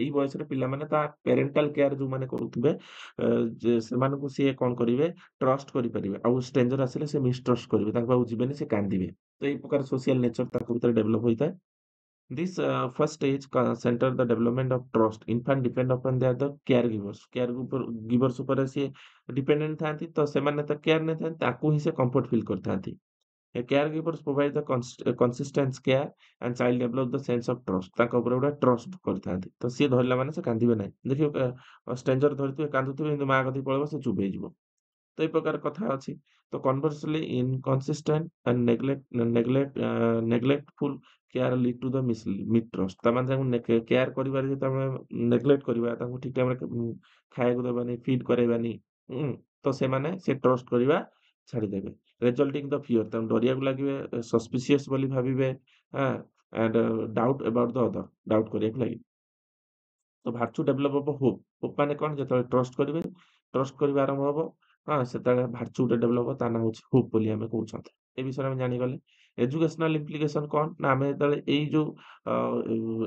ଏଇ ବୟସରେ ପିଲାମାନେ ତା ପ୍ୟାରେଣ୍ଟାଲ କେୟାର ଯୋଉମାନେ କରୁଥିବେ, ଯେ ସେମାନଙ୍କୁ ସିଏ କଣ କରିବେ, ଟ୍ରଷ୍ଟ କରିପାରିବେ। ଆଉ ଷ୍ଟ୍ରେଞ୍ଜର ଆସିଲେ ସେ ମିସଟ୍ରଷ୍ଟ କରିବେ, ତାଙ୍କ ପାଖକୁ ଯିବେନି, ସେ କାନ୍ଦିବେ। ତ ଏଇ ପ୍ରକାର ସୋସିଆଲ ନେଚର ତାଙ୍କ ଭିତରେ ଡେଭଲପ ହୋଇଥାଏ। This first stage center the development of trust. Infant depend upon the caregivers. Caregivers ଉପରେ ସିଏ ଡିପେଣ୍ଡେଣ୍ଟ ଥାନ୍ତି, ତ ସେମାନେ ତ କେୟାର ନେଇଥାନ୍ତି, ତାକୁ ହିଁ ସେ କମ୍ଫର୍ଟ ଫିଲ୍ କରିଥାନ୍ତି। Caregivers provide the consistent care and child develop the sense of trust. ତାଙ୍କ ଉପରେ ଗୋଟେ ଟ୍ରଷ୍ଟ କରିଥାନ୍ତି, ତ ସିଏ ଧରିଲା ମାନେ ସେ କାନ୍ଦିବେ ନାହିଁ। ଦେଖିବେ ଷ୍ଟ୍ରେଞ୍ଜର ଧରିଥିବେ କାନ୍ଦୁଥିବେ, କିନ୍ତୁ ମା କତିକି ପଳେଇବ, ସେ ଚୁପ୍ ହେଇଯିବ। ତ ଏଇ ପ୍ରକାର କଥା ଅଛି। ତ conversely inconsistent and neglectful care lead to the mistrust. ତାମାନେ ତାଙ୍କୁ କେୟାର କରିବାରେ ଯଦି ଆମେ ନେଗଲେକ୍ଟ କରିବା, ତାଙ୍କୁ ଠିକ ଟାଇମରେ ଖାଇବାକୁ ଦେବାନି, ଫିଡ୍ କରାଇବାନି, ତ ସେମାନେ ସେ ଟ୍ରଷ୍ଟ କରିବା ଛାଡ଼ିଦେବେ। ରେଜଲ୍ଟିଂ ଦ ଫିଅର, ତାଙ୍କୁ ଡରିବାକୁ ଲାଗିବେ, ସସ୍ପିସିୟସ୍ ବୋଲି ଭାବିବେ, and doubt about the other, doubt କରିବାକୁ ଲାଗିବେ। ତ ଭାର୍ଚୁ ଡେଭଲପ ହବ ହୋପ୍। ହୋପ୍ ମାନେ କଣ? ଯେତେବେଳେ ଟ୍ରଷ୍ଟ କରିବେ, ଟ୍ରଷ୍ଟ କରିବା ଆରମ୍ଭ ହବ, ସେତେବେଳେ ଭାର୍ଚୁ ଗୋଟେ ଡେଭଲପ ହବ, ତା ନାଁ ହଉଛି ହୋପ୍ ବୋଲି ଆମେ କହୁଛନ୍ତି। ଏ ବିଷୟରେ ଆମେ ଜାଣିଗଲେ। ଏଜୁକେସନାଲ ଇମ୍ପ୍ଲିକେସନ କଣ? ନା ଆମେ ଯେତେବେଳେ ଏଇ ଯୋଉ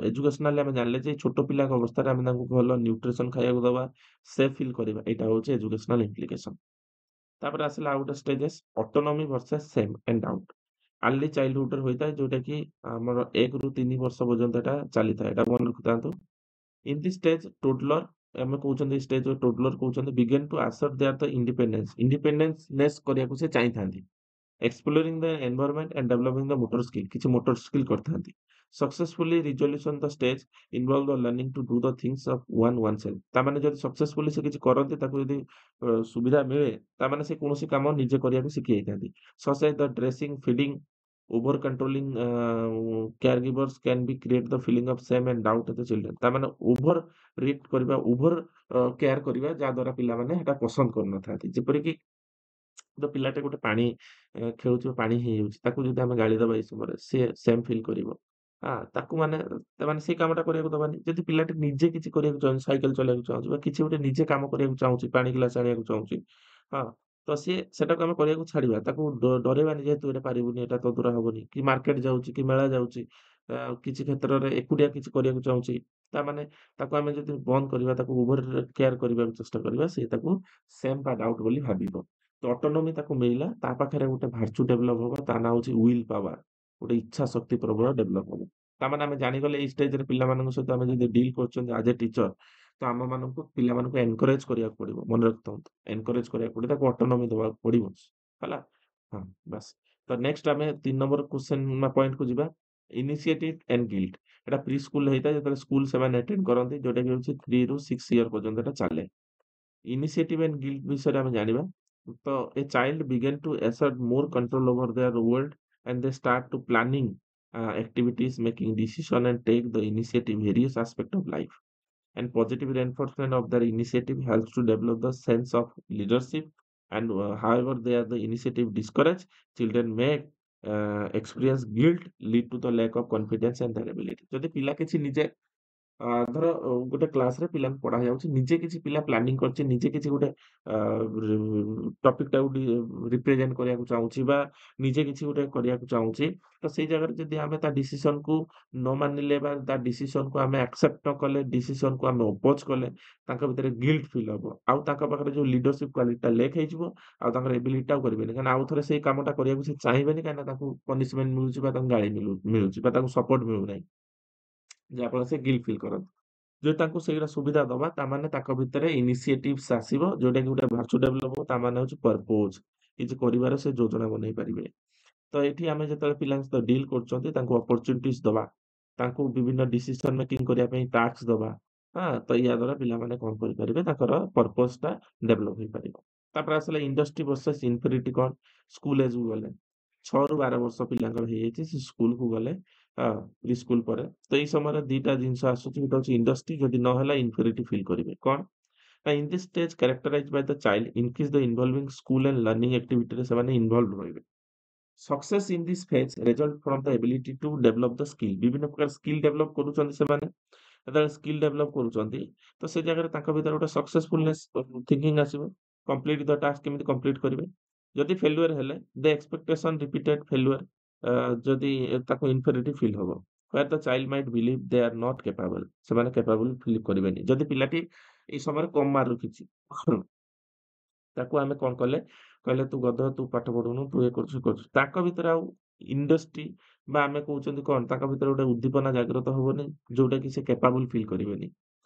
ଏଜୁକେସନାଲି ଆମେ ଜାଣିଲେ ଯେ ଛୋଟ ପିଲାଙ୍କ ଅବସ୍ଥାରେ ଆମେ ତାଙ୍କୁ ଭଲ ନ୍ୟୁଟ୍ରିସନ ଖାଇବାକୁ ଦବା, ସେଫ୍ ଫିଲ୍ କରିବା, ଏଇଟା ହଉଛି ଏଜୁକେସନାଲ ଇମ୍ପ୍ଲିକେସନ। ତାପରେ ଆସିଲା ଆଉ ଗୋଟେ stages, autonomy versus shame and doubt. Early ଚାଇଲ୍ଡହୁଡରେ ହୋଇଥାଏ, ଯୋଉଟା କି ଆମର 1 ରୁ 3 ବର୍ଷ ପର୍ଯ୍ୟନ୍ତ ଏଟା ଚାଲିଥାଏ। ଏଟା ମନେ ରଖିଥାନ୍ତୁ। In this stage, toddler, ଆମେ କହୁଛନ୍ତି ଷ୍ଟେଜ ଟୋଡଲର କହୁଛନ୍ତି, begin to assert their the independence କରିବାକୁ ସେ ଚାହିଁଥାନ୍ତି। exploring the environment and developing the motor skill, କିଛି motor skill କରିଥାନ୍ତି। successfully resolution the stage involve the learning to do the things of oneself। ତାମାନେ ଯଦି successfully ସେ କିଛି କରନ୍ତି, ତାକୁ ଯଦି ସୁବିଧା ମିଳେ, ତାମାନେ ସେ କୌଣସି କାମ ନିଜେ କରିବାକୁ ଶିଖି ଯାଇଥାନ୍ତି। such as the dressing, feeding, over controlling caregivers can be create the feeling of shame and doubt in the children। ତାମାନେ ଓଭର ରିଏକ୍ଟ କରିବା, ଓଭର କେୟାର କରିବା, ଯାହା ଦ୍ୱାରା ପିଲାମାନେ ସେଟା ପସନ୍ଦ କରୁନଥାନ୍ତି। ଯେପରିକି ତ ପିଲାଟେ ଗୋଟେ ପାଣି ଖେଳୁଥିବ, ପାଣି ହେଇଯାଉଛି, ତାକୁ ଯଦି ଆମେ ଗାଳି ଦବା ଏଇ ସମୟରେ, ସିଏ ସେମ୍ ଫିଲ୍ କରିବ। ତାକୁ ମାନେ ତାମାନେ ସେଇ କାମଟା କରିବାକୁ ଦବାନି। ଯଦି ପିଲାଟି ନିଜେ କିଛି କରିବାକୁ ଚାହୁଁଛି, ସାଇକେଲ ଚଲେଇବାକୁ ଚାହୁଁଛି, ବା କିଛି ଗୋଟେ ନିଜେ କାମ କରିବାକୁ ଚାହୁଁଛି, ପାଣି ଗ୍ଲାସ ଆଣିବାକୁ ଚାହୁଁଛି, ହଁ, ତ ସିଏ ସେଟାକୁ ଆମେ କରିବାକୁ ଛାଡିବା। ତାକୁ ଡରେଇବାନି ଯେ ତୁ ଏଟା ପାରିବୁନି, ଏଟା ତୋ ଦ୍ୱାରା ହବନି। କି ମାର୍କେଟ ଯାଉଛି, କି ମେଳା ଯାଉଛି, କିଛି କ୍ଷେତ୍ରରେ ଏକୁଟିଆ କିଛି କରିବାକୁ ଚାହୁଁଛି, ତାମାନେ ତାକୁ ଆମେ ଯଦି ବନ୍ଦ କରିବା, ତାକୁ ଓଭର କେୟାର କରିବାକୁ ଚେଷ୍ଟା କରିବା, ସେ ତାକୁ ସେମ୍ ବା ଡାଉଟ୍ ବୋଲି ଭାବିବ। ତ ଅଟୋନୋମି ତାକୁ ମିଳିଲା, ତା ପାଖରେ ଗୋଟେ ଭାର୍ଚୁ ଡେଭଲପ ହବ, ତା ନାଁ ହଉଛି ୱିଲ୍ ପାୱାର। ଗୋଟେ ଇଚ୍ଛା ଶକ୍ତି ପ୍ରବଳ ଡେଭଲପ ହବ। ତାମାନେ ଆମେ ଜାଣିଗଲେ ଏଇ ଷ୍ଟେଜରେ ପିଲାମାନଙ୍କ ସହିତ ଆମେ ଯଦି ଡିଲ୍ କରୁଛନ୍ତି ଆଜ୍ ଏ ଟିଚର, ତ ଆମମାନଙ୍କୁ ପିଲାମାନଙ୍କୁ ଏନକରେଜ କରିବାକୁ ପଡିବ। ମନେ ରଖିଥାନ୍ତୁ, ଏନକରେଜ କରିବାକୁ ପଡିବ, ତାକୁ ଅଟୋନୋମି ଦେବାକୁ ପଡିବ, ହେଲା। ହଁ, ବାସ୍। ତ ନେକ୍ସଟ ଆମେ 3 ନମ୍ବର କ୍ୱେଶ୍ଚନ ବା ପଏଣ୍ଟକୁ ଯିବା। Initiative and guilt. ଏଟା ପ୍ରି ସ୍କୁଲ ହେଇଥାଏ, ଯେତେବେଳେ ସ୍କୁଲ ସେମାନେ ଆଟେଣ୍ଡ କରନ୍ତି, ଯୋଉଟା କି ହଉଛି 3 ରୁ 6 ଇୟର ପର୍ଯ୍ୟନ୍ତ ଏଟା ଚାଲେ। ଇନିସିଏଟିଭ ଏଣ୍ଡ ଗିଲ୍ଟ ବିଷୟରେ ଆମେ ଜାଣିବା। ତ a child begin to assert more control over their world and they start to planning activities, making decision and take the initiative various aspect of life. And positive reinforcement of their initiative helps to develop the sense of leadership. And however they are the initiative discouraged, children may experience guilt, lead to the lack of confidence and their ability। ଯଦି ପିଲା କିଛି ନିଜେ ଧର ଗୋଟେ କ୍ଲାସରେ ପିଲାଙ୍କୁ ପଢା ଯାଉଛି, ନିଜେ କିଛି ପିଲା ପ୍ଲାନିଂ କରିଛି, ନିଜେ କିଛି ଗୋଟେ ଟପିକଟାକୁ ରିପ୍ରେଜେଣ୍ଟ କରିବାକୁ ଚାହୁଁଛି, ବା ନିଜେ କିଛି ଗୋଟେ କରିବାକୁ ଚାହୁଁଛି, ତ ସେଇ ଜାଗାରେ ଯଦି ଆମେ ତା ଡିସିସନକୁ ନ ମାନିଲେ, ବା ତା ଡିସିସନକୁ ଆମେ ଆକ୍ସେପ୍ଟ ନ କଲେ, ଡିସିସନକୁ ଆମେ ଅପୋଜ କଲେ, ତାଙ୍କ ଭିତରେ ଗିଲ୍ଟ ଫିଲ୍ ହବ, ଆଉ ତାଙ୍କ ପାଖରେ ଯୋଉ ଲିଡରସିପ କ୍ୱାଲିଟିଟା ଲେକ୍ ହେଇଯିବ, ଆଉ ତାଙ୍କର ଏବିଲିଟିଟା ଆଉ କରିବେନି। କାରଣ ଆଉ ଥରେ ସେଇ କାମଟା କରିବାକୁ ସେ ଚାହିଁବେନି, କାହିଁକିନା ତାଙ୍କୁ ପନିଶମେଣ୍ଟ ମିଳୁଛି, ବା ତାଙ୍କୁ ଗାଳି ମିଳୁଛି, ବା ତାଙ୍କୁ ସପୋର୍ଟ ମିଳୁନାହିଁ, ଯାହାଫଳରେ ସେ ଗିଲ୍ଟ ଫିଲ୍ କରନ୍ତି। ଯଦି ତାଙ୍କୁ ସେଇଟା ସୁବିଧା ଦବା, ତାମାନେ ତାଙ୍କ ଭିତରେ ଇନିସିଏଟିଭ୍ସ ଆସିବ, ଯୋଉଟା କି ଗୋଟେ ଭାର୍ଚୁ ଡେଭଲପ ହବ, ତାମାନେ ହଉଛି ପର୍ପୋଜ, କିଛି କରିବାର ସେ ଯୋଜନା ବନେଇ ପାରିବେ। ତ ଏଠି ଆମେ ଯେତେବେଳେ ପିଲାଙ୍କ ସହିତ ଡିଲ୍ କରୁଛନ୍ତି, ତାଙ୍କୁ ଅପରଚ୍ୟୁନିଟିଜ ଦବା, ତାଙ୍କୁ ବିଭିନ୍ନ ଡିସିସନ ମେକିଂ କରିବା ପାଇଁ ଟାସ୍କ ଦବା, ତ ୟା ଦ୍ୱାରା ପିଲାମାନେ କଣ କରିପାରିବେ, ତାଙ୍କର ପର୍ପୋଜଟା ଡେଭଲପ ହେଇପାରିବ। ତାପରେ ଆସିଲା ଇଣ୍ଡଷ୍ଟ୍ରି ଭର୍ସେସ ଇନଫିନିଟି କଣ? ସ୍କୁଲ ଏଜକୁ ଗଲେ 6 ରୁ 12 ବର୍ଷ ପିଲାଙ୍କର ହେଇଯାଇଛି, ସେ ସ୍କୁଲକୁ ଗଲେ, ପ୍ରି ସ୍କୁଲ ପରେ, ତ ଏଇ ସମୟରେ ଦିଟା ଜିନିଷ ଆସୁଛି। ଗୋଟେ ହଉଛି ଇଣ୍ଡଷ୍ଟ୍ରି, ଯଦି ନହେଲା ଇନଫିନିଟି ଫିଲ୍ କରିବେ। କଣ? In this stage characterized by the child, increase the involving school and learning activity ରେ ସେମାନେ involved ରହିବେ। Success in this phase result from the ability to develop the skill। ବିଭିନ୍ନ ପ୍ରକାର ସ୍କିଲ୍ ଡେଭଲପ୍ କରୁଛନ୍ତି ସେମାନେ। ଯେତେବେଳେ ସ୍କିଲ୍ ଡେଭଲପ୍ କରୁଛନ୍ତି ତ ସେ ଜାଗାରେ ତାଙ୍କ ଭିତରେ ଗୋଟେ ସକ୍ସେସଫୁଲନେସ୍ ଥିଙ୍କିଂ ଆସିବ। କମ୍ପ୍ଲିଟ୍ ଦ ଟାସ୍କ କେମିତି କମ୍ପ୍ଲିଟ୍ କରିବେ। ଯଦି ଫେଲୁଅର ହେଲେ ଦ ଏକ୍ସପେକ୍ଟେସନ ରିପିଟେଡ୍ ଫେଲୁଅର ଯଦି ତାକୁ ଇନଫେରିଟି ଫିଲ୍ ହବ। where the child might believe they are not capable ସେମାନେ capable ଫିଲ୍ କରିବେନି। ଯଦି ପିଲାଟି ଏଇ ସମୟରେ କମ୍ ମାର୍କ ରଖିଛି ତାକୁ ଆମେ କଣ କଲେ କହିଲେ ତୁ ଗଧ ତୁ ପାଠ ପଢୁନୁ ତୁ ଏ କରୁଛୁ କରୁଛୁ ତାଙ୍କ ଭିତରେ ଆଉ ଇଣ୍ଡଷ୍ଟ୍ରି ବା ଆମେ କହୁଛନ୍ତି କଣ ତାଙ୍କ ଭିତରେ ଗୋଟେ ଉଦ୍ଦୀପନା ଜାଗ୍ରତ ହବନି ଯୋଉଟା କି ସେ capable ଫିଲ୍ କରିବେନି।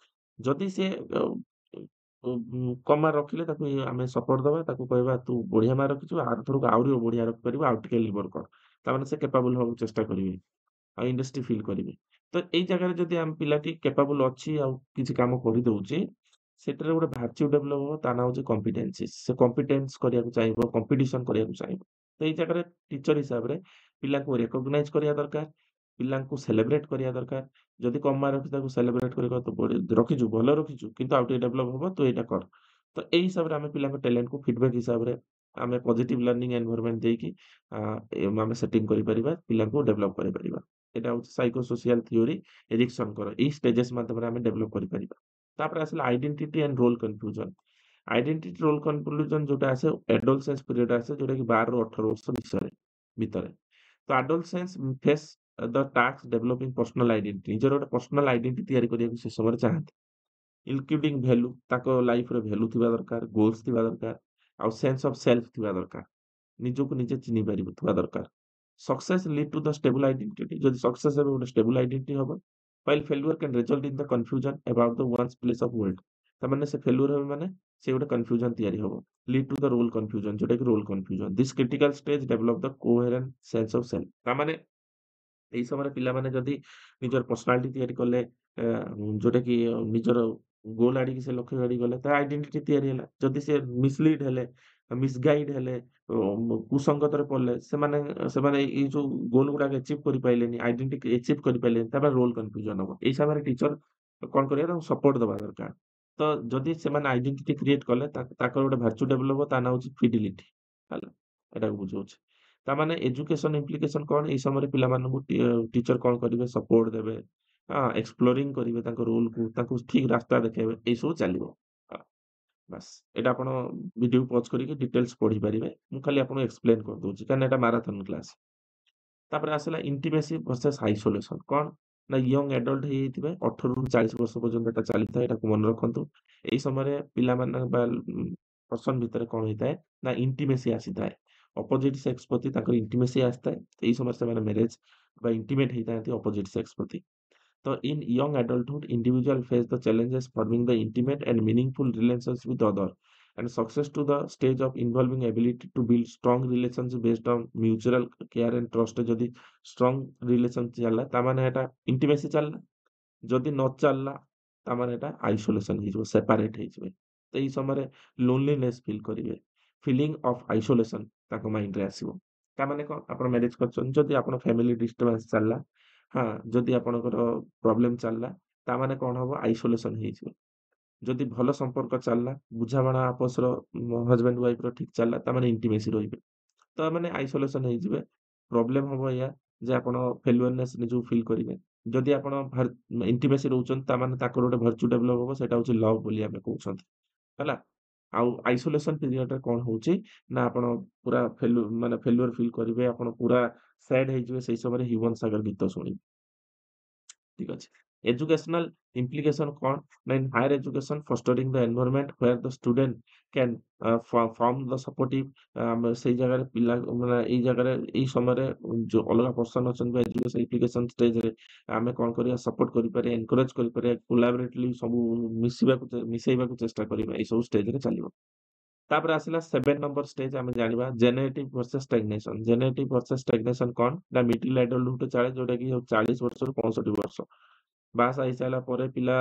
ଯଦି ସେ କମ୍ ମାର୍କ ରଖିଲେ ତାକୁ ଆମେ ସପୋର୍ଟ ଦବା ତାକୁ କହିବା ତୁ ବଢିଆ ମାର୍କ ରଖିଛୁ ଆରଥରକୁ ଆହୁରି ବଢିଆ ରଖିପାରିବୁ ଆଉ ଟିକେ ଲିଭର କର ତାମାନେ ସେ capable ହବାକୁ ଚେଷ୍ଟା କରିବେ ଆଉ ଇଣ୍ଡଷ୍ଟ୍ରି ଫିଲ୍ କରିବେ। ତ ଏଇ ଜାଗାରେ ଯଦି ଆମ ପିଲାଟି capable ଅଛି ଆଉ କିଛି କାମ କରିଦଉଛି ସେଟାରେ ଗୋଟେ ଭାର୍ଚ୍ୟୁ ଡେଭଲପ ହବ ତା ନାଁ ହଉଛି କମ୍ପିଟେନ୍ସିସ୍। ସେ କମ୍ପିଟେନ୍ସ କରିବାକୁ ଚାହିଁବ କମ୍ପିଟିସନ କରିବାକୁ ଚାହିଁବ। ତ ଏଇ ଜାଗାରେ ଟିଚର ହିସାବରେ ପିଲାଙ୍କୁ ରେକଗ୍ନାଇଜ କରିବା ଦରକାର ପିଲାଙ୍କୁ ସେଲିବ୍ରେଟ କରିବା ଦରକାର। ଯଦି କମ୍ ମାର୍କ ରଖିଛି ତାକୁ ସେଲିବ୍ରେଟ କରିବା ତୁ ରଖିଛୁ ଭଲ ରଖିଛୁ କିନ୍ତୁ ଆଉ ଟିକେ ଡେଭଲପ ହବ ତୁ ଏଇଟା କର। ତ ଏଇ ହିସାବରେ ଆମେ ପିଲାଙ୍କ ଟ୍ୟାଲେଣ୍ଟକୁ ଫିଡବ୍ୟାକ୍ ହିସାବରେ ଆମେ ପଜିଟିଭ ଲର୍ଣ୍ଣିଂ ଏନଭାରନମେଣ୍ଟ ଦେଇକି ଆମେ ସେଟିଂ କରିପାରିବା ପିଲାଙ୍କୁ ଡେଭଲପ କରିପାରିବା। ଏଇଟା ହଉଛି ସାଇକୋ ସୋସିଆଲ ଥିଓରି ଏରିକ୍ସନଙ୍କର ଏଇ ଷ୍ଟେଜେସ୍ ମାଧ୍ୟମରେ ଆମେ ଡେଭଲପ କରିପାରିବା। ତାପରେ ଆସିଲା identity and role confusion. Identity role confusion ଯୋଉଟା ଆସେ ଆଡୋଲସେନ୍ସ ପିରିୟଡ ଆସେ ଯୋଉଟା କି 12 ରୁ 18 ବର୍ଷ ଭିତରେ। ତ ଆଡୋଲସେନ୍ସ ଫେସ୍ ଦ ଟାସ୍କ ଡେଭଲପିଂ ପର୍ସନାଲ ଆଇଡେଣ୍ଟିଟି ନିଜର ଗୋଟେ ପର୍ସନାଲ ଆଇଡେଣ୍ଟିଟି ତିଆରି କରିବାକୁ ସେ ସମୟରେ ଚାହାନ୍ତି। ଇନକ୍ଲୁଡିଂ ଭ୍ୟାଲୁ ତାଙ୍କ ଲାଇଫରେ ଭ୍ୟାଲୁ ଥିବା ଦରକାର ଗୋଲ୍ସ ଥିବା ଦରକାର ଆଉ ସେନ୍ସ ଅଫ ସେଲ୍ଫ ଥିବା ଦରକାର ନିଜକୁ ନିଜେ ଚିହ୍ନି ପାରିବ ଥିବା ଦରକାର। Success lead to the stable identity ଯଦି ସକ୍ସେସ୍ ହେବ ଗୋଟେ ଷ୍ଟେବଲ ଆଇଡେଣ୍ଟିଟି ହବ while failure can result in the confusion about the one's place of world। ତାମାନେ ସେ ଫେଲୁଅର ହେବେ ମାନେ ସେ ଗୋଟେ କନଫ୍ୟୁଜନ ତିଆରି ହବ lead to the role confusion ଯୋଉଟା କି role confusion. this critical stage develop the coherent sense of self। ତାମାନେ ଏଇ ସମୟରେ ପିଲାମାନେ ଯଦି ନିଜର ପର୍ସନାଲିଟି ତିଆରି କଲେ ଯୋଉଟା କି ନିଜର ଗୋଲ ଆଡିକି ସେ ଲକ୍ଷ୍ୟ ଆଡିକି ଗଲେ ତା ଆଇଡେଣ୍ଟିଟି ତିଆରି ହେଲା। ଯଦି ସେ ମିସଲିଡ୍ ହେଲେ ମିସଗାଇଡ୍ ହେଲେ କୁସଙ୍ଗତରେ ପଡିଲେ ସେମାନେ ସେମାନେ ଏଇ ଯୋଉ ଗୋଲ ଗୁଡାକ ଆଚିଭ୍ କରିପାରିଲେନି ଆଇଡେଣ୍ଟିଟି ଆଚିଭ୍ କରିପାରିଲେନି ତାପରେ ରୋଲ କନଫ୍ୟୁଜନ ହବ। ଏଇ ସମୟରେ ଟିଚର କଣ କରିବା ତାଙ୍କୁ ସପୋର୍ଟ ଦବା ଦରକାର। ତ ଯଦି ସେମାନେ ଆଇଡେଣ୍ଟିଟି କ୍ରିଏଟ କଲେ ତାଙ୍କର ଗୋଟେ ଭାର୍ଚ୍ୟୁ ଡେଭଲପ ହବ ତା ନାଁ ହଉଛି ଫିଡିଲିଟି ହେଲା ଏଟାକୁ ବୁଝଉଛି। ତାମାନେ ଏଜୁକେସନ ଇମ୍ପ୍ଲିକେସନ କଣ ଏଇ ସମୟରେ ପିଲାମାନଙ୍କୁ ଟିଚର କଣ କରିବେ ସପୋର୍ଟ ଦେବେ ଏକ୍ସପ୍ଲୋରିଂ କରିବେ ତାଙ୍କ ରୋଲକୁ ତାଙ୍କୁ ଠିକ ରାସ୍ତା ଦେଖେଇବେ ଏଇ ସବୁ ଚାଲିବ। ହଁ, ବାସ୍ ଏଇଟା ଆପଣ ଭିଡିଓ ପଜ କରିକି ଡିଟେଲ୍ସ ପଢିପାରିବେ ମୁଁ ଖାଲି ଆପଣଙ୍କୁ ଏକ୍ସପ୍ଲେନ କରିଦଉଛି କାରଣ ଏଟା ମାରାଥନ କ୍ଲାସ। ତାପରେ ଆସିଲା ଇଣ୍ଟିମେସି ଭର୍ସେସ ଆଇସୋଲେସନ କଣ ନା ୟଙ୍ଗ ଆଡଲ୍ଟ ହେଇଯାଇଥିବେ 18 ରୁ 40 ବର୍ଷ ପର୍ଯ୍ୟନ୍ତ ଏଟା ଚାଲିଥାଏ ଏଟାକୁ ମନେ ରଖନ୍ତୁ। ଏଇ ସମୟରେ ପିଲାମାନେ ବା ପର୍ସନ ଭିତରେ କଣ ହେଇଥାଏ ନା ଇଣ୍ଟିମେସି ଆସିଥାଏ ଅପୋଜିଟ ସେକ୍ସ ପ୍ରତି ତାଙ୍କର ଇଣ୍ଟିମେସି ଆସିଥାଏ। ଏଇ ସମୟରେ ସେମାନେ ମ୍ୟାରେଜ ବା ଇଣ୍ଟିମେଟ ହେଇଥାନ୍ତି ଅପୋଜିଟ ସେକ୍ସ ପ୍ରତି। So in young adulthood, individual face the challenges forming the intimate and meaningful relationships with other, and success to the stage of involving ability to build strong relations based on mutual care and trust। ଯଦି strong relation ଚାଲିଲା ତାମାନେ ଏଟା intimacy ଚାଲିଲା ଯଦି ନ ଚାଲିଲା ତାମାନେ ଏଟା ଆଇସୋଲେସନ ହେଇଯିବ ସେପାରେଟ ହେଇଯିବେ। ତ ଏଇ ସମୟରେ ଲୋନଲିନେସ୍ ଫିଲ୍ କରିବେ ଫିଲିଂ ଅଫ ଆଇସୋଲେସନ ତାଙ୍କ ମାଇଣ୍ଡରେ ଆସିବ। ତାମାନେ କଣ ଆପଣ ମ୍ୟାରେଜ କରିଛନ୍ତି ଯଦି ଆପଣ ଫ୍ୟାମିଲି ଡିଷ୍ଟର୍ବାନ୍ସ ଚାଲିଲା ହଁ ଯଦି ଆପଣଙ୍କର ପ୍ରୋବ୍ଲେମ ଚାଲିଲା ତାମାନେ କଣ ହବ ଆଇସୋଲେସନ ହେଇଯିବେ। ଯଦି ଭଲ ସମ୍ପର୍କ ଚାଲିଲା ବୁଝାମଣା ଆପସର ହଜବେଣ୍ଡ ୱାଇଫ ର ଠିକ ଚାଲିଲା ତାମାନେ ଇଣ୍ଟିମେସି ରହିବେ। ତ ମାନେ ଆଇସୋଲେସନ ହେଇଯିବେ। ପ୍ରୋବ୍ଲେମ ହବ ଏଇଆ ଯେ ଆପଣ ଫେଲୁଅରନେସ୍ ନିଜକୁ ଫିଲ୍ କରିବେ। ଯଦି ଆପଣ ଇଣ୍ଟିମେସି ରହୁଛନ୍ତି ତାମାନେ ତାଙ୍କର ଗୋଟେ ଭର୍ଚ୍ୟୁ ଡେଭଲପ ହବ ସେଟା ହଉଛି ଲଭ ବୋଲି ଆମେ କହୁଛନ୍ତି ହେଲା। ଆଉ ଆଇସୋଲେସନ ପିରିୟଡରେ କଣ ହଉଛି ନା ଆପଣ ପୁରା ମାନେ ଫେଲୁଅର ଫିଲ୍ କରିବେ ଆପଣ ପୁରା ସ୍ୟାଡ ହେଇଯିବେ ସେଇ ସମୟରେ ହ୍ୟୁମାନ ସାଗର ଗୀତ ଶୁଣିବେ। ঠিক ଅଛି। Educational implication କଣ? ନା in higher education fostering the environment where the student can form the supportive ସେଇ ଜାଗାରେ ପିଲା ମାନେ ଏଇ ଜାଗାରେ ଏଇ ସମୟରେ ଯୋଉ ଅଲଗା ପର୍ସନ ଅଛନ୍ତି ବା ଏଜୁକେସନ ଇମ୍ପ୍ଲିକେସନ ଷ୍ଟେଜରେ ଆମେ କଣ କରିବା ସପୋର୍ଟ କରିପାରିବା ଏନକରେଜ କରିପାରିବା କୋଲାବରେଟଲି ସବୁ ମିଶେଇବାକୁ ଚେଷ୍ଟା କରିବା ଏଇ ସବୁ ଷ୍ଟେଜରେ ଚାଲିବ। ତାପରେ ଆସିଲା 7 ନମ୍ବର ଷ୍ଟେଜ ଆମେ ଜାଣିବା ଜେନେରେଟିଭ ଭର୍ସେସ ଷ୍ଟାଗ୍ନେସନ। ଜେନେରେଟିଭ ଭର୍ସେସ ଷ୍ଟାଗ୍ନେସନ କଣ ନା ମିଡିଲ ଆଡଲ୍ଟହୁଡ ଚାଲେ ଯୋଉଟା କି 40 ବର୍ଷରୁ 65 ବର୍ଷ ବାହାସାହା ହେଇସାରିଲା ପରେ ପିଲା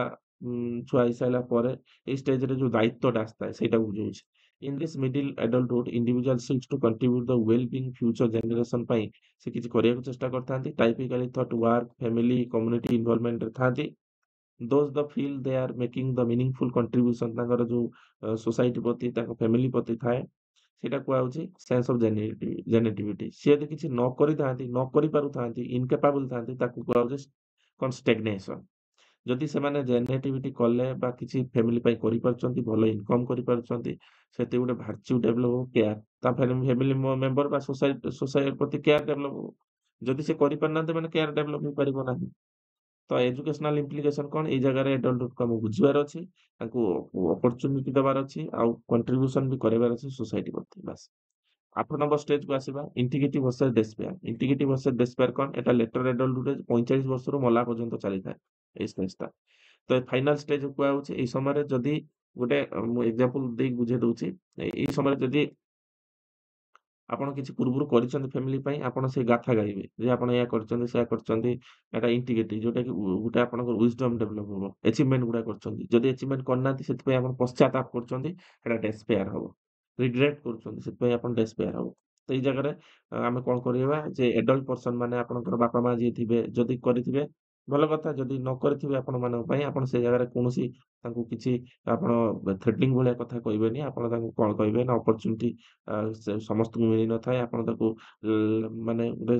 ଛୁଆ ହେଇସାରିଲା ପରେ ଏଇ ଷ୍ଟେଜରେ ଯୋଉ ଦାୟିତ୍ୱଟା ଆସିଥାଏ ସେଇଟାକୁ ବୁଝଉଛି। In this middle adulthood individual seeks to contribute the well being future generation ପାଇଁ ସେ କିଛି କରିବାକୁ ଚେଷ୍ଟା କରିଥାନ୍ତି typically thought work family community ଇନଭଲଭମେଣ୍ଟରେ ଥାନ୍ତି। those the feel they are making the meaningful contribution ତାଙ୍କର ଯୋଉ society ପ୍ରତି ତାଙ୍କ family ପ୍ରତି ଥାଏ ସେଇଟା କୁହାଯାଉଛି sense of genetivity। ସିଏ ଯଦି କିଛି ନ କରିଥାନ୍ତି, ନ କରିପାରୁଥାନ୍ତି, incapable ଥାନ୍ତି ତାକୁ କୁହାଯାଉଛି କଣ stagnation। ଯଦି ସେମାନେ ଜେନେଟିଭିଟି କଲେ ବା କିଛି ଫ୍ୟାମିଲି ପାଇଁ କରିପାରୁଛନ୍ତି, ଭଲ ଇନକମ୍ କରିପାରୁଛନ୍ତି, ସେଠି ଗୋଟେ ଭାର୍ଚ୍ୟୁ ଡେଭଲପ ହବ, କେୟାର ତା ଫ୍ୟାମିଲି ମେମ୍ବର ବା ସୋସାଇଟି ପ୍ରତି କେୟାର ଡେଭଲପ ହବ। ଯଦି ସେ କରିପାରୁନାହାନ୍ତି ମାନେ କେୟାର ଡେଭଲପ ହେଇପାରିବ ନାହିଁ। ତ ଏଜୁକେସନାଲ ଇମ୍ପ୍ଲିକେସନ କଣ? ଏଇ ଜାଗାରେ ଏଡଲ୍ଟହୁଡକୁ ଆମକୁ ବୁଝିବାର ଅଛି, ତାଙ୍କୁ ଅପରଚ୍ୟୁନିଟି ଦେବାର ଅଛି, ଆଉ କଣ୍ଟ୍ରିବ୍ୟୁସନ ବି କରିବାର ଅଛି ସୋସାଇଟି ପ୍ରତି। ବାସ୍ 8 ନମ୍ବର ଷ୍ଟେଜକୁ ଆସିବା, ଇଣ୍ଟିଗ୍ରିଟି ଭର୍ସେସ ଡେସ୍ପେୟାର। ଇଣ୍ଟିଗ୍ରିଟି ଭର୍ସେସ ଡେସ୍ପେୟାର କଣ? ଏଟା ଲେଟର ଏଡଲ୍ଟହୁଡରେ 45 ବର୍ଷରୁ ମଲା ପର୍ଯ୍ୟନ୍ତ ଚାଲିଥାଏ ଏଇ ଷ୍ଟେଜଟା। ତ ଫାଇନାଲ ଷ୍ଟେଜ କୁହାଯାଉଛି ଏଇ ସମୟରେ ଯଦି ଗୋଟେ ମୁଁ ଏକ୍ସାମ୍ପଲ ଦେଇକି ବୁଝେଇ ଦଉଛି। ଏଇ ସମୟରେ ଯଦି ଆପଣ କିଛି ପୂର୍ବରୁ କରିଛନ୍ତି ଫ୍ୟାମିଲି ପାଇଁ, ଆପଣ ସେଇ ଗାଥା ଗାଇବେ ଯେ ଆପଣ ଏଇଆ କରିଛନ୍ତି, ସେୟା କରିଛନ୍ତି। ଏଟା ଇଣ୍ଟିଗ୍ରିଟି, ଯୋଉଟା କି ଗୋଟେ ଆପଣଙ୍କର ୱିଜଡମ ଡେଭଲପ ହବ, ଆଚିଭମେଣ୍ଟ ଗୁଡା କରିଛନ୍ତି। ଯଦି ଆଚିଭମେଣ୍ଟ କରିନାହାନ୍ତି ସେଥିପାଇଁ ଆପଣ ପଶ୍ଚାତାପ କରୁଛନ୍ତି, ସେଟା ଡେସ୍ପେୟାର ହବ। ରିଗ୍ରେଟ କରୁଛନ୍ତି, ସେଥିପାଇଁ ଆପଣ ଡେସ୍ପେୟାର ହବ। ତ ଏଇ ଜାଗାରେ ଆମେ କଣ କରିବା ଯେ ଏଡଲ୍ଟ ପର୍ସନ ମାନେ ଆପଣଙ୍କର ବାପା ମା ଯିଏ ଥିବେ ଯଦି କରିଥିବେ ଭଲ କଥା, ଯଦି ନ କରିଥିବେ ଆପଣ ମାନଙ୍କ ପାଇଁ ଆପଣ ସେଇ ଜାଗାରେ କୌଣସି ତାଙ୍କୁ କିଛି ଆପଣ ଥ୍ରେଟନିଂ ଭଳିଆ କଥା କହିବେନି। ଆପଣ ତାଙ୍କୁ କଣ କହିବେ ନା ଅପରଚ୍ୟୁନିଟି ସେ ସମସ୍ତଙ୍କୁ ମିଳିନଥାଏ। ଆପଣ ତାକୁ ମାନେ ଗୋଟେ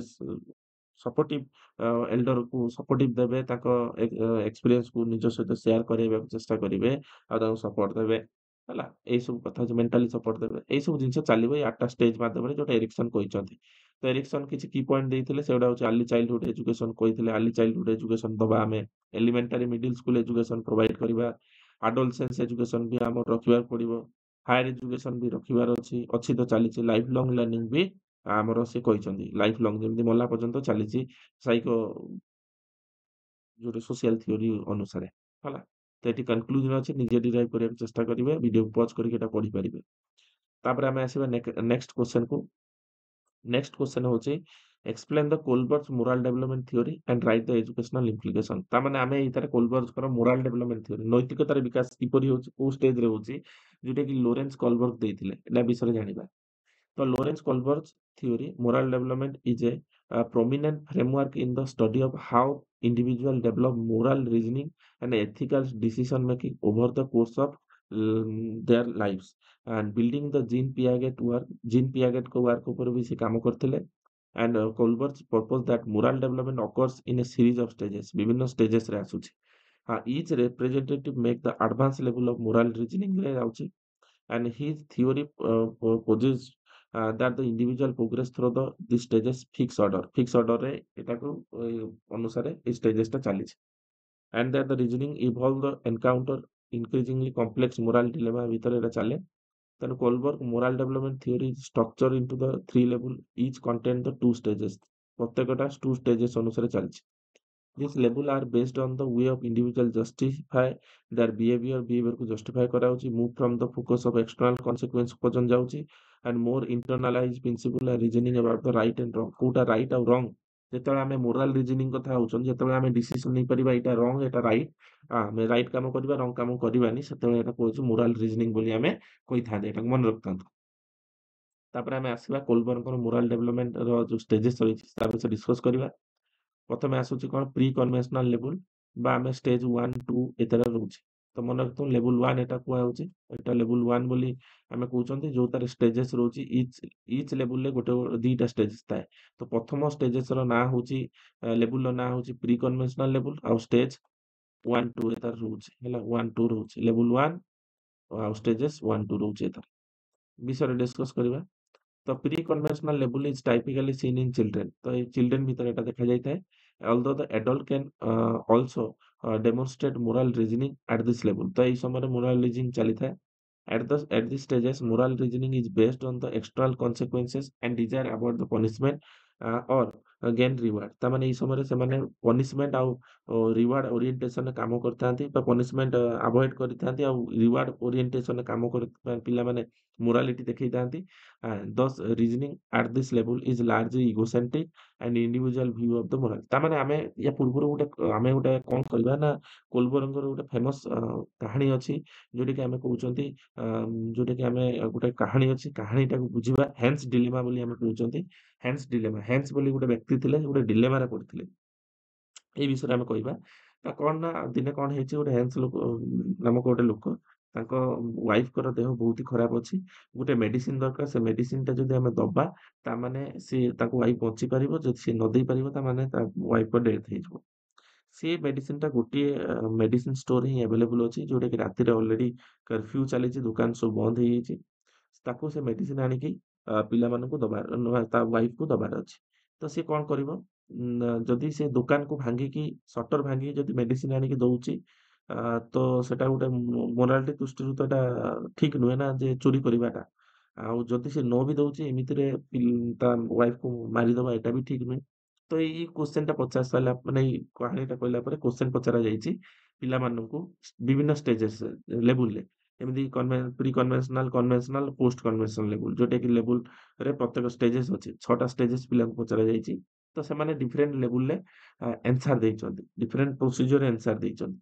ସପୋର୍ଟିଭ ଏଲ୍ଡରକୁ ସପୋର୍ଟିଭ ଦେବେ, ତାଙ୍କ ଏକ୍ସପିରିଏନ୍ସକୁ ନିଜ ସହିତ ସେୟାର କରାଇବାକୁ ଚେଷ୍ଟା କରିବେ, ଆଉ ତାଙ୍କୁ ସପୋର୍ଟ ଦେବେ ହେଲା। ଏଇ ସବୁ କଥା ହଉଛି ମେଣ୍ଟାଲି ସପୋର୍ଟ ଦେବେ। ଏଇ ସବୁ ଜିନିଷ ଚାଲିବ ଏଇ 8ଟା ଷ୍ଟେଜ ମାଧ୍ୟମରେ, ଯୋଉଟା ଏରିକ୍ସନ କହିଛନ୍ତି। ତ ଏରିକ୍ସନ କିଛି କି ପଏଣ୍ଟ ଦେଇଥିଲେ, ସେଗୁଡା ହଉଛି ଆର୍ଲି ଚାଇଲ୍ଡହୁଡ ଏଜୁକେସନ କହିଥିଲେ। ଆର୍ଲି ଚାଇଲ୍ଡହୁଡ ଏଜୁକେସନ ଦବା ଆମେ, elementary middle school education provide କରିବା, ଆଡୋଲସେନ୍ସ ଏଜୁକେସନ ବି ଆମର ରଖିବାକୁ ପଡିବ, ହାୟର ଏଜୁକେସନ ବି ରଖିବାର ଅଛି ତ ଚାଲିଛି। ଲାଇଫ ଲଙ୍ଗ ଲର୍ଣ୍ଣିଂ ବି ଆମର ସେ କହିଛନ୍ତି, ଲାଇଫ ଲଙ୍ଗ ଯେମିତି ମଲା ପର୍ଯ୍ୟନ୍ତ ଚାଲିଛି ସାଇକୋ ଯୋଉଟା ସୋସିଆଲ ଥିଓରି ଅନୁସାରେ ହେଲା। ତ ଏଠି କନକ୍ଲୁଜନ ଅଛି, ନିଜେ ଡିରାଇଭ୍ କରିବାକୁ ଚେଷ୍ଟା କରିବେ, ଭିଡିଓ ପଜ କରିକି ଏଟା ପଢିପାରିବେ। ତାପରେ ଆମେ ଆସିବା ନେକ୍ସଟ କ୍ୱେଶ୍ଚନକୁ। ନେକ୍ସଟ କ୍ୱେଶ୍ଚନ ହଉଛି explain the Kohlberg moral development theory and write the educational implication. ତାମାନେ ଆମେ ଏଇଥିରେ କୋଲବର୍ଟଙ୍କର ମୋରାଲ ଡେଭଲପମେଣ୍ଟ ଥିଓରି, ନୈତିକତାର ବିକାଶ କିପରି ହଉଛି, କୋଉ ଷ୍ଟେଜରେ ହଉଛି, ଯୋଉଟା କି ଲୋରେନ୍ସ କୋଲବର୍ଟ ଦେଇଥିଲେ, এটা ବିଷୟରେ ଜାଣିବା। ତ Lawrence Kohlberg's theory, moral development is a prominent framework in the study of how individuals develop moral reasoning and ethical decision making over the course of their lives and building the Jean Piaget को work ऊपर भी से काम करते ले। and Kohlberg's purpose that moral development occurs in a series of stages, विभिन्न stages रे आसुची। each representative make the advanced level of moral reasoning रे आउची। and his theory poses that the individual progress through the stages fixed order ରେ ଏଟାକୁ ଅନୁସାରେ এই stages ଟା ଚାଲିଛି। and that the reasoning evolve the encounter increasingly complex moral dilemma ଭିତରେ ଏଟା ଚାଲେ। ତେଣୁ କୋଲବର୍ଗ moral development theory is structured into the 3 level, each contain the 2 stages। ପ୍ରତ୍ୟେକଟା 2 stages ଅନୁସାରେ ଚାଲିଛି। These levels are based on the way of individual justify their behavior को justify କରାଯାଉଛି, move from the focus of external consequence ପର୍ଯ୍ୟନ୍ତ ଯାଉଛି and more internalized principle and reasoning about the right and wrong, କୋଉଟା right ଆଉ wrong। ଯେତେବେଳେ ଆମେ moral reasoning କଥା ହଉଛନ୍ତି, ଯେତେବେଳେ ଆମେ decision ନେଇପାରିବା ଏଇଟା wrong ଏଇଟା right, ଆମେ right କାମ କରିବା wrong କାମ କରିବାନି, ସେତେବେଳେ ଏଟା କହୁଛୁ moral reasoning ବୋଲି ଆମେ କହିଥାନ୍ତି। ଏଟାକୁ ମନେ ରଖିଥାନ୍ତୁ। ତାପରେ ଆମେ ଆସିବା କୋଲବର୍ଗଙ୍କର moral development ର ଯୋଉ stages ରହିଛି ତା ବିଷୟରେ discuss କରିବା। ପ୍ରଥମେ ଆସୁଛି କଣ ପ୍ରି କନଭେନ୍ସନାଲ ଲେବୁଲ ବା ଆମେ ଷ୍ଟେଜ 1 2 ଏଥିରେ ରହୁଛି। ତ ମନେ ରଖନ୍ତୁ ଲେବୁଲ 1 ଏଟା କୁହାଯାଉଛି, ଏଟା ଲେବୁଲ 1 ବୋଲି ଆମେ କହୁଛନ୍ତି, ଯୋଉଟାରେ ଷ୍ଟେଜେସ୍ ରହୁଛି। ଇଚ୍ ଲେବୁଲରେ ଗୋଟେ ଦିଟା ଷ୍ଟେଜେସ୍ ଥାଏ। ତ ପ୍ରଥମ ଷ୍ଟେଜେସ୍ ର ନାଁ ହଉଛି ଲେବୁଲର ନାଁ ହଉଛି ପ୍ରି କନଭେନ୍ସନାଲ ଲେବୁଲ, ଆଉ ଷ୍ଟେଜ 1 2 ଏତାର ରହୁଛି ହେଲା। 1 2 ରହୁଛି ଲେବୁଲ 1 ଆଉ ଷ୍ଟେଜେସ୍ 1 2 ରହୁଛି ଏତାର ବିଷୟରେ ଡିସ୍କସ କରିବା। ତ ପ୍ରି କନଭେନ୍ସନାଲ ଲେବୁଲ is typically seen in children. तो ये चिल्ड्रेन भीतर एटा देखा जाता है। Although the adult can also demonstrate moral reasoning at this level. तो ये समय मोरल रीजनिंग चली था। at this stages moral reasoning is based on the external consequences and desire about the punishment or gain reward। ତା ମାନେ ଏଇ ସମୟରେ ସେମାନେ ପନିଶମେଣ୍ଟ ଆଉ ରିୱାର୍ଡ ଓରିଏଣ୍ଟେସନରେ କାମ କରିଥାନ୍ତି ବା ପନିଶମେଣ୍ଟ ଆଭଏଡ କରିଥାନ୍ତି, ଆଉ ରିୱାର୍ଡ ଓରିଏଣ୍ଟେସନରେ କାମ କରି ପିଲାମାନେ morality ଦେଖେଇଥାନ୍ତି। thus reasoning at this level is largely egocentric and individual view of the moral। ତା ମାନେ ଆମେ ୟା ପୂର୍ବରୁ ଆମେ ଗୋଟେ କଣ କରିବା ନା କୋଲବର୍ଗଙ୍କର ଗୋଟେ ଫେମସ୍ କାହାଣୀ ଅଛି, ଯୋଉଟା କି ଆମେ କହୁଛନ୍ତି ଯୋଉଟା କି ଆମେ ଗୋଟେ କାହାଣୀ ଅଛି, କାହାଣୀଟାକୁ ବୁଝିବା। ହେନ୍ସ ଡିଲେମା ବୋଲି ଆମେ କହୁଛନ୍ତି। ହେନ୍ସ ଡିଲେମା, ହେନ୍ସ ବୋଲି ଗୋଟେ ବ୍ୟକ୍ତି ଥିଲେ, ଗୋଟେ ଡିଲେମାରେ ପଡିଥିଲେ। ଏଇ ବିଷୟରେ ଆମେ କହିବା କଣ ନା ଦିନେ କଣ ହେଇଛି ଗୋଟେ ହେନ୍ସ ଲୋକ ନାମକ ଗୋଟେ ଲୋକ ତାଙ୍କ ୱାଇଫଙ୍କର ଦେହ ବହୁତ ହି ଖରାପ ଅଛି। ଗୋଟେ ମେଡିସିନ ଦରକାର। ସେ ମେଡିସିନଟା ଯଦି ଆମେ ଦବା ତାମାନେ ସିଏ ତାଙ୍କ ୱାଇଫ ବଞ୍ଚିପାରିବ। ଯଦି ସିଏ ନ ଦେଇପାରିବ ତାମାନେ ତା ୱାଇଫଙ୍କ ଡେଥ୍ ହେଇଯିବ। ସେ ମେଡିସିନଟା ଗୋଟିଏ ମେଡିସିନ ଷ୍ଟୋରରେ ହିଁ ଆଭେଲେବଲ ଅଛି ଯୋଉଟାକି ରାତିରେ ଅଲରେଡି କର୍ଫ୍ୟୁ ଚାଲିଛି, ଦୋକାନ ସବୁ ବନ୍ଦ ହେଇଯାଇଛି। ତାକୁ ସେ ମେଡିସିନ ଆଣିକି ପିଲାମାନଙ୍କୁ ଦବାର ତା ୱାଇଫକୁ ଦବାର ଅଛି। ତ ସିଏ କଣ କରିବ? ଯଦି ସେ ଦୋକାନକୁ ଭାଙ୍ଗିକି ସଟର ଭାଙ୍ଗିକି ଯଦି ମେଡିସିନ ଆଣିକି ଦଉଛି ତ ସେଟା ଗୋଟେ ମୋରାଲିଟି ଦୃଷ୍ଟିରୁ ତ ଏଟା ଠିକ ନୁହେଁ ନା ଯେ ଚୋରି କରିବାଟା। ଆଉ ଯଦି ସେ ନ ବି ଦଉଛି ଏମିତିରେ ତା ୱାଇଫକୁ ମାରିଦବା ଏଟା ବି ଠିକ ନୁହେଁ। ତ ଏଇ କ୍ୱେଶ୍ଚନଟା ପଚାରି ସାରିଲା ମାନେ ଏଇ କାହାଣୀଟା କହିଲା ପରେ କ୍ୱେଶ୍ଚନ ପଚରା ଯାଇଛି ପିଲାମାନଙ୍କୁ ବିଭିନ୍ନ ଷ୍ଟେଜେସ୍ ଲେବୁଲରେ। ଏମିତି ପ୍ରି କନଭେନ୍ସନାଲ, କନଭେନ୍ସନାଲ, ପୋଷ୍ଟ କନଭେନ୍ସନାଲ ଲେବୁଲ ଯୋଉଟାକି ଲେବୁଲରେ ପ୍ରତ୍ୟେକ ଷ୍ଟେଜେସ୍ ଅଛି। 6ଟା ଷ୍ଟେଜେସ୍ ପିଲାଙ୍କୁ ପଚରା ଯାଇଛି। ତ ସେମାନେ ଡିଫରେଣ୍ଟ ଲେବୁଲରେ ଆନ୍ସର ଦେଇଛନ୍ତି। ଡିଫରେଣ୍ଟ ପ୍ରୋସିଜରରେ ଆନ୍ସର ଦେଇଛନ୍ତି।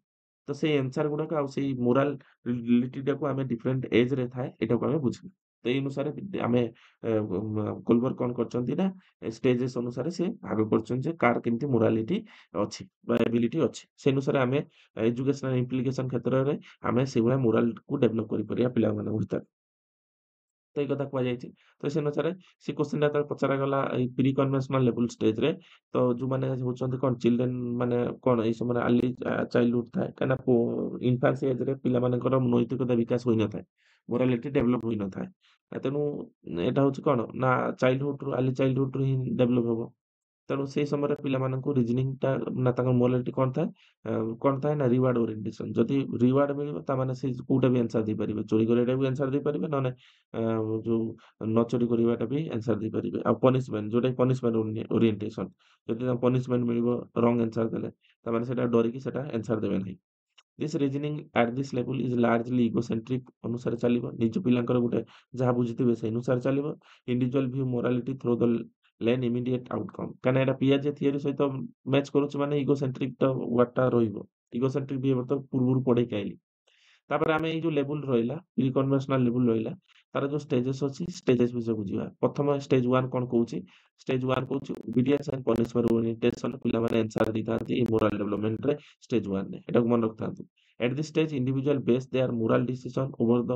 ତ ସେଇ ଆନ୍ସର ଗୁଡାକ ଆଉ ସେଇ ମୋରାଲ ରିଲେଟିଟାକୁ ଆମେ ଡିଫରେଣ୍ଟ ଏଜରେ ଥାଏ ଏଟାକୁ ଆମେ ବୁଝିବୁ। ତ ଏଇ ଅନୁସାରେ ଆମେ କୋଲବର୍ଗ କଣ କରିଛନ୍ତି ନା ଷ୍ଟେଜେସ୍ ଅନୁସାରେ ସେ ଭାଗ କରିଛନ୍ତି ଯେ କାହାର କେମିତି ମୋରାଲିଟି ଅଛି ବା ଏବିଲିଟି ଅଛି। ସେ ଅନୁସାରେ ଆମେ ଏଜୁକେସନାଲ ଇମ୍ପ୍ଲିକେସନ କ୍ଷେତ୍ରରେ ଆମେ ସେଇଭଳିଆ ମୋରାଲକୁ ଡେଭଲପ କରିପାରିବା ପିଲାମାନଙ୍କ ଭିତରେ। ତ ଏଇ କଥା କୁହାଯାଇଛି। ତ ସେ ଅନୁସାରେ ସେ କ୍ୱେଶ୍ଚିନଟା ଯେତେବେଳେ ପଚରାଗଲା ଏଇ ପ୍ରି କନଭେନ୍ସନାଲ ଲେବୁଲ ଷ୍ଟେଜରେ ତ ଯୋଉମାନେ ହଉଛନ୍ତି କଣ ଚିଲଡ୍ରେନ ମାନେ କଣ ଏଇ ସମୟରେ ଆର୍ଲି ଚାଇଲ୍ଡହୁଡ ଥାଏ କାହିଁକିନା ଇନଫାନ୍ସି ଏଜରେ ପିଲାମାନଙ୍କର ନୈତିକତା ବିକାଶ ହୋଇନଥାଏ, ମୋରାଲିଟି ଡେଭଲପ ହୋଇନଥାଏ। ତେଣୁ ଏଇଟା ହଉଛି କଣ ନା ଚାଇଲ୍ଡହୁଡରୁ ଆର୍ଲି ଚାଇଲ୍ଡହୁଡରୁ ହିଁ ଡେଭଲପ ହବ। ତେଣୁ ସେଇ ସମୟରେ ପିଲାମାନଙ୍କୁ ରିଜନିଂଟା ନା ତାଙ୍କ ମୋରାଲିଟି କଣ ଥାଏ ନା ରିୱାର୍ଡ ଓରିଏଣ୍ଟେସନ। ଯଦି ରିୱାର୍ଡ ମିଳିବ ତାମାନେ ସେ କୋଉଟା ବି ଆନ୍ସର ଦେଇପାରିବେ। ଚୋରି କରିବାଟା ବି ଆନ୍ସର ଦେଇପାରିବେ, ନହେଲେ ଯୋଉ ନ ଚୋରି କରିବାଟା ବି ଆନ୍ସର ଦେଇପାରିବେ। ଆଉ ପନିଶମେଣ୍ଟ ଯୋଉଟା ପନିଶମେଣ୍ଟ ଓରିଏଣ୍ଟେସନ। ଯଦି ତାଙ୍କୁ ପନିଶମେଣ୍ଟ ମିଳିବ ରଙ୍ଗ ଆନ୍ସର ଦେଲେ ତାମାନେ ସେଟା ଡରିକି ସେଟା ଆନ୍ସର ଦେବେ ନାହିଁ। ଦିସ୍ ରିଜନିଂ ଆଟ୍ ଦିସ୍ ଲେବୁଲ ଇଜ ଲାର୍ଜଲି ଇଗୋସେଣ୍ଟ୍ରିକ ଅନୁସାରେ ଚାଲିବ। ନିଜ ପିଲାଙ୍କର ଗୋଟେ ଯାହା ବୁଝିଥିବେ ସେଇ ଅନୁସାରେ ଚାଲିବ। ଇଣ୍ଡିଭିଜୁଆଲ ଭ୍ୟୁ ମୋରାଲିଟି ଥ୍ରୋ ଦ ଲେନ୍ ଇମିଡିଏଟ ଆଉଟକମ୍। କାହିଁକିନା ଏଟା ପିଆଜେ ଥିଓରି ସହିତ ମ୍ୟାଚ୍ କରୁଛି ମାନେ ଇଗୋସେଣ୍ଟ୍ରିକ ଟା ୱାର୍ଡଟା ରହିବ। ଇଗୋସେଣ୍ଟ୍ରିକ ବିହେଭିୟର ତ ପୂର୍ବରୁ ପଢେଇକି ଆଇଲି। ତାପରେ ଆମେ ଏଇ ଯୋଉ ଲେବୁଲ ରହିଲା ପ୍ରି କନଭେନ୍ସନାଲ ଲେବୁଲ ରହିଲା ତାର ଯୋଉ ଷ୍ଟେଜେସ୍ ଅଛି ଷ୍ଟେଜେସ୍ ବିଷୟ ବୁଝିବା। ପ୍ରଥମ ଷ୍ଟେଜ 1 କଣ କହୁଛି? ଷ୍ଟେଜ 1 କହୁଛି ଓବିଡିଏନ୍ସ ଆଣ୍ଡ ପନିଶମେଣ୍ଟ ଓରିଏଣ୍ଟେସନ। ପିଲାମାନେ ଆନ୍ସର ଦେଇଥାନ୍ତି ଏଇ ମୋରାଲ ଡେଭଲପମେଣ୍ଟରେ ଷ୍ଟେଜ 1 ରେ। ଏଟାକୁ ମନେ ରଖିଥାନ୍ତୁ। At this stage, individual base their moral decision over the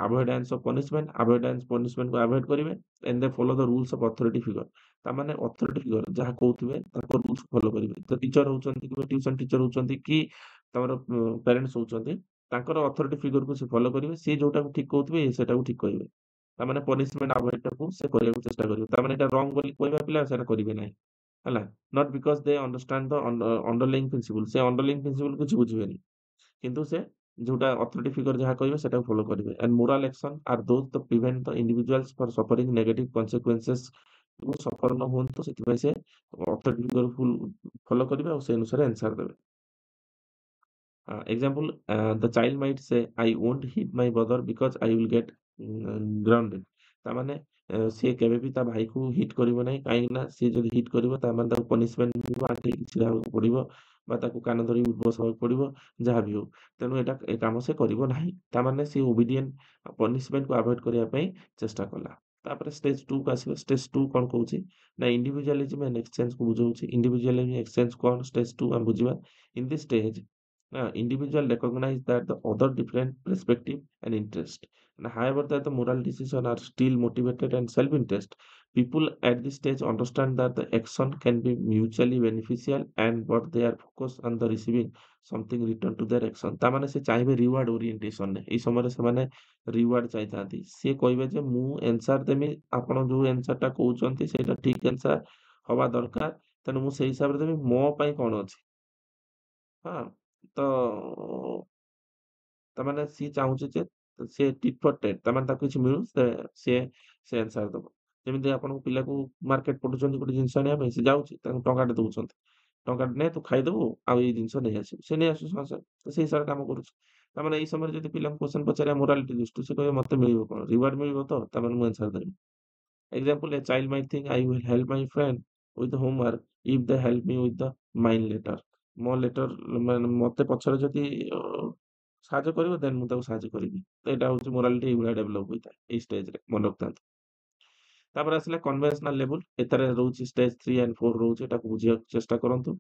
avoidance of punishment, avoidance punishment को avoid करिवे and they follow the rules of authority figure। ताମାନେ authority figure ଯାହା କହୁଥିବେ ତାଙ୍କ rules follow କରିବେ। ତ ଟିଚର ହଉଛନ୍ତି କିମ୍ବା ଟ୍ୟୁସନ ଟିଚର ହଉଛନ୍ତି କି ତମର ପ୍ୟାରେଣ୍ଟସ ହଉଛନ୍ତି ତାଙ୍କର ଅଥରିଟି ଫିଗରକୁ ସେ ଫଲୋ କରିବେ। ସିଏ ଯୋଉଟାକୁ ଠିକ କହୁଥିବେ ସେଟାକୁ ଠିକ କହିବେ। ତାମାନେ ପନିଶମେଣ୍ଟ ଆଭଏଡଟାକୁ ସେ କରିବାକୁ ଚେଷ୍ଟା କରିବେ। ତାମାନେ ଏଟା ରଙ୍ଗ ବୋଲି କହିବା ପିଲା ସେଟା କରିବେ ନାହିଁ। ହେଲା, not because they understand the underlying principle. ସେ ଅଣ୍ଡରଲାଇଂ ପ୍ରିନ୍ସିପଲ କିଛି ବୁଝିବେନି କିନ୍ତୁ ସେ ଯୋଉଟା ଅଥରିଟି ଫିଗର ଯାହା କହିବେ ସେଟାକୁ ଫଲୋ କରିବେ। And moral action are those the prevent the individuals for suffering negative consequences. Suffer ନ ହୁଅନ୍ତୁ ସେଥିପାଇଁ ସେ ଅଥରିଟି ଫିଗରକୁ ଫଲୋ କରିବେ ଆଉ ସେ ଅନୁସାରେ ଆନ୍ସର ଦେବେ। Example, the child might say, I won't hit my brother because I will get grounded। ତାମାନେ ସିଏ କେବେ ବି ତା ଭାଇକୁ ହିଟ୍ କରିବ ନାହିଁ କାହିଁକି ନା ସିଏ ଯଦି ହିଟ୍ କରିବ ତାମାନେ ତାକୁ ପନିଶମେଣ୍ଟ ମିଳିବ, ଆଣ୍ଠେଇକି ଛିଡ଼ା ହେବାକୁ ପଡ଼ିବ ବା ତାକୁ କାନ ଧରିକି ଉଠବସ ହେବାକୁ ପଡ଼ିବ, ଯାହା ବି ହଉ। ତେଣୁ ଏ କାମ ସେ କରିବ ନାହିଁ। ତାମାନେ ସେ ଓବିଡିଏଣ୍ଟ ପନିଶମେଣ୍ଟକୁ ଆଭଏଡ କରିବା ପାଇଁ ଚେଷ୍ଟା କଲା। ତାପରେ ଷ୍ଟେଜ 2 କୁ ଆସିବ। ଷ୍ଟେଜ 2 କଣ କହୁଛି ନା ଇଣ୍ଡିଭିଜୁଆଲିଜିମ ଆଣ୍ଡ ଏକ୍ସଚେଞ୍ଜକୁ ବୁଝଉଛି। ଇଣ୍ଡିଭିଜୁଆଲିଜିମ ଏକ୍ସଚେଞ୍ଜ କଣ ଷ୍ଟେଜ 2 ଆମେ ବୁଝିବା। In this stage, individual recognize that the other different perspective and interest. And however, that the moral decisions are still motivated and self-interest. People at this stage understand that the action can be mutually beneficial and but they are focused on the receiving something return to their action। ତାମାନେ ସେ ଚାହିଁବେ reward ଓରିଏଣ୍ଟେସନରେ। ଏଇ ସମୟରେ ସେମାନେ reward ଚାହିଁଥାନ୍ତି। ସିଏ କହିବେ ଯେ ମୁଁ ଆନ୍ସର ଦେମି, ଆପଣ ଯୋଉ ଆନ୍ସରଟା କହୁଛନ୍ତି ସେଇଟା ଠିକ ଆନ୍ସର ହବା ଦରକାର, ତେଣୁ ମୁଁ ସେଇ ହିସାବରେ ଦେମି। ମୋ ପାଇଁ କଣ ଅଛି? ହଁ, ତ ତାମାନେ ସିଏ ଚାହୁଁଛି ଯେ ସେ ଟିଟ୍ ଫର୍ ଟେଟ୍ ତାମାନେ ତାକୁ କିଛି ମିଳୁ ସିଏ ସେ ଆନ୍ସର ଦବ। ଯେମିତି ଆପଣଙ୍କ ପିଲାକୁ ମାର୍କେଟ ପଠଉଛନ୍ତି ଗୋଟେ ଜିନିଷ ଆଣିବା ପାଇଁ, ସେ ଯାଉଛି ତାଙ୍କୁ ଟଙ୍କାଟେ ଦଉଛନ୍ତି। ଟଙ୍କାଟେ ନେ ତୁ ଖାଇଦବୁ ଆଉ ଏଇ ଜିନିଷ ନେଇ ଆସିବୁ। ସେ ନେଇ ଆସୁଛି ସାଙ୍ଗେ ସାଙ୍ଗେ। ତ ସେଇ ହିସାବରେ କାମ କରୁଛି। ତାମାନେ ଏଇ ସମୟରେ ଯଦି ପିଲାଙ୍କୁ କ୍ୱେଶ୍ଚନ ପଚାରିବା ମୋରାଲିଟି ଦୃଷ୍ଟିରୁ ସେ କହିବେ ମତେ ମିଳିବ କଣ? ରିୱାର୍ଡ ମିଳିବ ତ ତାମାନେ ମୁଁ ଆନ୍ସର ଦେବି। Example, a child might think I will help my friend with the homework if they help me with the mine later। ମୋ ଲେଟର ମାନେ ମତେ ପଛରେ ଯଦି ସାହାଯ୍ୟ କରିବ ଦେନ୍ ମୁଁ ତାକୁ ସାହାଯ୍ୟ କରିବି। ତ ଏଇଟା ହଉଛି ମୋରାଲିଟି ଏଇଭଳିଆ ଡେଭଲପ ହୋଇଥାଏ ଏଇ ଷ୍ଟେଜରେ, ମନେ ରଖିଥାନ୍ତୁ। ତାପରେ ଆସିଲା କନଭେନ୍ସନାଲ ଲେବୁଲ। ଏଥିରେ ରହୁଛି ଷ୍ଟେଜ 3 and 4 ରହୁଛି। ଏଟାକୁ ବୁଝିବାକୁ ଚେଷ୍ଟା କରନ୍ତୁ।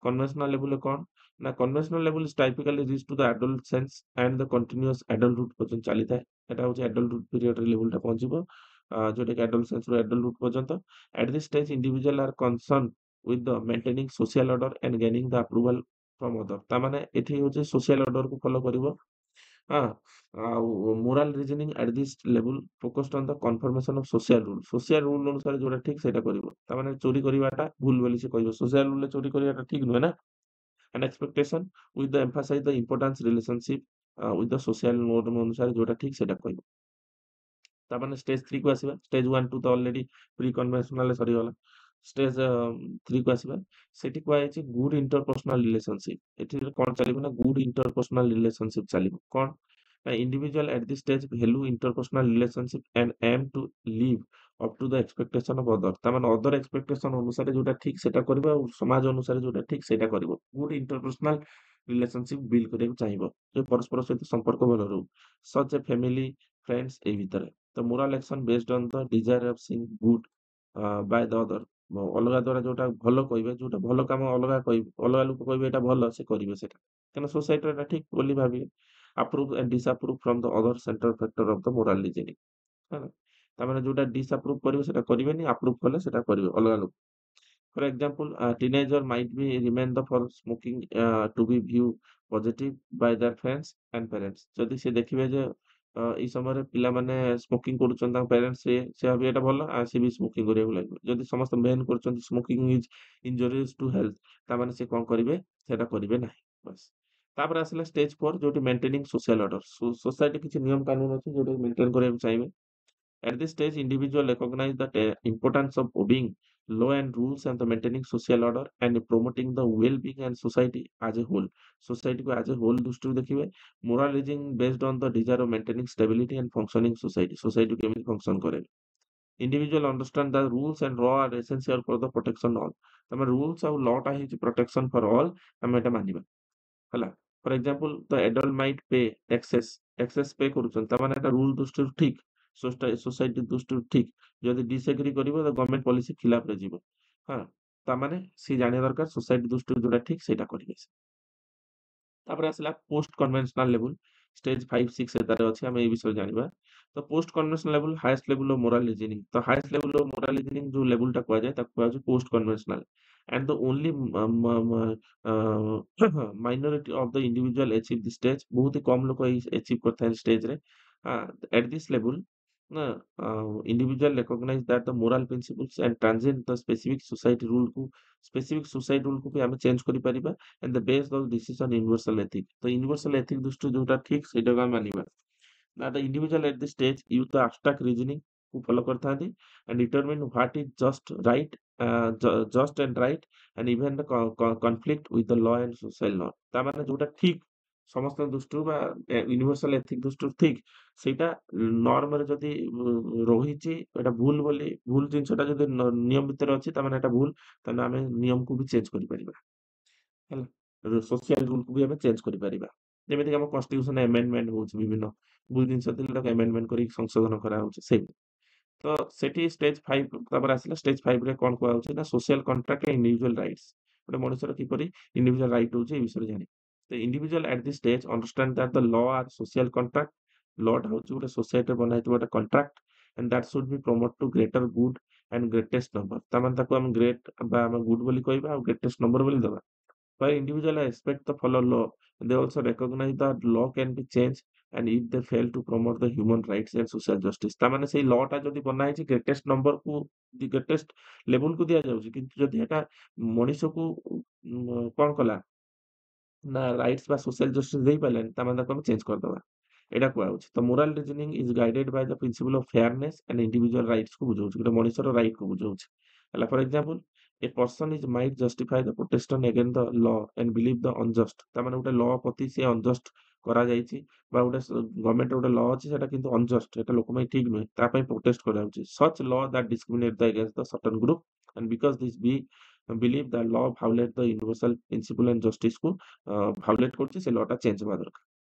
କନଭେନ୍ସନାଲ ଲେବୁଲରେ କଣ ନା କନଭେନ୍ସନାଲ ଲେବୁଲ typically reach to the adolescence and the continuous adulthood ପର୍ଯ୍ୟନ୍ତ ଚାଲିଥାଏ। ଏଟା ହଉଛି ଆଡଲ୍ଟହୁଡ୍ ପିରିୟଡରେ ଲେବୁଲଟା ପହଞ୍ଚିବ, ଯୋଉଟା କି ଆଡୋଲସେନ୍ସରୁ ଆଡଲ୍ଟହୁଡ୍ ପର୍ଯ୍ୟନ୍ତ। At this stage, individual are concerned with the maintaining social order and gaining the approval from other। ତା ମାନେ ଏଠି ହଉଛି social order କୁ follow କରିବ। ହଁ, ଆଉ ମୋରାଲ ରିଜନିଂ ଆଟ୍ ଦିସ୍ ଲେବୁଲ focused on the confirmation of social rule. Social rule ଅନୁସାରେ ଯୋଉଟା ଠିକ ସେଇଟା କରିବ। ତା ମାନେ ଚୋରି କରିବାଟା ଭୁଲ ବୋଲି ସେ କହିବ। ସୋସିଆଲ ରୁଲରେ ଚୋରି କରିବାଟା ଠିକ ନୁହେଁ ନା। And expectation with the emphasize the importance relationship with the social norm ଅନୁସାରେ ଯୋଉଟା ଠିକ ସେଇଟା କହିବ। ତାମାନେ ଷ୍ଟେଜ 3 କୁ ଆସିବା। ଷ୍ଟେଜ 1 2 ତ ଅଲରେଡି ପ୍ରି କନଭେନ୍ସନାଲ ସରିଗଲା। ଷ୍ଟେଜ 3 କୁ ଆସିବା। ସେଠି କୁହାଯାଇଛି ଗୁଡ ଇଣ୍ଟରପର୍ସନାଲ ରିଲେସନସିପ। ଏଠି କଣ ଚାଲିବ ନା ଗୁଡ ଇଣ୍ଟରପର୍ସନାଲ ରିଲେସନସିପ ଚାଲିବ। କଣ ନା individual at this stage value interpersonal relationship and aim to live up to the expectation of other. ତାମାନେ ଅଦର ଏକ୍ସପେକ୍ଟେସନ ଅନୁସାରେ ଯୋଉଟା ଠିକ ସେଇଟା କରିବ, ଆଉ ସମାଜ ଅନୁସାରେ ଯୋଉଟା ଠିକ ସେଇଟା କରିବ। ଗୁଡ ଇଣ୍ଟରପର୍ସନାଲ ରିଲେସନସିପ ବିଲ୍ଡ କରିବାକୁ ଚାହିଁବ, ଯେ ପରସ୍ପର ସହିତ ସମ୍ପର୍କ ଭଲ ରହୁ। ସଚ୍ ଏ ଫ୍ୟାମିଲି ଫ୍ରେଣ୍ଡସ୍ ଏଇ ଭିତରେ। ତ moral action based on the desire of seeing good by the other. ଅଲଗା ଦ୍ୱାରା ଯୋଉଟା ଭଲ କହିବେ, ଯୋଉଟା ଭଲ କାମ ଅଲଗା କହିବେ, ଅଲଗା ଲୋକ କହିବେ ଏଇଟା ଭଲ, ସେ କରିବେ ସେଟା, କାରଣ ସୋସାଇଟିରେ ଏଟା ଠିକ ବୋଲି ଭାବିବେ। Approve and disapprove from the other central factor of the moral reasoning. ହେଲା, ତାମାନେ ଯୋଉଟା ଡିସଆପ୍ରୁଭ କରିବେ ସେଟା କରିବେନି, ଆପ୍ରୁଭ କଲେ ସେଟା କରିବେ ଅଲଗା ଲୋକ। ଫର example, teenager might be remain the for smoking to be view positive by their friends and parents। ଯଦି ସେ ଦେଖିବେ ଯେ ଏଇ ସମୟରେ ପିଲାମାନେ ସ୍ମୋକିଂ କରୁଛନ୍ତି, ତାଙ୍କ ପ୍ୟାରେଣ୍ଟସ୍ ସେ ଭାବିବେ ଏଇଟା ଭଲ, ସେ ବି ସ୍ମୋକିଂ କରିବାକୁ ଲାଗିବ। ଯଦି ସମସ୍ତେ ବେନ୍ କରୁଛନ୍ତି smoking is injurious two health, ତାମାନେ ସେ କଣ କରିବେ, ସେଟା କରିବେ ନାହିଁ। ବାସ୍। ତାପରେ ଆସିଲା ଷ୍ଟେଜ 4, ଯୋଉଠି ମେଣ୍ଟେନିଂ ସୋସିଆଲ ଅର୍ଡର। ସୋସାଇଟି କିଛି ନିୟମ କାନୁନ ଅଛି ଯୋଉଟା ମେଣ୍ଟେନ କରିବାକୁ ଚାହିଁବେ। At this stage, individual recognize the importance of obeying law and rules and the maintaining social order and promoting the well-being and society as a whole। Society को as a whole ଦୃଷ୍ଟିରୁ ଦେଖିବେ। Moral reasoning based on the desire of maintaining stability and functioning society। Society କେମିତି function କରେ। Individual understand the rules and law are essential for the protection of all। ତମେ rules ଆଉ law ଟା ହେଇଛି protection for all, ଆମେ ଏଟା ମାନିବା। ହେଲା, for example the adult might pay excess pay କରୁଛନ୍ତି, ତାମାନେ ଏଟା ରୁଲ ଦୃଷ୍ଟିରୁ ଠିକ, ସୋସାଇଟି ଦୃଷ୍ଟିରୁ ଠିକ। ଯଦି ଡିସଏଗ୍ରି କରିବ ତ ଗଭର୍ଣ୍ଣମେଣ୍ଟ ପଲିସି ଖିଲାଫରେ ଯିବ। ହଁ, ତାମାନେ ସେ ଜାଣିବା ଦରକାର ସୋସାଇଟି ଦୃଷ୍ଟିରୁ ଯୋଉଟା ଠିକ ସେଇଟା କରିବେ ସେ। ତାପରେ ଆସିଲା ପୋଷ୍ଟ କନଭେନ୍ସନାଲ ଲେବୁଲ। ଷ୍ଟେଜ 5 6 ଏଟାରେ ଅଛି, ଆମେ ଏଇ ବିଷୟରେ ଜାଣିବା। ତ ପୋଷ୍ଟ କନଭେନ୍ସନାଲ ଲେବୁଲ ହାଇଏଷ୍ଟ ଲେବୁଲ ଅଫ ମୋରାଲ ରିଜନିଂ। ତ ହାଇଏଷ୍ଟ ଲେବୁଲ ଅଫ ମୋରାଲ ରିଜନିଂ ଯୋଉ ଲେବୁଲଟା କୁହାଯାଏ ତାକୁ କୁହାଯାଉଛି post କନଭେନ୍ସନାଲ। And the only minority of the individual achieve the stage. ବହୁତ ହି କମ ଲୋକ ଏଇ ଏଚିଭ୍ କରିଥାନ୍ତି ଷ୍ଟେଜରେ। ଏଟ୍ ଦିସ୍ ଲେବୁଲ individual recognise that the moral principles and ଟ୍ରାନଜେଣ୍ଡ the specific suicide ରୁଲକୁ ବି ଆମେ ଚେଞ୍ଜ କରିପାରିବା। and the base of decision universal ethic। ତ universal ethic ଦୃଷ୍ଟିରୁ ଯୋଉଟା ଠିକ ସେଇଟାକୁ ଆମେ ମାନିବା। ନା the individual at the stage use the abstract reasoning କୁ ଫଲୋ କରିଥାନ୍ତି and determine what is just and right and even the conflict with the law and social norm। ତା ମାନେ ଯୋଉଟା ଠିକ ସମସ୍ତଙ୍କ ଦୃଷ୍ଟିରୁ ବା ୟୁନିଭର୍ସାଲ ଏଥିକ ଦୃଷ୍ଟିରୁ ଠିକ, ସେଇଟା ନର୍ମରେ ଯଦି ରହିଛି ଏଟା ଭୁଲ ବୋଲି, ଭୁଲ ଜିନିଷଟା ଯଦି ନିୟମ ଭିତରେ ଅଛି ତାମାନେ ଏଟା ଭୁଲ, ତାହେଲେ ଆମେ ନିୟମକୁ ବି ଚେଞ୍ଜ କରିପାରିବା। ହେଲା, ସୋସିଆଲ ରୁଲକୁ ବି ଆମେ ଚେଞ୍ଜ କରିପାରିବା। ଯେମିତିକି ଆମ କନଷ୍ଟିଟ୍ୟୁସନ ଆମେଣ୍ଡମେଣ୍ଟ ହଉଛି, ବିଭିନ୍ନ ଭୁଲ ଜିନିଷ ଥିଲେ ତାକୁ ଆମେଣ୍ଡମେଣ୍ଟ କରିକି ସଂଶୋଧନ କରାହଉଛି ସେଇ। ତ ସେଠି ଷ୍ଟେଜ 5 ତାପରେ ଆସିଲା। ଷ୍ଟେଜ 5 ରେ କଣ କୁହାହଉଛି ନା social contract and individual rights. ଗୋଟେ ମଣିଷର କିପରି ଇଣ୍ଡିଭିଜୁଆଲ ରାଇଟ୍ ହଉଛି ଏ ବିଷୟରେ ଜାଣି। ତ individual at this stage understand that the law are social contract. Law ଟା ହଉଛି ଗୋଟେ ସୋସାଇଟିରେ ବନା ହେଇଥିବା ଗୋଟେ contract and that should be promote to greater good and greatest number. ତାମାନେ ତାକୁ ଆମେ ଗ୍ରେଟ ବା ଆମେ ଗୁଡ ବୋଲି କହିବା ଆଉ ଗ୍ରେଟେଷ୍ଟ ନମ୍ବର ବୋଲି ଦେବା। While individuals expect to follow law, they also recognize that law can be changed and if they fail to promote the human rights and social justice। ତାମାନେ ସେଇ law ଟା ଯଦି ବନା ହେଇଛି ଗ୍ରେଟେଷ୍ଟ ନମ୍ବର କୁ, greatest ଲେବୁଲ କୁ ଦିଆଯାଉଛି, କିନ୍ତୁ ଯଦି ଏଟା ମଣିଷକୁ କଣ କଲା ନା ରାଇଟ୍ସ ବା ସୋସିଆଲ ଜଷ୍ଟିସ ଦେଇପାରିଲାନି, ତାମାନେ ତାକୁ ଆମେ ଚେଞ୍ଜ କରିଦବା। ଏଇଟା କୁହାଯାଉଛି। ତ moral reasoning is guided by the principle of fairness and individual rights କୁ ବୁଝାଉଛି, ଗୋଟେ ମଣିଷର ରାଇଟ୍ କୁ ବୁଝାଉଛି। ହେଲା, for example a person is might justify the protesting against the law and believe the unjust. ତାମାନେ ଗୋଟେ ଲ ପ୍ରତି ସେ ଅନଜଷ୍ଟ କରାଯାଇଛି ବା ଗୋଟେ ଗଭର୍ଣ୍ଣମେଣ୍ଟ ଗୋଟେ ଲ ଅଛି ସେଟା କିନ୍ତୁ ଅନଜଷ୍ଟ, ଏଟା ଲୋକ ପାଇଁ ଠିକ ନୁହେଁ, ତା ପାଇଁ ପ୍ରୋଟେଷ୍ଟ କରାଯାଉଛି। Such law that discriminate the against the certain group and because this be believe the law violate the universal principle and justice କୁ ଭାଉଲେଟ କରୁଛି, ସେ ଲଟା ଚେଞ୍ଜ ହବା ଦରକାର।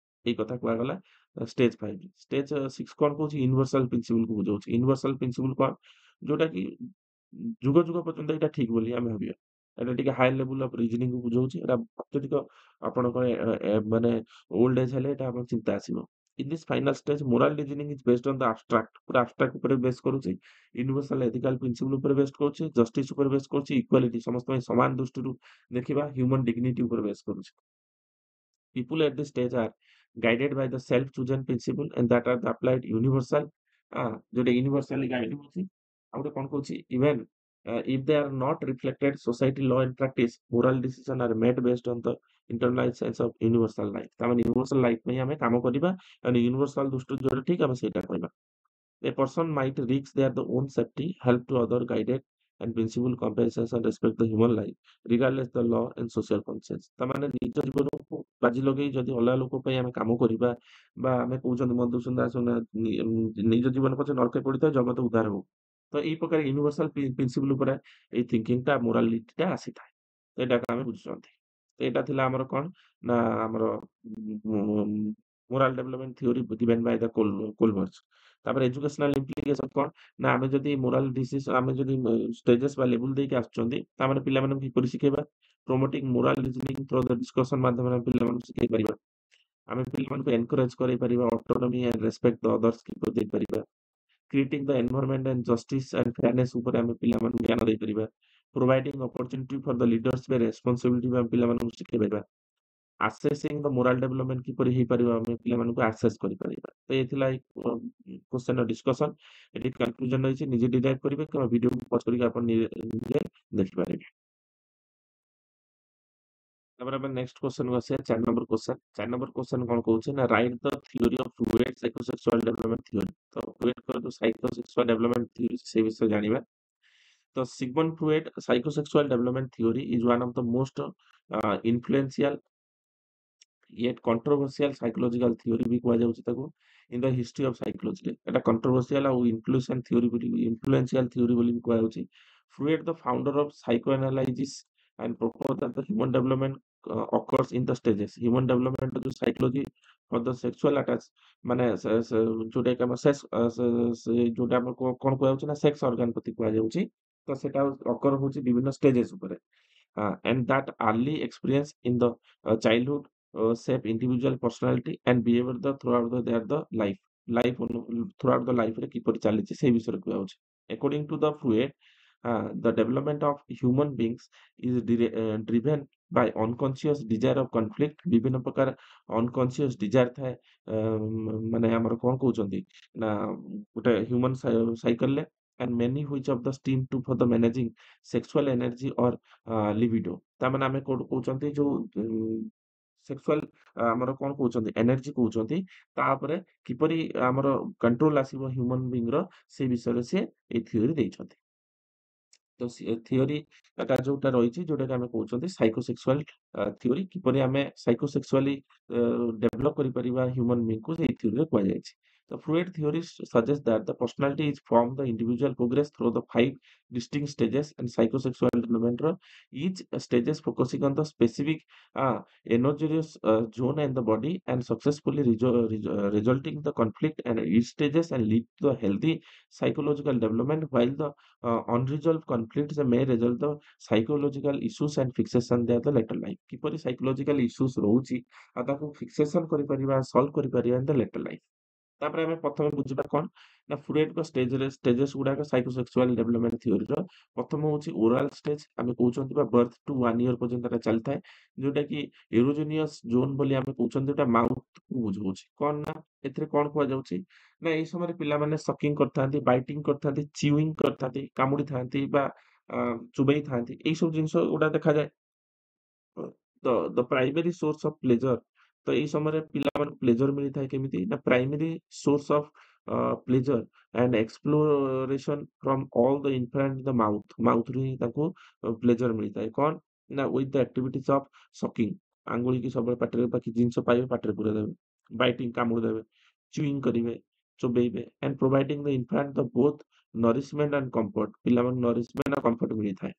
ଏଇ କଥା କୁହାଗଲା ଷ୍ଟେଜ 5। ଷ୍ଟେଜ 6 କଣ କହୁଛି, ୟୁନିଭର୍ସାଲ ପ୍ରିନ୍ସିପଲ କୁ ବୁଝାଉଛି। ୟୁନିଭର୍ସାଲ ପ୍ରିନ୍ସିପଲ କଣ, ଯୋଉଟା କି ଯୁଗ ଯୁଗ ପର୍ଯ୍ୟନ୍ତ ଏଇଟା ଠିକ ବୋଲି ଆମେ ଭାବିବା। ଏଟା ଟିକେ ହାଇ ଲେଭେଲ୍ ଅଫ୍ ରିଜନିଂକୁ ବୁଝଉଛି। ଏଟା ଅତ୍ୟଧିକ ଆପଣଙ୍କର ମାନେ ଓଲ୍ଡ ଏଜ୍ ହେଲେ ଏଟା ଆପଣଙ୍କ ଚିନ୍ତା ଆସିବ। In this final stage, moral reasoning is based on the abstract, ପୁରା abstract ଉପରେ ବେସ୍ କରୁଛି। ୟୁନିଭର୍ସାଲ ଏଥିକାଲ ପ୍ରିନ୍ସିପଲ ଉପରେ ବେସ୍ କରୁଛି। ଜଷ୍ଟିସ୍ ଉପରେ ବେସ୍ କରୁଛି। ଇକ୍ୱାଲିଟି ସମସ୍ତ ପାଇଁ ସମାନ ଦୃଷ୍ଟିରୁ ଦେଖିବା। ହ୍ୟୁମାନ ଡିଗ୍ନିଟି ଉପରେ ବେସ୍ କରୁଛି। People at this stage are guided by the self-chosen principle and that are applied universal, ଯୋଉଟା universally guide ହଉଛି। ଆଉ ଗୋଟେ କଣ କହୁଛି even if they are not reflected society law and practice, moral decision are made based on the internalized sense of universal life। ତାମାନେ universal life ପାଇଁ ଆମେ କାମ କରିବା and universal ଦୃଷ୍ଟିରୁ ଯୋଉଟା ଠିକ ଆମେ ସେଇଟା କରିବା। A person might risk their the own safety, help to other guided and principle compensation and respect the human life, regardless the law and social conscience। ତାମାନେ ନିଜ ଜୀବନକୁ ବାଜି ଲଗେଇ ଯଦି ଅଲଗା ଲୋକ ପାଇଁ ଆମେ କାମ କରିବା ବା ଆମେ କହୁଛନ୍ତି ମଧୁସୂଦନ ଦାସ ନିଜ ଜୀବନ ପଛେ ନରକେ ପଡିଥାଉ ଜଗତ ଉଦ୍ଧାର ହଉ। ତ ଏଇ ପ୍ରକାର ୟୁନିଭର୍ସାଲ ପ୍ରିନ୍ସିପଲ ଉପରେ ଏଇ ଥିଙ୍କିଂଟା ମୋରାଲିଟିଟା ଆସିଥାଏ। ତ ଏଇଟାକୁ ଆମେ ବୁଝୁଛନ୍ତି। ତ ଏଇଟା ଥିଲା ଆମର କଣ ନା ଆମର moral development theory given by the Kohlberg's. ତାପରେ ଏଜୁକେସନାଲ ଇମ୍ପ୍ଲିକେସନ କଣ ନା ଆମେ ଯଦି ମୋରାଲ ଡିସିସନ ଆମେ ଯଦି ଷ୍ଟେଜେସ୍ ବା ଲେବୁଲ ଦେଇକି ଆସୁଛନ୍ତି ତାମାନେ ପିଲାମାନଙ୍କୁ କିପରି ଶିଖେଇବା। Promoting moral reasoning through the discussion ମାଧ୍ୟମରେ ଆମେ ପିଲାମାନଙ୍କୁ ଶିଖେଇ ପାରିବା। ଆମେ ପିଲାମାନଙ୍କୁ ଏନକରେଜ କରେଇପାରିବା। Autonomy and respect the others କିପରି ଦେଇପାରିବା। Creating the environment and justice and fairness ଉପରେ ଆମେ ପିଲାମାନଙ୍କୁ ଜ୍ଞାନ ଦେଇପାରିବା। Providing opportunity for the leaders by responsibility ଆମେ ପିଲାମାନଙ୍କୁ ଶିଖେଇ ପାରିବା। ଆସେସିଂ ଦ ମୋରାଲ ଡେଭଲପମେଣ୍ଟ କିପରି ହେଇପାରିବ ଆମେ ପିଲାମାନଙ୍କୁ ଆସେସ୍ କରିପାରିବା। ତ ଏ ଥିଲା ଏଇ କ୍ୱେଶ୍ଚନର ଡିସ୍କସନ। ଏଠି କନକ୍ଲୁଜନ ରହିଛି ନିଜେ ଡିରାଇଭ୍ କରିବେ କିମ୍ବା ଭିଡ଼ିଓକୁ ପଜ କରିକି ଆପଣ ନିଜେ ଦେଖିପାରିବେ। ତାପରେ ଆମେ ନେକ୍ସଟ କ୍ୱେଶ୍ଚନକୁ ଆସିବା 4 ନମ୍ବର କ୍ୱେଶ୍ଚନ। 4 ନମ୍ବର କ୍ୱେଶ୍ଚନ କଣ କହୁଛି ନା write the theory of Freud psychosexual development theory. ତ ଫ୍ଲୁଏଡ୍‌ଙ୍କର ଯୋଉ ସାଇକୋସେକ୍ସୁଆଲ ଡେଭଲପମେଣ୍ଟ ଥିଓରି ସେ ବିଷୟରେ ଜାଣିବା। ତ Sigmund Freud psychosexual development theory is one of the most influential yet controversial psychological theory ବି କୁହାଯାଉଛି ତାକୁ in the history of psychology। ଏଟା controversial ଆଉ influential theory ବୋଲି ବି କୁହାଯାଉଛି। Freud, the founder of psychoanalysis and proposed that the human development occurs in the stages। human development ର ଯୋଉ psychology for the sexual attach ମାନେ ଯୋଉଟା କି ଆମର ଯୋଉଟା ଆମର କଣ କୁହାଯାଉଛି ନା ସେକ୍ସ ଅର୍ଗାନ ପ୍ରତି କୁହାଯାଉଛି। ତ ସେଟା ଅକର ହଉଛି ବିଭିନ୍ନ ଷ୍ଟେଜେସ୍ ଉପରେ। And that early experience in the childhood shape individual personality and behavior throughout the life throughout the life ରେ କିପରି ଚାଲିଛି ସେଇ ବିଷୟରେ କୁହାଯାଉଛି। According to the Freud, the development of human beings is driven by unconscious desire of conflict। ବିଭିନ୍ନ ପ୍ରକାର unconscious desire ଥାଏ ମାନେ ଆମର କଣ କହୁଛନ୍ତି ନା ଗୋଟେ ହ୍ୟୁମାନ ସାଇକେଲରେ and many which of the steam to for the managing sexual energy or libido। ତାମାନେ ଆମେ କୋଉଠୁ କହୁଛନ୍ତି ଯୋଉ ସେକ୍ସୁଆଲ ଆମର କଣ କହୁଛନ୍ତି ଏନର୍ଜି କହୁଛନ୍ତି ତା ଉପରେ କିପରି ଆମର କଣ୍ଟ୍ରୋଲ ଆସିବ ହ୍ୟୁମାନ ବିଙ୍ଗ ର ସେ ବିଷୟରେ ସେ ଏଇ ଥିଓରି ଦେଇଛନ୍ତି। ତ ଥିଓରି ଟା ଯୋଉଟା ରହିଛି ଯୋଉଟା କି ଆମେ କହୁଛନ୍ତି ସାଇକୋସେକ୍ସୁଆଲ ଥିଓରି କିପରି ଆମେ ସାଇକୋସେକ୍ସୁଆଲି ଡେଭଲପ କରିପାରିବା ହ୍ୟୁମାନ ବିଙ୍ଗ କୁ ସେଇ ଥିଓରିରେ କୁହାଯାଇଛି। The Freud theory suggests that the personality is from the individual progress through the 5 distinct stages and psychosexual development each stages focusing on the specific erogenous zone in the body and successfully resulting the conflict and each stages and lead to the healthy psychological development while the unresolved conflicts may result the psychological issues and fixation there the later life। କିପରି psychological issues ରହୁଛି ଆଉ ତାକୁ fixation କରିପାରିବା solve କରିପାରିବା in the later life। ତାପରେ ଆମେ ପ୍ରଥମେ ବୁଝିବା କଣ ନା ଫ୍ରୁଏଡଙ୍କ ଷ୍ଟେଜେସ୍ ଗୁଡାକ ସାଇକୋସେକ୍ସୁଆଲ ଡେଭଲପମେଣ୍ଟ ଥିଓରିର ପ୍ରଥମ ହଉଛି ଓରାଲ ଷ୍ଟେଜ ଆମେ କହୁଛନ୍ତି ବା ବର୍ଥ ଟୁ 1 ଇୟର ପର୍ଯ୍ୟନ୍ତ ଏଟା ଚାଲିଥାଏ ଯୋଉଟା କି ଏରୋଜେନିୟସ୍ ଜୋନ୍ ବୋଲି ଆମେ କହୁଛନ୍ତି ଯୋଉଟା ମାଉଥ କୁ ବୁଝଉଛି କଣ ନା ଏଥିରେ କଣ କୁହାଯାଉଛି ନା ଏଇ ସମୟରେ ପିଲାମାନେ ସକିଂ କରିଥାନ୍ତି ବାଇଟିଂ କରିଥାନ୍ତି ଚିୱିଂ କରିଥାନ୍ତି କାମୁଡି ଥାନ୍ତି ବା ଚୁବେଇ ଥାନ୍ତି ଏଇ ସବୁ ଜିନିଷ ଗୁଡା ଦେଖାଯାଏ। The primary source of pleasure ତ ଏଇ ସମୟରେ ପିଲାମାନଙ୍କୁ ପ୍ଲେଜର ମିଳିଥାଏ କେମିତି ନା primary source of pleasure and exploration from all the infant the ମାଉଥରୁ ହିଁ ତାଙ୍କୁ ପ୍ଲେଜର ମିଳିଥାଏ କଣ ନା with the activities of sucking ଆଙ୍ଗୁଳିକି ସବୁବେଳେ ପାଟିରେ ପାଖି ଜିନିଷ ପାଇବେ ପାଟିରେ ପୁରେଇ ଦେବେ ବାଇଟିଂ କାମୁଡି ଦେବେ ଚୁଇଂ କରିବେ ଚୋବେଇବେ and providing the infant the both nourishment and comfort ପିଲାମାନଙ୍କୁ ନରିଶମେଣ୍ଟ ଆଉ କମ୍ଫର୍ଟ ମିଳିଥାଏ।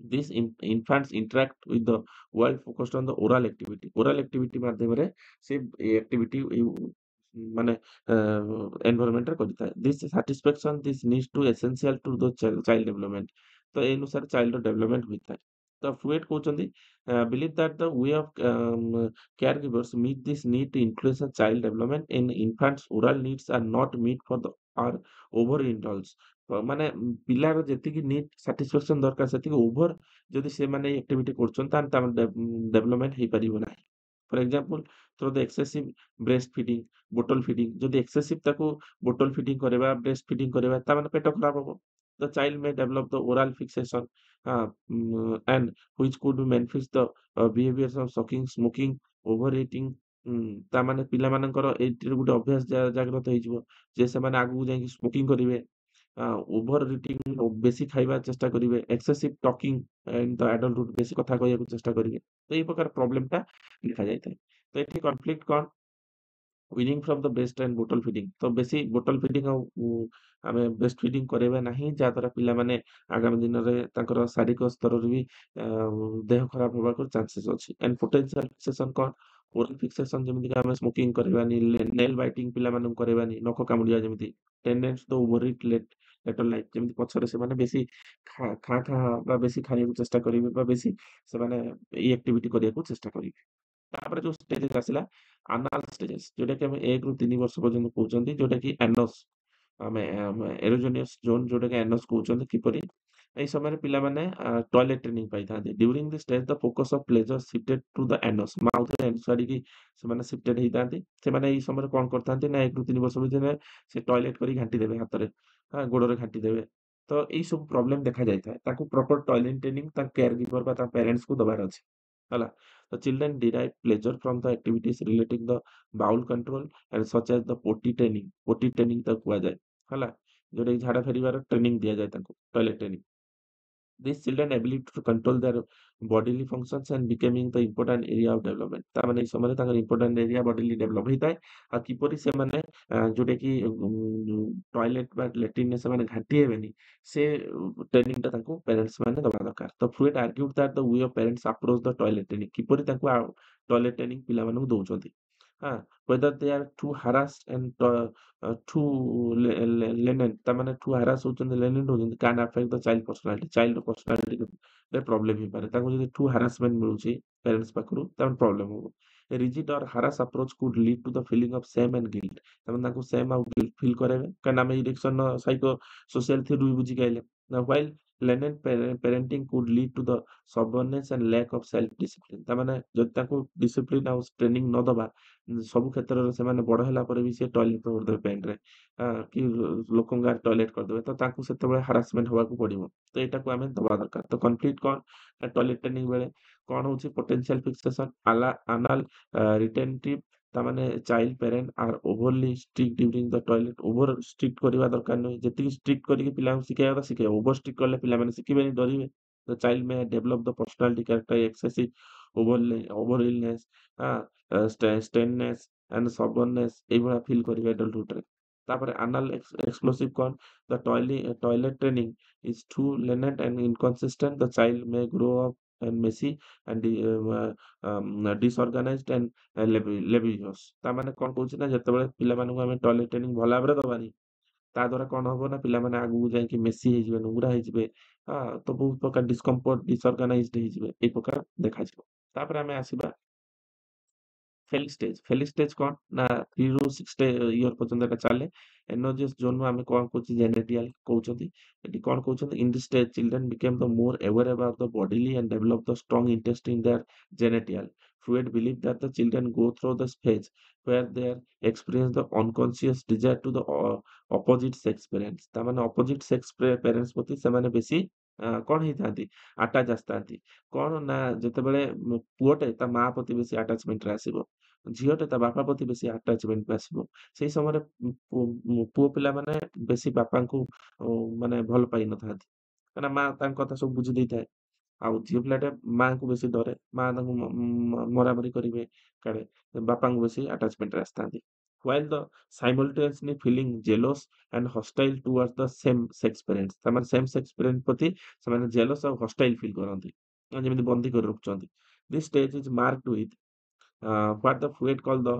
These infants interact with the world focused on the oral activity। oral activity ମାଧ୍ୟମରେ ସେ activity ମାନେ environment ରେ କରିଥାଏ। This satisfaction this needs to essential to the child development। ତ ଏ ଅନୁସାରେ ଚାଇଲ୍ଡର ଡେଭଲପମେଣ୍ଟ ହୋଇଥାଏ। ତ ଫ୍ରୁଏଟ୍ କହୁଛନ୍ତି believe that the way of caregivers meet this need to influence a child development in infants oral needs are not meet for the are overindulge ମାନେ ପିଲାର ଯେତିକି need satisfaction ଦରକାର ସେତିକି ଓଭର ଯଦି ସେମାନେ ଏଇ ଆକ୍ଟିଭିଟି କରୁଛନ୍ତି ତାହେଲେ ତାର ଡେଭଲପମେଣ୍ଟ ହେଇପାରିବ ନାହିଁ। ଫର ଏକ୍ସାମ୍ପଲ ଥ୍ରୋ ଦ excessive breast feeding bottle feeding ଯଦି ଏକ୍ସେସିଭ ତାକୁ ବୋଟଲ ଫିଡିଂ କରିବା ବ୍ରେଷ୍ଟ ଫିଡିଂ କରିବା ତା ମାନେ ପେଟ ଖରାପ ହବ। ଦ child May develop the oral fixation and which could manifest the behaviors of sucking, smoking, overeating ତା ମାନେ ପିଲାମାନଙ୍କର ଏଇଥିରେ ଗୋଟେ ଅଭ୍ୟାସ ଜାଗ୍ରତ ହେଇଯିବ ଯେ ସେମାନେ ଆଗକୁ ଯାଇକି ସ୍ମୋକିଂ କରିବେ, ଓଭର ଇଟିଂ ବେଶୀ ଖାଇବା ଚେଷ୍ଟା କରିବେ, ଏକ୍ସେସିଭ ଟକିଂ ଇନ୍ ଦ ଆଡଲ୍ଟହୁଡ୍ ବେଶୀ କଥା କହିବାକୁ ଚେଷ୍ଟା କରିବେ। ତ ଏଇ ପ୍ରକାର ପ୍ରୋବ୍ଲେମଟା ଦେଖାଯାଇଥାଏ। ତ ଏଠି କନଫ୍ଲିକ୍ଟ କ'ଣ? Winning from the breast and bottle feeding ତ ବେଶୀ ବୋଟଲ ଫିଡିଂ ଆଉ ଆମେ ବ୍ରେଷ୍ଟ ଫିଡିଂ କରାଇବା ନାହିଁ ଯାହାଦ୍ୱାରା ପିଲାମାନେ ଆଗାମୀ ଦିନରେ ତାଙ୍କର ଶାରୀରିକ ସ୍ତରରେ ବି ଦେହ ଖରାପ ହେବାକୁ ଚାନ୍ସେସ୍ ଅଛି। ଆଣ୍ଡ ପୋଟେନ୍ସିଆଲ ଫିକ୍ସେସନ କ'ଣ? ଓରାଲ ଫିକ୍ସେସନ ଯେମିତିକି ଆମେ ସ୍ମୋକିଂ କରାଇବାନି, ନେଲ୍ ବାଇଟିଂ ପିଲାମାନଙ୍କୁ କରାଇବାନି, ନଖ କାମୁଡ଼ିବା ଯେମିତି ଟେଣ୍ଡେନ୍ସ ଟୁ ଓଭର ଇଟ୍ ଲେଟର ଲାଇଫ୍ ଯେମିତି ପଛରେ ସେମାନେ ବେଶୀ ଖାଁ ବା ବେଶୀ ଖାଇବାକୁ ଚେଷ୍ଟା କରିବେ ବା ବେଶୀ ସେମାନେ ଏଇ ଆକ୍ଟିଭିଟି କରିବାକୁ ଚେଷ୍ଟା କରିବେ। ତାପରେ ଯୋଉ ଷ୍ଟେଜେସ୍ ଆସିଲା ଆନାଲ ଷ୍ଟେଜେସ୍ ଯୋଉଟାକି ଆମେ 1 ରୁ 3 ବର୍ଷ ପର୍ଯ୍ୟନ୍ତ କହୁଛନ୍ତି ଯୋଉଟାକି ଆନସ୍ ଆମେ ଏରୋଜେନିୟସ୍ ଜୋନ୍ ଯୋଉଟାକି ଆନସ୍ କହୁଛନ୍ତି କିପରି ଏଇ ସମୟରେ ପିଲାମାନେ ଟଏଲେଟ୍ ଟ୍ରେନିଂ ପାଇଥାନ୍ତି। During the stage the focus of pleasure shifted to the anus ମାଉଥରେ ଆନସ୍ ଆଡ଼ିକି ସେମାନେ ଶିଫ୍ଟେଡ୍ ହେଇଥାନ୍ତି। ସେମାନେ ଏଇ ସମୟରେ କ'ଣ କରିଥାନ୍ତି ନା 1 ରୁ 3 ବର୍ଷ ଭିତରେ ସେ ଟଏଲେଟ୍ କରି ଘାଣ୍ଟି ଦେବେ ହାତରେ, ଗୋଡ଼ରେ ଘାଣ୍ଟି ଦେବେ। ତ ଏଇ ସବୁ ପ୍ରୋବ୍ଲେମ୍ ଦେଖାଯାଇଥାଏ। ତାଙ୍କୁ ପ୍ରପର ଟଏଲେଟ୍ ଟ୍ରେନିଂ ତାଙ୍କ କେୟାର ଗିଭର ବା ତାଙ୍କ ପ୍ୟାରେଣ୍ଟସକୁ ଦବାର ଅଛି। ହେଲା। The children derive pleasure from the activities relating the bowel control and such as the potty training. potty training ତାକୁ କୁହାଯାଏ। ହେଲା। ଯୋଉଟାକି ଝାଡ଼ା ଫେରିବାର ଟ୍ରେନିଂ ଦିଆଯାଏ ତାଙ୍କୁ toilet training. These children ability to control their bodily functions and becoming the important area of development ତା ମାନେ ଏଇ ସମୟରେ ତାଙ୍କର important area bodily develop ହେଇଥାଏ। ଆଉ କିପରି ସେମାନେ ଯୋଉଟାକି ଟଏଲେଟ୍ ବା ଲାଟ୍ରିନରେ ସେମାନେ ଘାଣ୍ଟି ହେବେନି ସେ ଟ୍ରେନିଂଟା ତାଙ୍କୁ ପ୍ୟାରେଣ୍ଟସ୍ ମାନେ ଦବା ଦରକାର। ତ Freud argued that the way of parents approach the toilet training କିପରି ତାଙ୍କୁ ଟଏଲେଟ୍ ଟ୍ରେନିଂ ପିଲାମାନଙ୍କୁ ଦଉଛନ୍ତି। whether they are too harassed and too lenient ତା ମାନେ too harass ହଉଛନ୍ତି lenient ହଉଛନ୍ତି can affect the child personality ଚାଇଲ୍ଡର ପର୍ସନାଲିଟିରେ ପ୍ରୋବ୍ଲେମ ହେଇପାରେ। ତାଙ୍କୁ ଯଦି too harassment ମିଳୁଛି ପ୍ୟାରେଣ୍ଟସ୍ ପାଖରୁ ତାହେଲେ ପ୍ରୋବ୍ଲେମ ହବ। A rigid or harass approach could lead to the feeling of shame and guilt ତାମାନେ ତାଙ୍କୁ shame ଆଉ guilt feel କରାଇବେ କାରଣ ଆମେ ଇରିକ୍ସନର ସାଇକୋ ସୋସିଆଲ ଥିଓରି ବୁଝିକି ଆଇଲେ। while lenient parenting could lead to the stubbornness and lack of self discipline ତା ମାନେ ଯଦି ତାଙ୍କୁ ଡିସିପ୍ଲିନ ଆଉ ଟ୍ରେନିଂ ନ ଦବା ସବୁ କ୍ଷେତ୍ରରେ ସେମାନେ ବଡ଼ ହେଲା ପରେ ବି ସେ ଟଏଲେଟ୍ କରିଦେବେ ପ୍ୟାଣ୍ଟରେ କି ଲୋକଙ୍କ ଆଗରେ ଟଏଲେଟ୍ କରିଦେବେ ତ ତାଙ୍କୁ ସେତେବେଳେ ହାରାସମେଣ୍ଟ ହବାକୁ ପଡ଼ିବ। ତ ଏଇଟାକୁ ଆମେ ଦବା ଦରକାର। ତ କନଫ୍ଲିକ୍ଟ କ'ଣ? ନା ଟଏଲେଟ୍ ଟ୍ରେନିଂ ବେଳେ କ'ଣ ହଉଛି ପୋଟେନ୍ସିଆଲ ଫିକ୍ସେସନ ଆନାଲ ରିଟେନ୍ଟିଭ ତା ମାନେ child parent are overly strict during the toilet over strict କରିବା ଦରକାର ନୁହେଁ। ଯେତିକି ଷ୍ଟ୍ରିକ୍ଟ କରିକି ପିଲାଙ୍କୁ ଶିଖେଇବା କଥା ଶିଖେଇବା ଓଭର ଷ୍ଟ୍ରିକ୍ଟ କଲେ ପିଲାମାନେ ଶିଖିବେନି ଡରିବେ। The child may develop the personality character excessive overillness stinginess and stubbornness ଏଇଭଳିଆ ଫିଲ୍ କରିବେ ଆଡଲ୍ଟହୁଡରେ। ତାପରେ ଆନାଲ ଏକ୍ସପ୍ଲୋସିଭ କ'ଣ? The toilet training is too lenient and inconsistent the child may grow up and messy and disorganized and rebellious ତା ମାନେ କ'ଣ କହୁଛି ନା ଯେତେବେଳେ ପିଲାମାନଙ୍କୁ ଆମେ ଟଏଲେଟ୍ ଟ୍ରେନିଂ ଭଲ ଭାବରେ ଦବାନି ତା ଦ୍ୱାରା କ'ଣ ହବ ନା ପିଲାମାନେ ଆଗକୁ ଯାଇକି ମେସି ହେଇଯିବେ, ନୁଙ୍ଗୁରା ହେଇଯିବେ, ତ ବହୁତ ପ୍ରକାର ଡିସକମ୍ଫର୍ଟ ଡିସଅର୍ଗାନାଇଜ୍ଡ ହେଇଯିବେ ଏଇ ପ୍ରକାର ଦେଖାଯିବ। ତାପରେ ଆମେ ଆସିବା ଫେଲିକ୍ ଷ୍ଟେଜ କ'ଣ? ନା 3 ରୁ 6 ଇୟର ପର୍ଯ୍ୟନ୍ତ ଏଟା ଚାଲେ। ଏନର୍ଜିୟସ୍ ଜୋନ୍‌ରୁ ଆମେ କ'ଣ କହୁଛେ ଜେନେଟିଆଲ କହୁଛନ୍ତି। ଏଠି କ'ଣ କହୁଛନ୍ତି? In this stage children become the more aware about the bodily and develop the strong interest in their genital. Freud believed that the children go through this phase where they experience the unconscious desire to the opposite sex parents ତା ମାନେ opposite sex parents ପ୍ରତି ସେମାନେ ବେଶୀ କ'ଣ ହେଇଥାନ୍ତି? Attach ଆସିଥାନ୍ତି। କ'ଣ ନା ଯେତେବେଳେ ପୁଅଟେ ତା ମା ପ୍ରତି ବେଶୀ ଆଟାଚମେଣ୍ଟରେ ଆସିବ। ଝିଅଟେ ତା ବାପା ପ୍ରତି ବେଶୀ ଆଟାଚମେଣ୍ଟରେ ଆସିବ। ସେଇ ସମୟରେ ପୁଅ ପିଲାମାନେ ବେଶୀ ବାପାଙ୍କୁ ମାନେ ଭଲ ପାଇନଥାନ୍ତି। କାହିଁକିନା ମା ତାଙ୍କ କଥା ସବୁ ବୁଝି ଦେଇଥାଏ। ଆଉ ଝିଅ ପିଲାଟା ମାଆଙ୍କୁ ବେଶୀ ଡରେ। ମା ତାଙ୍କୁ ମରାମରି କରିବେ କାଳେ ବାପାଙ୍କୁ ବେଶୀ ଆଟାଚମେଣ୍ଟରେ ଆସିଥାନ୍ତି। While the simultaneously feeling jealous and hostile towards the same sex parents ତାମାନେ ସେମ୍ ସେକ୍ସ parent ପ୍ରତି ସେମାନେ jealous ଆଉ hostile feel କରନ୍ତି। ଯେମିତି ବନ୍ଦୀ କରି ରଖୁଛନ୍ତି। This stage is marked with what the Freud call the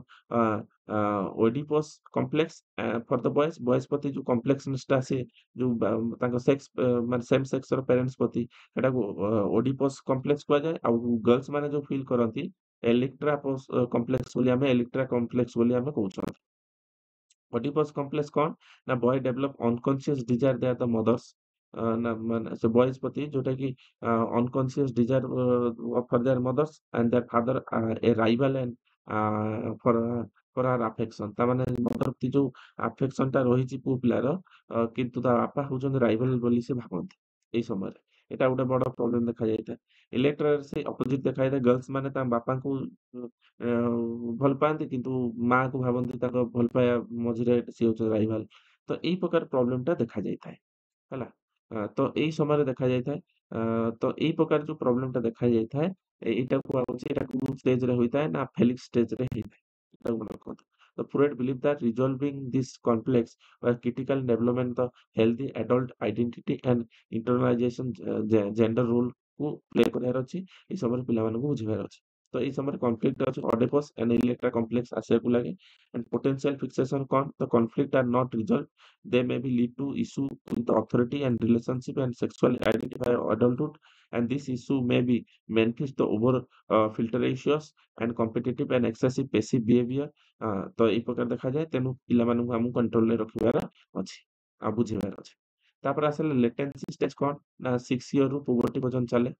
Oedipus complex for the boys ପ୍ରତି ଯୋଉ କମ୍ପ୍ଲେକ୍ସନେସଟା ଆସେ ଯୋଉ ତାଙ୍କ ସେକ୍ସ ମାନେ ସେମ୍ ସେକ୍ସର ପ୍ୟାରେଣ୍ଟସ୍ ପ୍ରତି ସେଟାକୁ ଓଡିପସ୍ କମ୍ପ୍ଲେକ୍ସ କୁହାଯାଏ। ଆଉ ଗର୍ଲସ ମାନେ ଯୋଉ ଫିଲ୍ କରନ୍ତି ଏଲିକ୍ଟ୍ରା କମ୍ପ୍ଲେକ୍ସ ବୋଲି ଆମେ ଏଲିକ୍ଟ୍ରା କମ୍ପ୍ଲେକ୍ସ ବୋଲି ଆମେ କହୁଛନ୍ତି। Oedipus complex କଣ ନା boy develop unconscious desire their the mothers ନା ମାନେ ସେ ବଏଜ ପ୍ରତି ଯୋଉଟା କି unconscious desire for their mothers and their father a rival and for her affection ତା ମାନେ ମଦର ପ୍ରତି ଯୋଉ ଆଫେକ୍ସନ ଟା ରହିଛି ପୁଅ ପିଲାର କିନ୍ତୁ ତା ବାପା ହଉଛନ୍ତି ରାଇଭାଲ ବୋଲି ସେ ଭାବନ୍ତି ଏଇ ସମୟରେ। ଏଇଟା ଗୋଟେ ବଡ ପ୍ରୋବ୍ଲେମ ଦେଖାଯାଇଥାଏ। ଇଲେକ୍ଟ୍ରାରେ ସେ ଅପୋଜିଟ ଦେଖାଯାଇଥାଏ ଗର୍ଲସ ମାନେ ତାଙ୍କ ବାପାଙ୍କୁ ଭଲ ପାଆନ୍ତି କିନ୍ତୁ ମାଆକୁ ଭାବନ୍ତି ତାଙ୍କ ଭଲ ପାଇବା ମଝିରେ ସିଏ ହଉଛି ରାଇଭାଲ। ତ ଏଇ ପ୍ରକାର ପ୍ରୋବ୍ଲେମ ଟା ଦେଖାଯାଇଥାଏ ହେଲା। ତ ଏଇ ସମୟରେ ଦେଖାଯାଇଥାଏ ତ ଏଇ ପ୍ରକାର ଯୋଉ ପ୍ରୋବ୍ଲେମ ଟା ଦେଖାଯାଇଥାଏ ଏଇଟା କୁହାଯାଉଛି ଏଇଟା କୋଉ ଷ୍ଟେଜରେ ହୋଇଥାଏ ନା ଫେଲିକ୍ସ ଷ୍ଟେଜରେ ହେଇଥାଏ। ଏଟାକୁ ମନେ ରଖନ୍ତୁ। The Freud believed that resolving this complex was critical in development the healthy adult identity and internalization gender role କୁ ପ୍ଲେ କରିବାର ଅଛି ଏଇ ସମୟରେ ପିଲାମାନଙ୍କୁ ବୁଝିବାର ଅଛି। ତ ଏଇ ସମୟରେ କନଫ୍ଲିକ୍ଟ ଅଛି ଅଡିପସ୍ ଏଣ୍ଡ ଇଲେକ୍ଟ୍ରା କମ୍ପ୍ଲେକ୍ସ ଆସିବାକୁ ଲାଗେ and potential fixation con the conflict are not resolved they may be lead to issue with the authority and relationship and sexual identity by adulthood and this issue may be manifest the over filteracious and competitive and excessive passive behavior ତ ଏଇ ପ୍ରକାର ଦେଖାଯାଏ ତେଣୁ ପିଲାମାନଙ୍କୁ ଆମକୁ କଣ୍ଟ୍ରୋଲରେ ରଖିବାର ଅଛି ଆଉ ବୁଝିବାର ଅଛି। ତାପରେ ଆସିଲା ଲେଟେନ୍ସି ଷ୍ଟେଜ କଣ ନା 6 ଇୟର ରୁ ପୁବର୍ଟି ପର୍ଯ୍ୟନ୍ତ ଚାଲେ।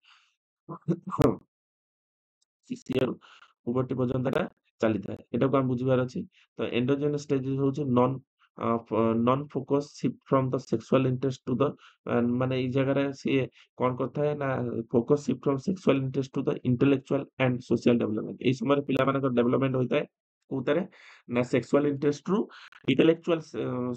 6 ଇୟର ପୁବର୍ଟି ପର୍ଯ୍ୟନ୍ତ ଏଟା ଚାଲିଥାଏ ଏଟାକୁ ଆମେ ବୁଝିବାର ଅଛି। ତ ଏଣ୍ଡୋଜେନସ୍ ଷ୍ଟେଜ ହଉଛି non focus shift from the sexual interest to the ମାନେ ଏଇ ଜାଗାରେ ସିଏ କଣ କରିଥାଏ ନା focus shift from sexual interest to the intellectual and social development ଏଇ ସମୟରେ ପିଲାମାନଙ୍କର ଡେଭଲପମେଣ୍ଟ ହୋଇଥାଏ କୋଉଥିରେ ନା ସେକ୍ସୁଆଲ ଇଣ୍ଟରେଷ୍ଟରୁ ଇଣ୍ଟେଲେକ୍ଚୁଆଲ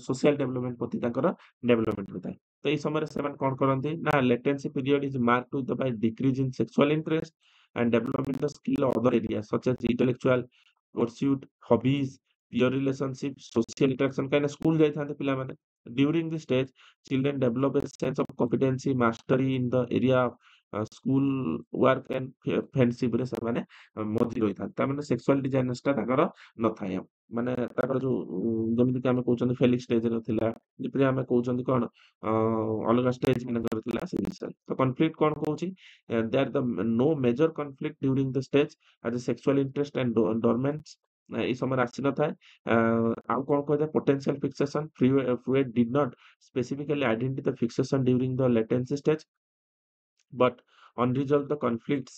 ସୋସିଆଲ ଡେଭଲପମେଣ୍ଟ ପ୍ରତି ତାଙ୍କର ଡେଭଲପମେଣ୍ଟ ହୋଇଥାଏ। ତ ଏଇ ସମୟରେ ସେମାନେ କଣ କରନ୍ତି ନା ଲେଟେନ୍ସି period is marked with Bai decrease in sexual interest and development the skill of other areas such as intellectual pursuit, hobbies, peer relationship, social interaction kind of school ଯାଇଥାନ୍ତି ପିଲାମାନେ। During this stage, children develop a sense of competency, mastery in the area of school work and friendship ରେ ସେମାନେ ମଝି ରହିଥାନ୍ତି। ତାମାନେ sexual desires ଟା ତାଙ୍କର ନଥାଏ। ମାନେ ତାଙ୍କର ଯୋଉ ଯେମିତିକି ଆମେ କହୁଛନ୍ତି ଫେଲିକ୍ ଷ୍ଟେଜରେ ଥିଲା ଯେପରି ଆମେ କହୁଛନ୍ତି କଣ ଅଲଗା ଷ୍ଟେଜ ମାନଙ୍କର ଥିଲା ସେ ଜିନିଷ। ତ କନଫ୍ଲିକ୍ଟ କଣ କହୁଛି there the no major conflict during the stage as a sexual interest and dormants ଏଇ ସମୟରେ ଆସିନଥାଏ। ଆଉ କଣ କୁହାଯାଏ potential fixation Freud did not specifically identify the fixation during the latency stage but unresolved the conflicts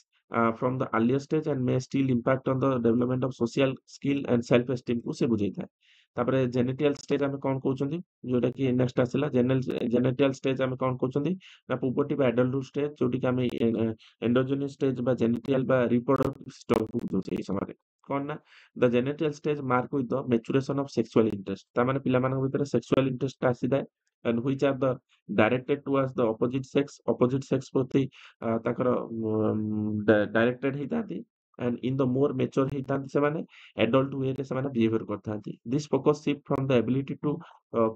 from the earlier stage and may still impact on the development of social skill and self esteem କୁ ସେ ବୁଝେଇଥାଏ। ତାପରେ ଜେନିଟିଆଲ stage ଆମେ କଣ କହୁଛନ୍ତି ଯୋଉଟା କି next ଆସିଲା ଜେନେଟିଆଲ stage ଆମେ କଣ କହୁଛନ୍ତି ନା ପୁବର୍ଟି ବା ଆଡଲ୍ଟହୁଡ ଷ୍ଟେଜ ଯୋଉଠି କି ଆମେ ଏଣ୍ଡୋଜେନିକ୍ ଷ୍ଟେଜ ବା ଜେନିଟିଆଲ ବା ରିପ୍ରଡକ୍ଟିଭ ଷ୍ଟେଜକୁ ବୁଝଉଛେ ଏଇ ସମୟରେ କଣ ନା the genital stage mark with the maturation of sexual interest ତାମାନେ ପିଲାମାନଙ୍କ ଭିତରେ ସେକ୍ସୁଆଲ ଇଣ୍ଟରେଷ୍ଟ ଆସିଥାଏ and which are the directed towards the opposite sex ପ୍ରତି ତାଙ୍କର ଡାଇରେକ୍ଟେଡ ହେଇଥାନ୍ତି and in the more mature ହେଇଥାନ୍ତି ସେମାନେ adult way ରେ ସେମାନେ behavior କରିଥାନ୍ତି this focus shift from the ability to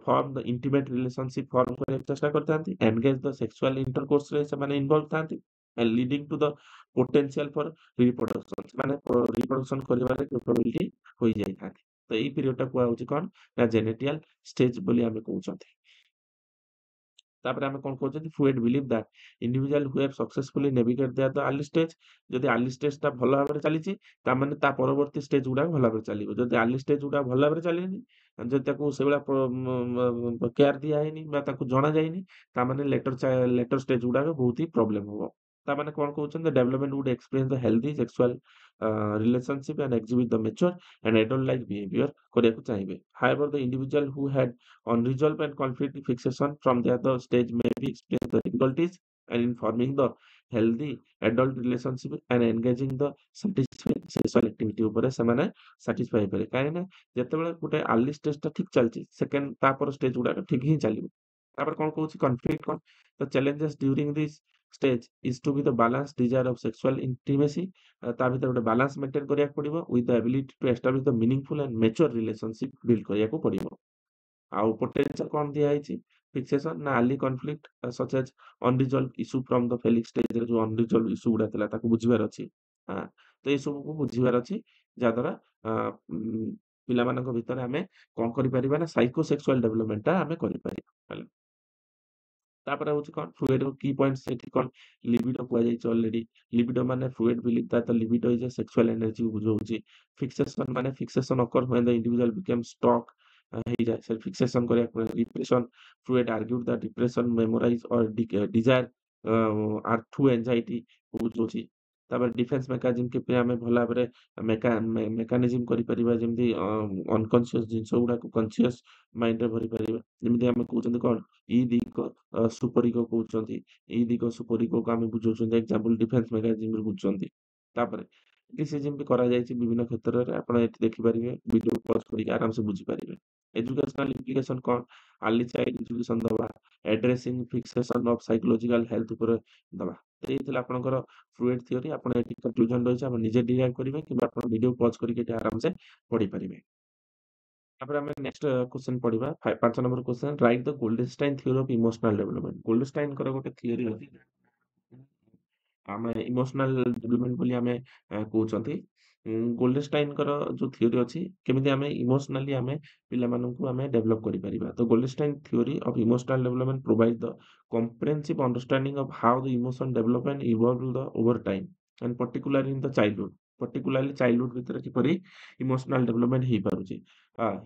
form the intimate relationship form କରିବାକୁ ଚେଷ୍ଟା କରିଥାନ୍ତି engage the sexual intercourse ରେ ସେମାନେ involve ଥାନ୍ତି and leading to the potential for reproduction ସେମାନେ reproduction କରିବାରେ capability ହୋଇଯାଇଥାନ୍ତି। ତ ଏଇ ପିରିୟଡ ଟା କୁହାହଉଛି କଣ ନା ଜେନେଟିଆଲ ଷ୍ଟେଜ ବୋଲି ଆମେ କହୁଛନ୍ତି। ତାପରେ ଆମେ କଣ କହୁଛନ୍ତି Freud believe that individual who have successfully navigated their the early stage ଯଦି early stage ଟା ଭଲ ଭାବରେ ଚାଲିଛି ତାମାନେ ତା ପରବର୍ତ୍ତୀ ଷ୍ଟେଜ ଗୁଡାକ ଭଲ ଭାବରେ ଚାଲିବ। ଯଦି early stage ଗୁଡାକ ଭଲ ଭାବରେ ଚାଲିନି ଯଦି ତାକୁ ସେଇଭଳିଆ କେୟାର ଦିଆ ହେଇନି ବା ତାକୁ ଜଣା ଯାଇନି ତାମାନେ ଲେଟର ଷ୍ଟେଜ ଗୁଡାକ ବହୁତ ହି ପ୍ରୋବ୍ଲେମ ହବ। ତାମାନେ କଣ କହୁଛନ୍ତି development would experience the healthy sexual relationship and exhibit the mature and adult like behavior କରିବାକୁ ଚାହିଁବେ। However, the individual who had unresolved and conflict fixation from the other stage may be experience the difficulties and in forming the healthy adult relationship and engaging the satisfying sexual activity ଉପରେ ସେମାନେ satisfy ହେଇପାରିବେ କାହିଁକି ନା ଯେତେବେଳେ ଗୋଟେ early stage ଟା ଠିକ ଚାଲିଛି ସେକେଣ୍ଡ ତାପର ଷ୍ଟେଜ ଗୁଡାକ ଠିକ ହିଁ ଚାଲିବ। ତାପରେ କଣ କହୁଛି କନଫ୍ଲିକ୍ଟ କଣ the challenges during this stage is to be the balanced desire of sexual intimacy ତା ଭିତରେ ଗୋଟେ ବାଲାନ୍ସ ମେଣ୍ଟେନ କରିବାକୁ ପଡିବ with the ability to establish the meaningful and mature relationship build କରିବାକୁ ପଡିବ। ଆଉ ପୋଟେନସିଆଲ କଣ ଦିଆହେଇଛି ଫିକ୍ସେସନ ନା early conflict such as unresolved issue from the phallic ଷ୍ଟେଜରେ ଯୋଉ ଅନରିଜଲ୍ଭ ଇସ୍ୟୁ ଗୁଡା ଥିଲା ତାକୁ ବୁଝିବାର ଅଛି ହାଁ? ତ ଏସବୁକୁ ବୁଝିବାର ଅଛି ଯାହାଦ୍ୱାରା ପିଲାମାନଙ୍କ ଭିତରେ ଆମେ କଣ କରିପାରିବା ନା ସାଇକୋ-ସେକ୍ସୁଆଲ ଡେଭଲପମେଣ୍ଟଟା ଆମେ କରିପାରିବା। ହେଲା। ତାପରେ ହଉଛି କଣ ଫ୍ଲୁଇଡର କି ପଏଣ୍ଟ ସେଠି କଣ ଲିବିଡୋ କୁହାଯାଇଛି ଅଲରେଡି। ଲିବିଡୋ ମାନେ fluid believe that the libido is a sexual energy କୁ ବୁଝଉଛି। ଫିକ୍ସେସନ ମାନେ fixation occur when the individual becomes stuck ହେଇଯାଏ ସେ ଫିକ୍ସେସନ କରିବାକୁ ପଡେ। ରିପ୍ରେସନ fluid argued that depression, memorize or desire are true anxiety କୁ ବୁଝଉଛି। ତାପରେ ଡିଫେନ୍ସ ମେକାନିଜମ କିପରି ଆମେ ଭଲ ଭାବରେ ମେକାନିଜିମ କରିପାରିବା ଯେମିତି ଅନକନସିୟସ ଜିନିଷ ଗୁଡାକୁ କନସିୟସ ମାଇଣ୍ଡରେ ଭରିପାରିବା। ଯେମିତି ଆମେ କହୁଛନ୍ତି କଣ ଇ ଦିଗ ସୁପରିଗ କହୁଛନ୍ତି। ଇ ଦିଗ ସୁପରିଗକୁ ଆମେ ବୁଝଉଛନ୍ତି ଏକ୍ସାମ୍ପଲ ଡିଫେନ୍ସ ମେକାନିଜିମରେ ବୁଝୁଛନ୍ତି। ତାପରେ ଡିସିଜିମ୍ ବି କରାଯାଇଛି ବିଭିନ୍ନ କ୍ଷେତ୍ରରେ ଆପଣ ଏଠି ଦେଖିପାରିବେ ଭିଡିଓ ପଜ୍ କରିକି ଆରାମସେ ବୁଝିପାରିବେ। ଏଜୁକେସନାଲ ଇମ୍ପ୍ଲିକେସନ କଣ ଆର୍ଲି ଚାଇଲ୍ଡ ଏଜୁକେସନ ଦବା, addressing fixation of psychological health ଉପରେ ଦବା। ତ ଏଇ ଥିଲା ଆପଣଙ୍କର ଫ୍ଲୁଏଡ ଥିଓରୀ। ଆପଣ ଏଠି କନକ୍ଲୁଜନ ରହିଛି ଆପଣ ନିଜେ ଡିରାଇଭ୍ କରିବେ କିମ୍ବା ଆପଣ ଭିଡିଓ ପଜ୍ କରିକି ଏଠି ଆରାମସେ ପଢିପାରିବେ। ତାପରେ ଆମେ ନେକ୍ସଟ କ୍ୱେଶ୍ଚନ ପଢିବା 5 number question write the Goldenstein theory of emotional development. ଗୋଲ୍ଡେନଷ୍ଟାଇନଙ୍କର ଗୋଟେ ଥିଓରୀ ଅଛି ଆମେ ଇମୋସନାଲ ଡେଭଲପମେଣ୍ଟ ବୋଲି ଆମେ କହୁଛନ୍ତି। ଗୋଲ୍ଡେନଷ୍ଟାଇନଙ୍କର ଯୋଉ ଥିଓରୀ ଅଛି କେମିତି ଆମେ ଇମୋସନାଲି ଆମେ ପିଲାମାନଙ୍କୁ ଆମେ ଡେଭଲପ କରିପାରିବା। ତ Goldenstein theory of emotional development provide the comprehensive understanding of how the emotion develop and evolve the over time and particularly in the childhood particularly childhood ଭିତରେ କିପରି emotional development ହେଇପାରୁଛି।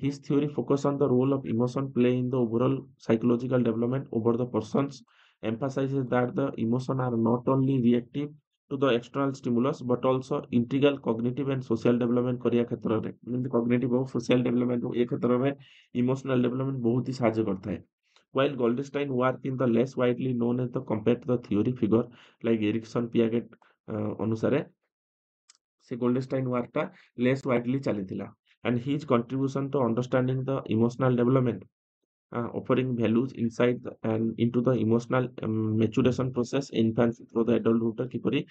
His theory focus on the role of emotion play in the overall psychological development over the persons emphasizes that the emotion are not only reactive to the external stimulus but also integral cognitive and social development କରିବା କ୍ଷେତ୍ରରେ ଯେମିତି cognitive ହଉ social development ହଉ ଏ କ୍ଷେତ୍ରରେ emotional development ବହୁତ ହି ସାହାଯ୍ୟ କରିଥାଏ। While Goldstein work in the less widely known as the compared to the theory figure like Erikson Piaget ଅନୁସାରେ ସେ ଗୋଲ୍ଡେନଷ୍ଟାଇନ ୱାର୍କଟା less widely ଚାଲିଥିଲା and his contribution to understanding the emotional development offering values insight and into the emotional maturation process infancy through the adulthood କିପରି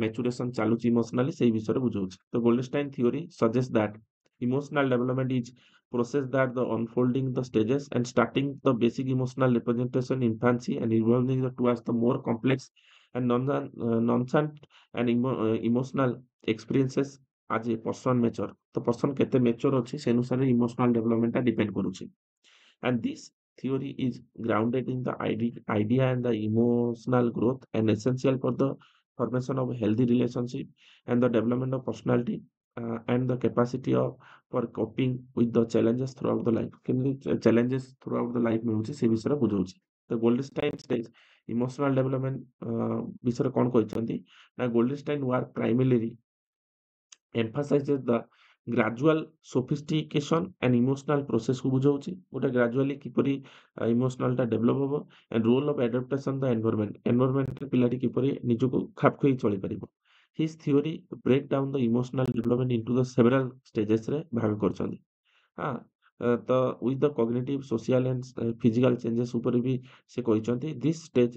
maturation ଚାଲୁଛି emotionally ସେଇ ବିଷୟରେ ବୁଝଉଛି। ତ ଗୋଲ୍ଡେନଷ୍ଟାଇନ theory suggests that emotional development is process that the unfolding the stages and starting the basic emotional representation infancy and evolving towards the more complex and nonchalant and emotional experiences as a person mature। ତ person କେତେ mature ଅଛି ସେ ଅନୁସାରେ emotional development ଟା depend କରୁଛି। And this theory is grounded in the idea and the emotional growth and essential for the formation of healthy relationship and the development of personality and the capacity of for coping with the challenges throughout the life କେମିତି challenges throughout the life ମିଳୁଛି ସେ ବିଷୟରେ ବୁଝଉଛି। ତ ଗୋଲ୍ଡେନଷ୍ଟାଇନ stage emotional development ବିଷୟରେ କଣ କହିଛନ୍ତି ନା Goldenstein work primarily emphasizes the gradual sophistication and emotional process କୁ ବୁଝଉଛି ଗୋଟେ gradually କିପରି emotional ଟା develop ହବ and role of adaptation the environment ରେ ପିଲାଟି କିପରି ନିଜକୁ ଖାପ ଖୁଆଇ ଚଳିପାରିବ। His theory break down the emotional development into the several stages ରେ ଭାଗ କରିଛନ୍ତି। ହଁ ତ with the cognitive social and physical changes ଉପରେ ବି ସେ କହିଛନ୍ତି this stage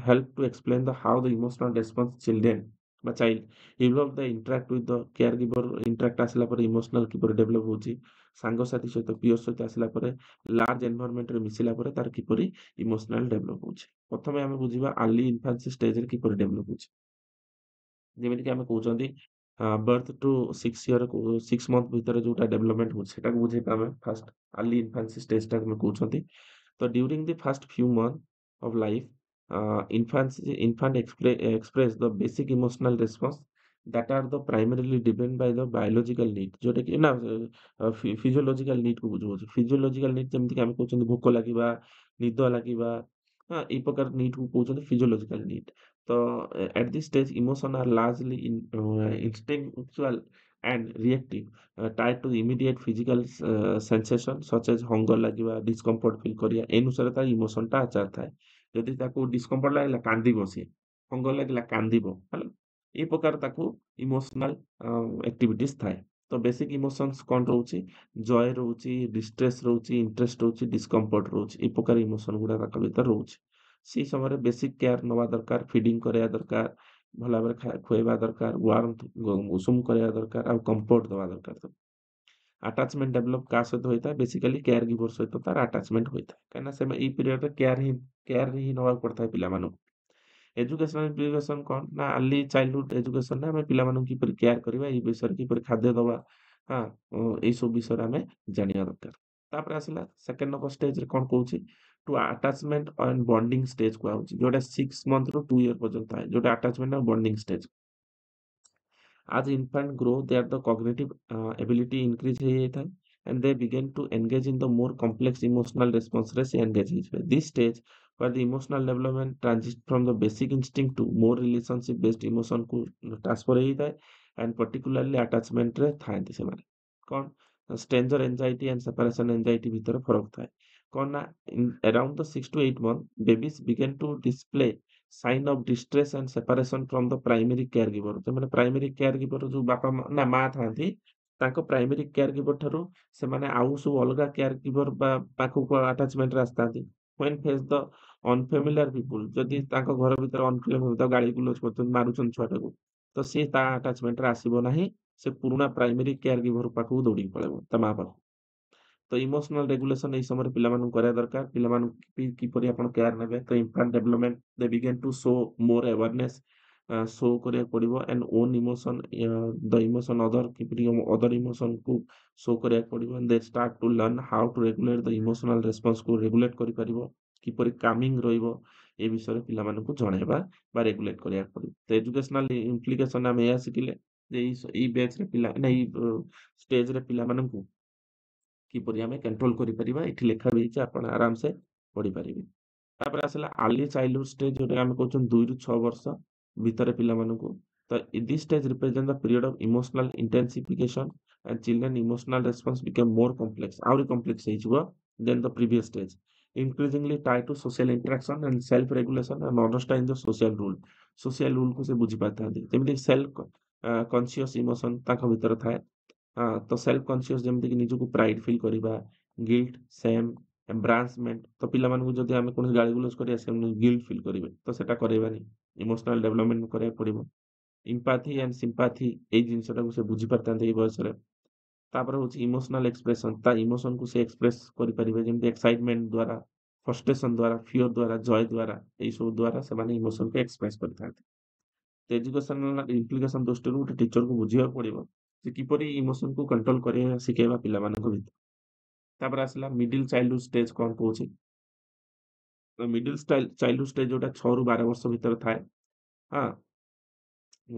help to explain the how the emotional response children ବା child evolve the interact with the caregiver interact ଆସିଲା ପରେ emotional କିପରି develop ହଉଛି ସାଙ୍ଗସାଥି ସହିତ peer ସହିତ ଆସିଲା ପରେ large environment ରେ ମିଶିଲା ପରେ ତାର କିପରି emotional develop ହଉଛି। ପ୍ରଥମେ ଆମେ ବୁଝିବା early infancy stage ରେ କିପରି develop ହଉଛି। ଯେମିତିକି ଆମେ କହୁଛନ୍ତି ବର୍ଥ ଟୁ 6 ମନ୍ଥ ଭିତରେ ଯୋଉଟା ଡେଭଲପମେଣ୍ଟ ହଉଛି ସେଟାକୁ ବୁଝେଇବା ଆମେ ଫାଷ୍ଟ ଆର୍ଲି ଇନଫାନ୍ସି ଷ୍ଟେଜଟା ଆମେ କହୁଛନ୍ତି। ତ during the first few month of life infant express the basic emotional response that are the primarily driven by the biological need ଯୋଉଟା କି ନା physiological need କୁ ବୁଝଉଛି। physiological need ଯେମିତିକି ଆମେ କହୁଛନ୍ତି ଭୋକ ଲାଗିବା ନିଦ ଲାଗିବା ଏଇ ପ୍ରକାର need କୁ କହୁଛନ୍ତି physiological need। ତ at this stage emotion are largely instinctual and reactive tied to the immediate physical sensation such as hunger ଲାଗିବା discomfort feel କରିବା ଏ ଅନୁସାରେ ତାର ଇମୋସନ ଟା ଆଚାର ଥାଏ। ଯଦି ତାକୁ discomfort ଲାଗିଲା କାନ୍ଦିବ ସିଏ hunger ଲାଗିଲା କାନ୍ଦିବ ହେଲା ଏଇ ପ୍ରକାର ତାକୁ ଇମୋସନାଲ activities ଥାଏ। ତ ବେସିକ ଇମୋସନ୍ସ କଣ ରହୁଛି ଜୟ ରହୁଛି ଡିଷ୍ଟ୍ରେସ ରହୁଛି ଇଣ୍ଟରେଷ୍ଟ ରହୁଛି ଡିସକମ୍ଫର୍ଟ ରହୁଛି ଏଇ ପ୍ରକାର ଇମୋସନ ଗୁଡା ତାଙ୍କ ଭିତରେ ରହୁଛି। ସେଇ ସମୟରେ ବେସିକ କେୟାର ନେବା ଦରକାର ଫିଡିଂ କରିବା ଦରକାର ଭଲ ଭାବରେ ଖୁଆଇବା ଦରକାର ୱାର୍ମ ଉଷୁମ କରିବା ଦରକାର ଆଉ କମ୍ଫର୍ଟ ଦେବା ଦରକାର। ଆଟାଚମେଣ୍ଟ ଡେଭଲପ କାହା ସହିତ ହୋଇଥାଏ ବେସିକାଲି କେୟାର ଗିଭର ସହିତ ତାର ଆଟାଚମେଣ୍ଟ ହୋଇଥାଏ କାହିଁକିନା ସେମାନେ ଏଇ ପିରିୟଡରେ କେୟାର ହିଁ ନେବାକୁ ପଡିଥାଏ ପିଲାମାନଙ୍କୁ। एजुकेशनाल इम्प्लिकेशन कौन ना अर्ली चाइल्डहुड एजुकेशन रे आमे पिलामानंकु किपरि केयर करिबा, एई विषୟରେ किपरि खाद्य दबा, हां एई सब विषୟରେ आमे जानिया दरकार। तापर आसिला सेकंड नंबर स्टेज रे कोन कहूची to attachment and bonding stage को आउची, जोटा 6 मंथ रो 2 ईयर पर्यंत थाए, जोटा attachment and bonding stage. As infant grow, their the cognitive ability increase ହେଇଯାଇଥାଏ and they begin to engage in the more complex emotional response ରେ ସେ engage ହେଇଯିବେ। This stage where the emotional development transit from the basic instinct to more relationship based emotion କୁ transfer ହେଇଥାଏ and particularly attachment ରେ ଥାଆନ୍ତି ସେମାନେ। କଣ stranger anxiety and separation anxiety ଭିତରେ ଫରକ ଥାଏ। କଣ ନା around the 6 to 8 month babies begin to display sign of distress and separation from the primary care giver जो प्राइमरी केयर गिवर जो बापा ना माँ थांती तांको प्राइमरी केयर गिवर ठारू से माने आउ सब अलगा केयर गिवर बा पाखु को अटैचमेंट रास्तांती when face the unfamiliar people जदि तांको घर भीतर अनफेमिलियर तो गाड़ी गुलोज करछन मारुछन छुआटाको तो से ता अटैचमेंट रे आसीबो नाही से पुराना प्राइमरी केयर गिवर पाखु दौड़ी पळेबो ता माँ पाखु तो इमोशनल रेगुलेशन एई समय पिलामानंकु करिया दरकार पिलामानंकु किपरि आपण केयर नेबे तो infant development they begin to show more awareness show करिया पड़िबो and own emotion the emotion other किपरि अदर इमोशन को शो करिया पड़िबो and they start to learn how to regulate the emotional response को रेगुलेट करि परिबो किपरि कामिंग रहिबो ए विषय रे पिलामानंकु जणाइबा बा रेगुलेट करिया पड़िबो तो एजुकेशनल इम्प्लिकेशन हम एया सिखिले जे ई बैच रे पिला नै स्टेज रे पिलामानंकु କିପରି ଆମେ କଣ୍ଟ୍ରୋଲ କରିପାରିବା ଏଠି ଲେଖା ବି ହେଇଛି ଆପଣ ଆରାମସେ ପଢିପାରିବେ। ତାପରେ ଆସିଲା अर्ली चाइल्डहुड स्टेज जोटा ଆମେ କହୁଛନ୍ତି 2 ରୁ 6 ବର୍ଷ ଭିତରେ ପିଲାମାନଙ୍କୁ ତ this stage represent the period of emotional intensification and children emotional response become more complex ଆହୁରି complex ହେଇଯିବ than the previous stage increasingly tied to social interaction and self regulation and understanding the social rule କୁ ସେ ବୁଝି ପାରିଥାନ୍ତି ଯେମିତି self conscious emotion ତାଙ୍କ ଭିତରେ ଥାଏ तो सेल्फ कॉन्शियस जेमती कि निजको प्राइड फील करिबा गिल्ट सेम एम्ब्रासमेंट तो पिला मानकु जदि आमे कोन गाली गुलोज करिया से गिल्ट फील करिवे तो सेटा करेबानी इमोशनल डेवलपमेंट करिया पड़िबो एम्पैथी एंड सिंपैथी ए जिंसटा को से बुझी परतांते ए बयस रे तापर होची इमोशनल एक्सप्रेशन ता इमोशन को से एक्सप्रेस करि परिबे जेमती एक्साइटमेंट द्वारा फ्रस्ट्रेशन द्वारा फियर द्वारा जॉय द्वारा ए सब द्वारा से माने इमोशन को एक्सप्रेस करथांते तो एजुकेशनल इम्प्लिकेशन दृष्टिରୁ ଗୋଟେ टीचर को बुझिବାକୁ पड़िबो ଯେ କିପରି ଇମୋସନ କୁ କଣ୍ଟ୍ରୋଲ କରିବା ଶିଖେଇବା ପିଲାମାନଙ୍କ ଭିତରେ ତାପରେ ଆସିଲା ମିଡିଲ ଚାଇଲ୍ଡହୁଡ ଷ୍ଟେଜ କଣ କହୁଛି ତ ମିଡିଲ ଚାଇଲ୍ଡହୁଡ ଷ୍ଟେଜ ଯୋଉଟା 6 ରୁ 12 ବର୍ଷ ଭିତରେ ଥାଏ ହଁ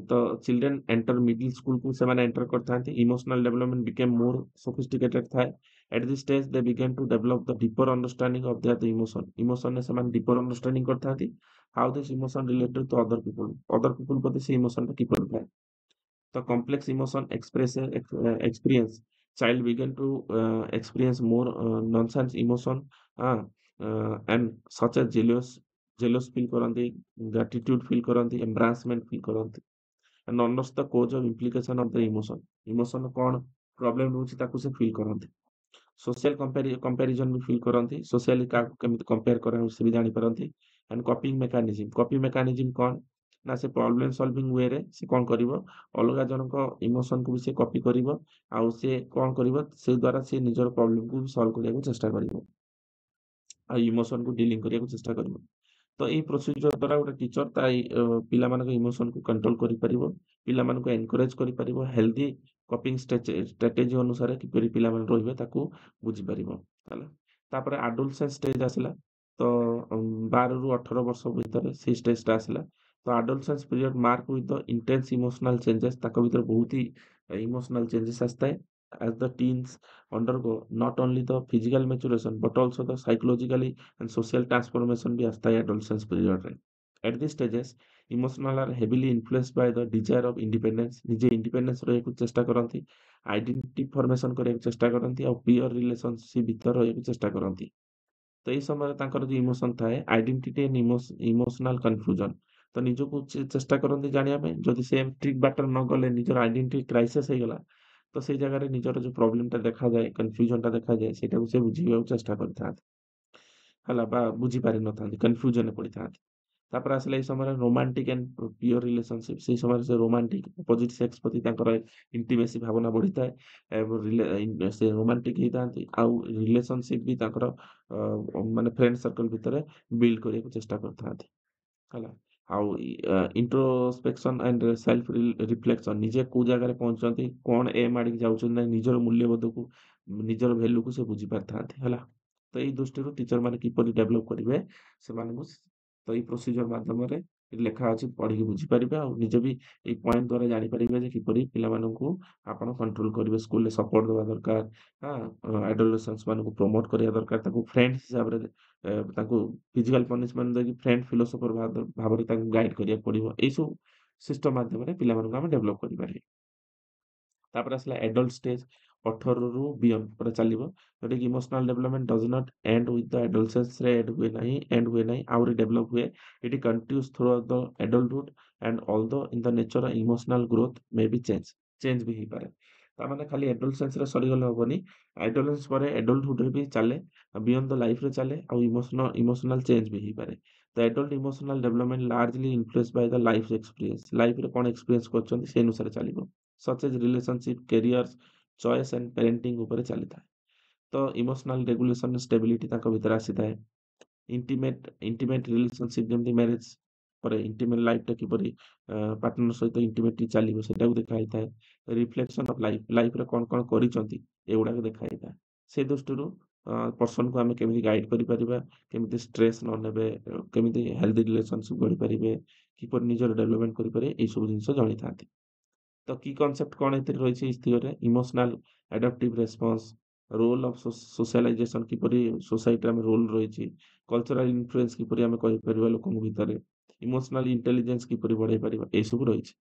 ତ ଚିଲଡ୍ରେନ୍ ଏଣ୍ଟର ମିଡିଲ ସ୍କୁଲକୁ ସେମାନେ ଏଣ୍ଟର କରିଥାନ୍ତି emotional development became more sophisticated ଥାଏ at this stage they begin to develop the deeper understanding of their ଇମୋସନରେ ସେମାନେ ଡିପର ଅଣ୍ଡରଷ୍ଟାଣ୍ଡିଂ କରିଥାନ୍ତି how this emotion related to other people ପ୍ରତି ସେ ଇମୋସନଟା କିପରି ଥାଏ the complex emotion experience child begin to experience more nonsense emotion uh, and such as jealous feel କରନ୍ତି gratitude feel କରନ୍ତି embarrassment feel କରନ୍ତି and understand the cause of implication of the emotion କଣ problem ରହୁଛି ତାକୁ ସେ feel କରନ୍ତି social comparison भी feel करती सोशली केମିତି कंपेयर करा से भी जानी पारती एंड कॉपी मेकानिज्म कौन ना से प्रॉब्लम सॉल्विंग वे रे से कौन करिवो अलगा जनक इमोशन को भी से कॉपी करिवो आउ से कौन करिवो से द्वारा से निजर प्रॉब्लम को भी सॉल्व करने को चेष्टा करिवो आ इमोशन को डीलिंग करने को चेष्टा करिवो तो एई प्रोसीजर द्वारा गोटे टीचर ता पिला मानक इमोशन को कंट्रोल करि परिवो पिला मानक एनकरेज करि परिवो हेल्दी कॉपिंग स्ट्रेटेजी अनुसार किपरि पिला मान रहिबे ताकू बुझी परिवो हला तापर एडोलसेंस स्टेज आसला तो 12 ରୁ 18 ବର୍ଷ ଭିତରେ ସେ स्टेज ଟା ଆସିଲା तो adolescence period mark with the intense emotional changes ताको भीतर बहुत ही इमोशनल चेंजेस आस्ता है as the teens undergo not only the physical maturation but also the psychologically and social transformation भी आता है adolescence period रे at these stages emotional are heavily influenced by the desire of independence निजे independence रहे को चेष्टा करती identity formation करे चेष्टा करती और peer relationship भीतर रहे को चेष्टा करती तो ये समय तांकर जो इमोशन थाए आइडेंटिटी एंड इमोशनल कन्फ्यूजन तो निजको चेष्टा करती जानिया पे जदि से ठीक बाटर न गले निजर आइडेंटिटी क्राइसिस हो गला तो सेई जगह रे निजर जो प्रॉब्लम टा देखा जाए कन्फ्यूजन टा देखा जाए सेटा को से बुझिबा चेष्टा करथात हला बा बुझी पारि न थांती कन्फ्यूजन पड़ी थांती तापर आसला एई समय रोमांटिक एंड प्योर रिलेशनशिप सेई समय से रोमांटिक अपोजिट सेक्स प्रति तांकर इंटिमेसी भावना बढ़ी थाए से रोमांटिक ही थांती आउ रिलेशनशिप भी तांकर माने फ्रेंड सर्कल भितर बिल्ड करने को चेष्टा करथांती हला ଆଉ ଇଣ୍ଟ୍ରୋସ୍ପେକ୍ସନ୍ ଆଣ୍ଡ ସେଲ୍ଫ ରିଫ୍ଲେକ୍ସନ୍ ନିଜେ କୋଉ ଜାଗାରେ ପହଞ୍ଚୁଛନ୍ତି, କଣ ଏମ୍ ଆଡିକି ଯାଉଛନ୍ତି ନାହିଁ ନିଜର ମୂଲ୍ୟବୋଧକୁ, ନିଜର ଭ୍ୟାଲ୍ୟୁକୁ ସେ ବୁଝିପାରିଥାନ୍ତି ହେଲା। ତ ଏଇ ଦୃଷ୍ଟିରୁ ଟିଚର ମାନେ କିପରି ଡେଭଲପ୍ କରିବେ ସେମାନଙ୍କୁ ତ ଏଇ ପ୍ରୋସିଜର ମାଧ୍ୟମରେ ଲେଖା ଅଛି ପଢିକି ବୁଝିପାରିବେ ଆଉ ନିଜେ ବି ଏଇ ପଏଣ୍ଟ ଦ୍ୱାରା ଜାଣିପାରିବେ ଯେ କିପରି ପିଲାମାନଙ୍କୁ ଆପଣ କଣ୍ଟ୍ରୋଲ କରିବେ। ସ୍କୁଲରେ ସପୋର୍ଟ ଦେବା ଦରକାର, ଆଡୋଲେସେନ୍ସ ମାନଙ୍କୁ ପ୍ରମୋଟ କରିବା ଦରକାର, ତାଙ୍କୁ ଫ୍ରେଣ୍ଡ ହିସାବରେ ତାଙ୍କୁ ଫିଜିକାଲ ପନିଶମେଣ୍ଟ ଦେଇକି ଫ୍ରେଣ୍ଡ ଫିଲୋସଫର ଭାବରେ ତାଙ୍କୁ ଗାଇଡ କରିବାକୁ ପଡିବ। ଏଇସବୁ ସିଷ୍ଟମ ମାଧ୍ୟମରେ ପିଲାମାନଙ୍କୁ ଆମେ ଡେଭଲପ କରିପାରିବା। ତାପରେ ଆସିଲା ଏଡଲ୍ଟ ଷ୍ଟେଜ 18 ରୁ ବିୟଣ୍ଡ ପରେ ଚାଲିବ, ଯୋଉଟାକି emotional development does not end with the adolescence ରେ ଏଣ୍ଡ ହୁଏ ନାହିଁ ଆହୁରି ଡେଭଲପ ହୁଏ। It continues through the adulthood and although in the nature emotional growth may be change ବି ହେଇପାରେ। ତାମାନେ ଖାଲି ଆଡୋଲେସେନ୍ସ ରେ ସରିଗଲେ ହବନି, ଆଡୋଲେସେନ୍ସ ପରେ ଆଡଲ୍ଟହୁଡ ରେ ବି ଚାଲେ, ବିୟଣ୍ଡ ଦ ଲାଇଫ ରେ ଚାଲେ, ଆଉ ଇମୋସନାଲ ଚେଞ୍ଜ ବି ହେଇପାରେ। The adult emotional development largely influence by the life experience, ଲାଇଫରେ କଣ ଏକ୍ସପିରିଏନ୍ସ କରୁଛନ୍ତି ସେ ଅନୁସାରେ ଚାଲିବ। Such as relationship, careers, choice and parenting ଉପରେ ଚାଲିଥାଏ। ତ ଇମୋସନାଲ ରେଗୁଲେସନ ଷ୍ଟେବିଲିଟି ତାଙ୍କ ଭିତରେ ଆସିଥାଏ। ଇଣ୍ଟିମେଟ ରିଲେସନସିପ ଯେମିତି ମ୍ୟାରେଜ ପରେ ଇଣ୍ଟିମେଟ ଲାଇଫଟା କିପରି ପାର୍ଟନର ସହିତ ଇଣ୍ଟିମେଟଲି ଚାଲିବ ସେଟାକୁ ଦେଖା ହେଇଥାଏ। ରିଫ୍ଲେକ୍ସନ ଅଫ ଲାଇଫରେ କଣ କଣ କରିଛନ୍ତି ଏଗୁଡାକ ଦେଖା ହେଇଥାଏ। ସେ ଦୃଷ୍ଟିରୁ ପର୍ସନକୁ ଆମେ କେମିତି ଗାଇଡ କରିପାରିବା, କେମିତି ଷ୍ଟ୍ରେସ୍ ନ ନେବେ, କେମିତି ହେଲ୍ଦି ରିଲେସନସିପ ଗଢିପାରିବେ, କିପରି ନିଜର ଡେଭଲପମେଣ୍ଟ କରିପାରିବେ, ଏଇ ସବୁ ଜିନିଷ ଜଣେଇଥାନ୍ତି। ତ କି କନସେପ୍ଟ କଣ ଏଥିରେ ରହିଛି ଏଇ ଥିଓରେ, ଇମୋସନାଲ ଆଡାପ୍ଟିଭ ରେସ୍ପନ୍ସ, ରୋଲ ଅଫ ସୋସିଆଲାଇଜେସନ କିପରି ସୋସାଇଟିରେ ଆମେ ରୋଲ ରହିଛି, କଲଚରାଲ ଇନଫ୍ଲୁଏନ୍ସ କିପରି ଆମେ କହିପାରିବା ଲୋକଙ୍କ ଭିତରେ, ଇମୋସନାଲ ଇଣ୍ଟେଲିଜେନ୍ସ କିପରି ବଢେଇ ପାରିବା, ଏସବୁ ରହିଛି।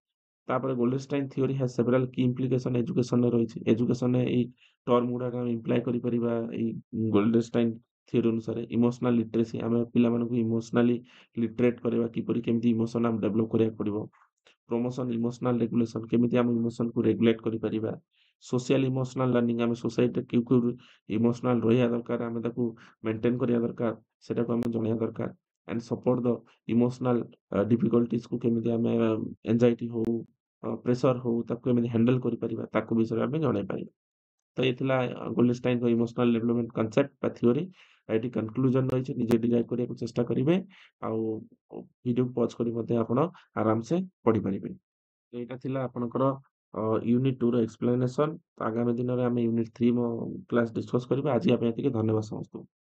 ତାପରେ ଗୋଲ୍ଡେନଷ୍ଟାଇନ ଥିଓରୀ ହାଜ ସେଭରାଲ କି ଇମ୍ପ୍ଲିକେସନ ଏଜୁକେସନରେ ରହିଛି। ଏଜୁକେସନରେ ଏଇ ଟର୍ମ ଗୁଡାକ ଆମେ ଇମ୍ପ୍ଲାଏ କରିପାରିବା ଏଇ ଗୋଲ୍ଡେନଷ୍ଟାଇନ ଥିଓରୀ ଅନୁସାରେ। ଇମୋସନାଲ ଲିଟରେସି, ଆମେ ପିଲାମାନଙ୍କୁ ଇମୋସନାଲି ଲିଟରେଟ କରିବା, କିପରି କେମିତି ଇମୋସନ ଆମେ ଡେଭଲପ କରିବାକୁ ପଡିବ। ପ୍ରମୋସନ ଇମୋସନାଲ ରେଗୁଲେସନ, କେମିତି ଆମେ ଇମୋସନକୁ ରେଗୁଲେଟ କରିପାରିବା। ସୋସିଆଲ ଇମୋସନାଲ ଲର୍ଣ୍ଣିଂ, ଆମେ ସୋସାଇଟିରେ କେଉଁ କେଉଁ ଇମୋସନାଲ ରହିବା ଦରକାର, ଆମେ ତାକୁ ମେଣ୍ଟେନ କରିବା ଦରକାର, ସେଟାକୁ ଆମେ ଜଣେଇବା ଦରକାର। ଆଣ୍ଡ ସପୋର୍ଟ ଦ ଇମୋସନାଲ ଡିଫିକଲ୍ଟିଜକୁ କେମିତି ଆମେ ଏନଜାଇଟି ହଉ, ପ୍ରେସର ହଉ, ତାକୁ କେମିତି ହ୍ୟାଣ୍ଡେଲ କରିପାରିବା ତାକୁ ବିଷୟରେ ଆମେ ଜଣେଇ ପାରିବା। ତ ଏ ଥିଲା ଗୋଲ୍ଡେନଷ୍ଟାଇନଙ୍କ ଇମୋସନାଲ ଡେଭଲପମେଣ୍ଟ କନସେପ୍ଟ ବା ଥିଓରୀ। ଏଠି କନକ୍ଲୁଜନ ରହିଛି, ନିଜେ ଡିରାଇଭ୍ କରିବାକୁ ଚେଷ୍ଟା କରିବେ ଆଉ ଭିଡ଼ିଓକୁ ପଜ୍ କରି ମଧ୍ୟ ଆପଣ ଆରାମସେ ପଢିପାରିବେ। ତ ଏଇଟା ଥିଲା ଆପଣଙ୍କର ୟୁନିଟ୍ 2 ର ଏକ୍ସପ୍ଲେନେସନ। ଆଗାମୀ ଦିନରେ ଆମେ ୟୁନିଟ୍ 3 କ୍ଲାସ୍ ଡିସ୍କସ୍ କରିବା। ଆଜି ପାଇଁ ଏତିକି, ଧନ୍ୟବାଦ ସମସ୍ତଙ୍କୁ।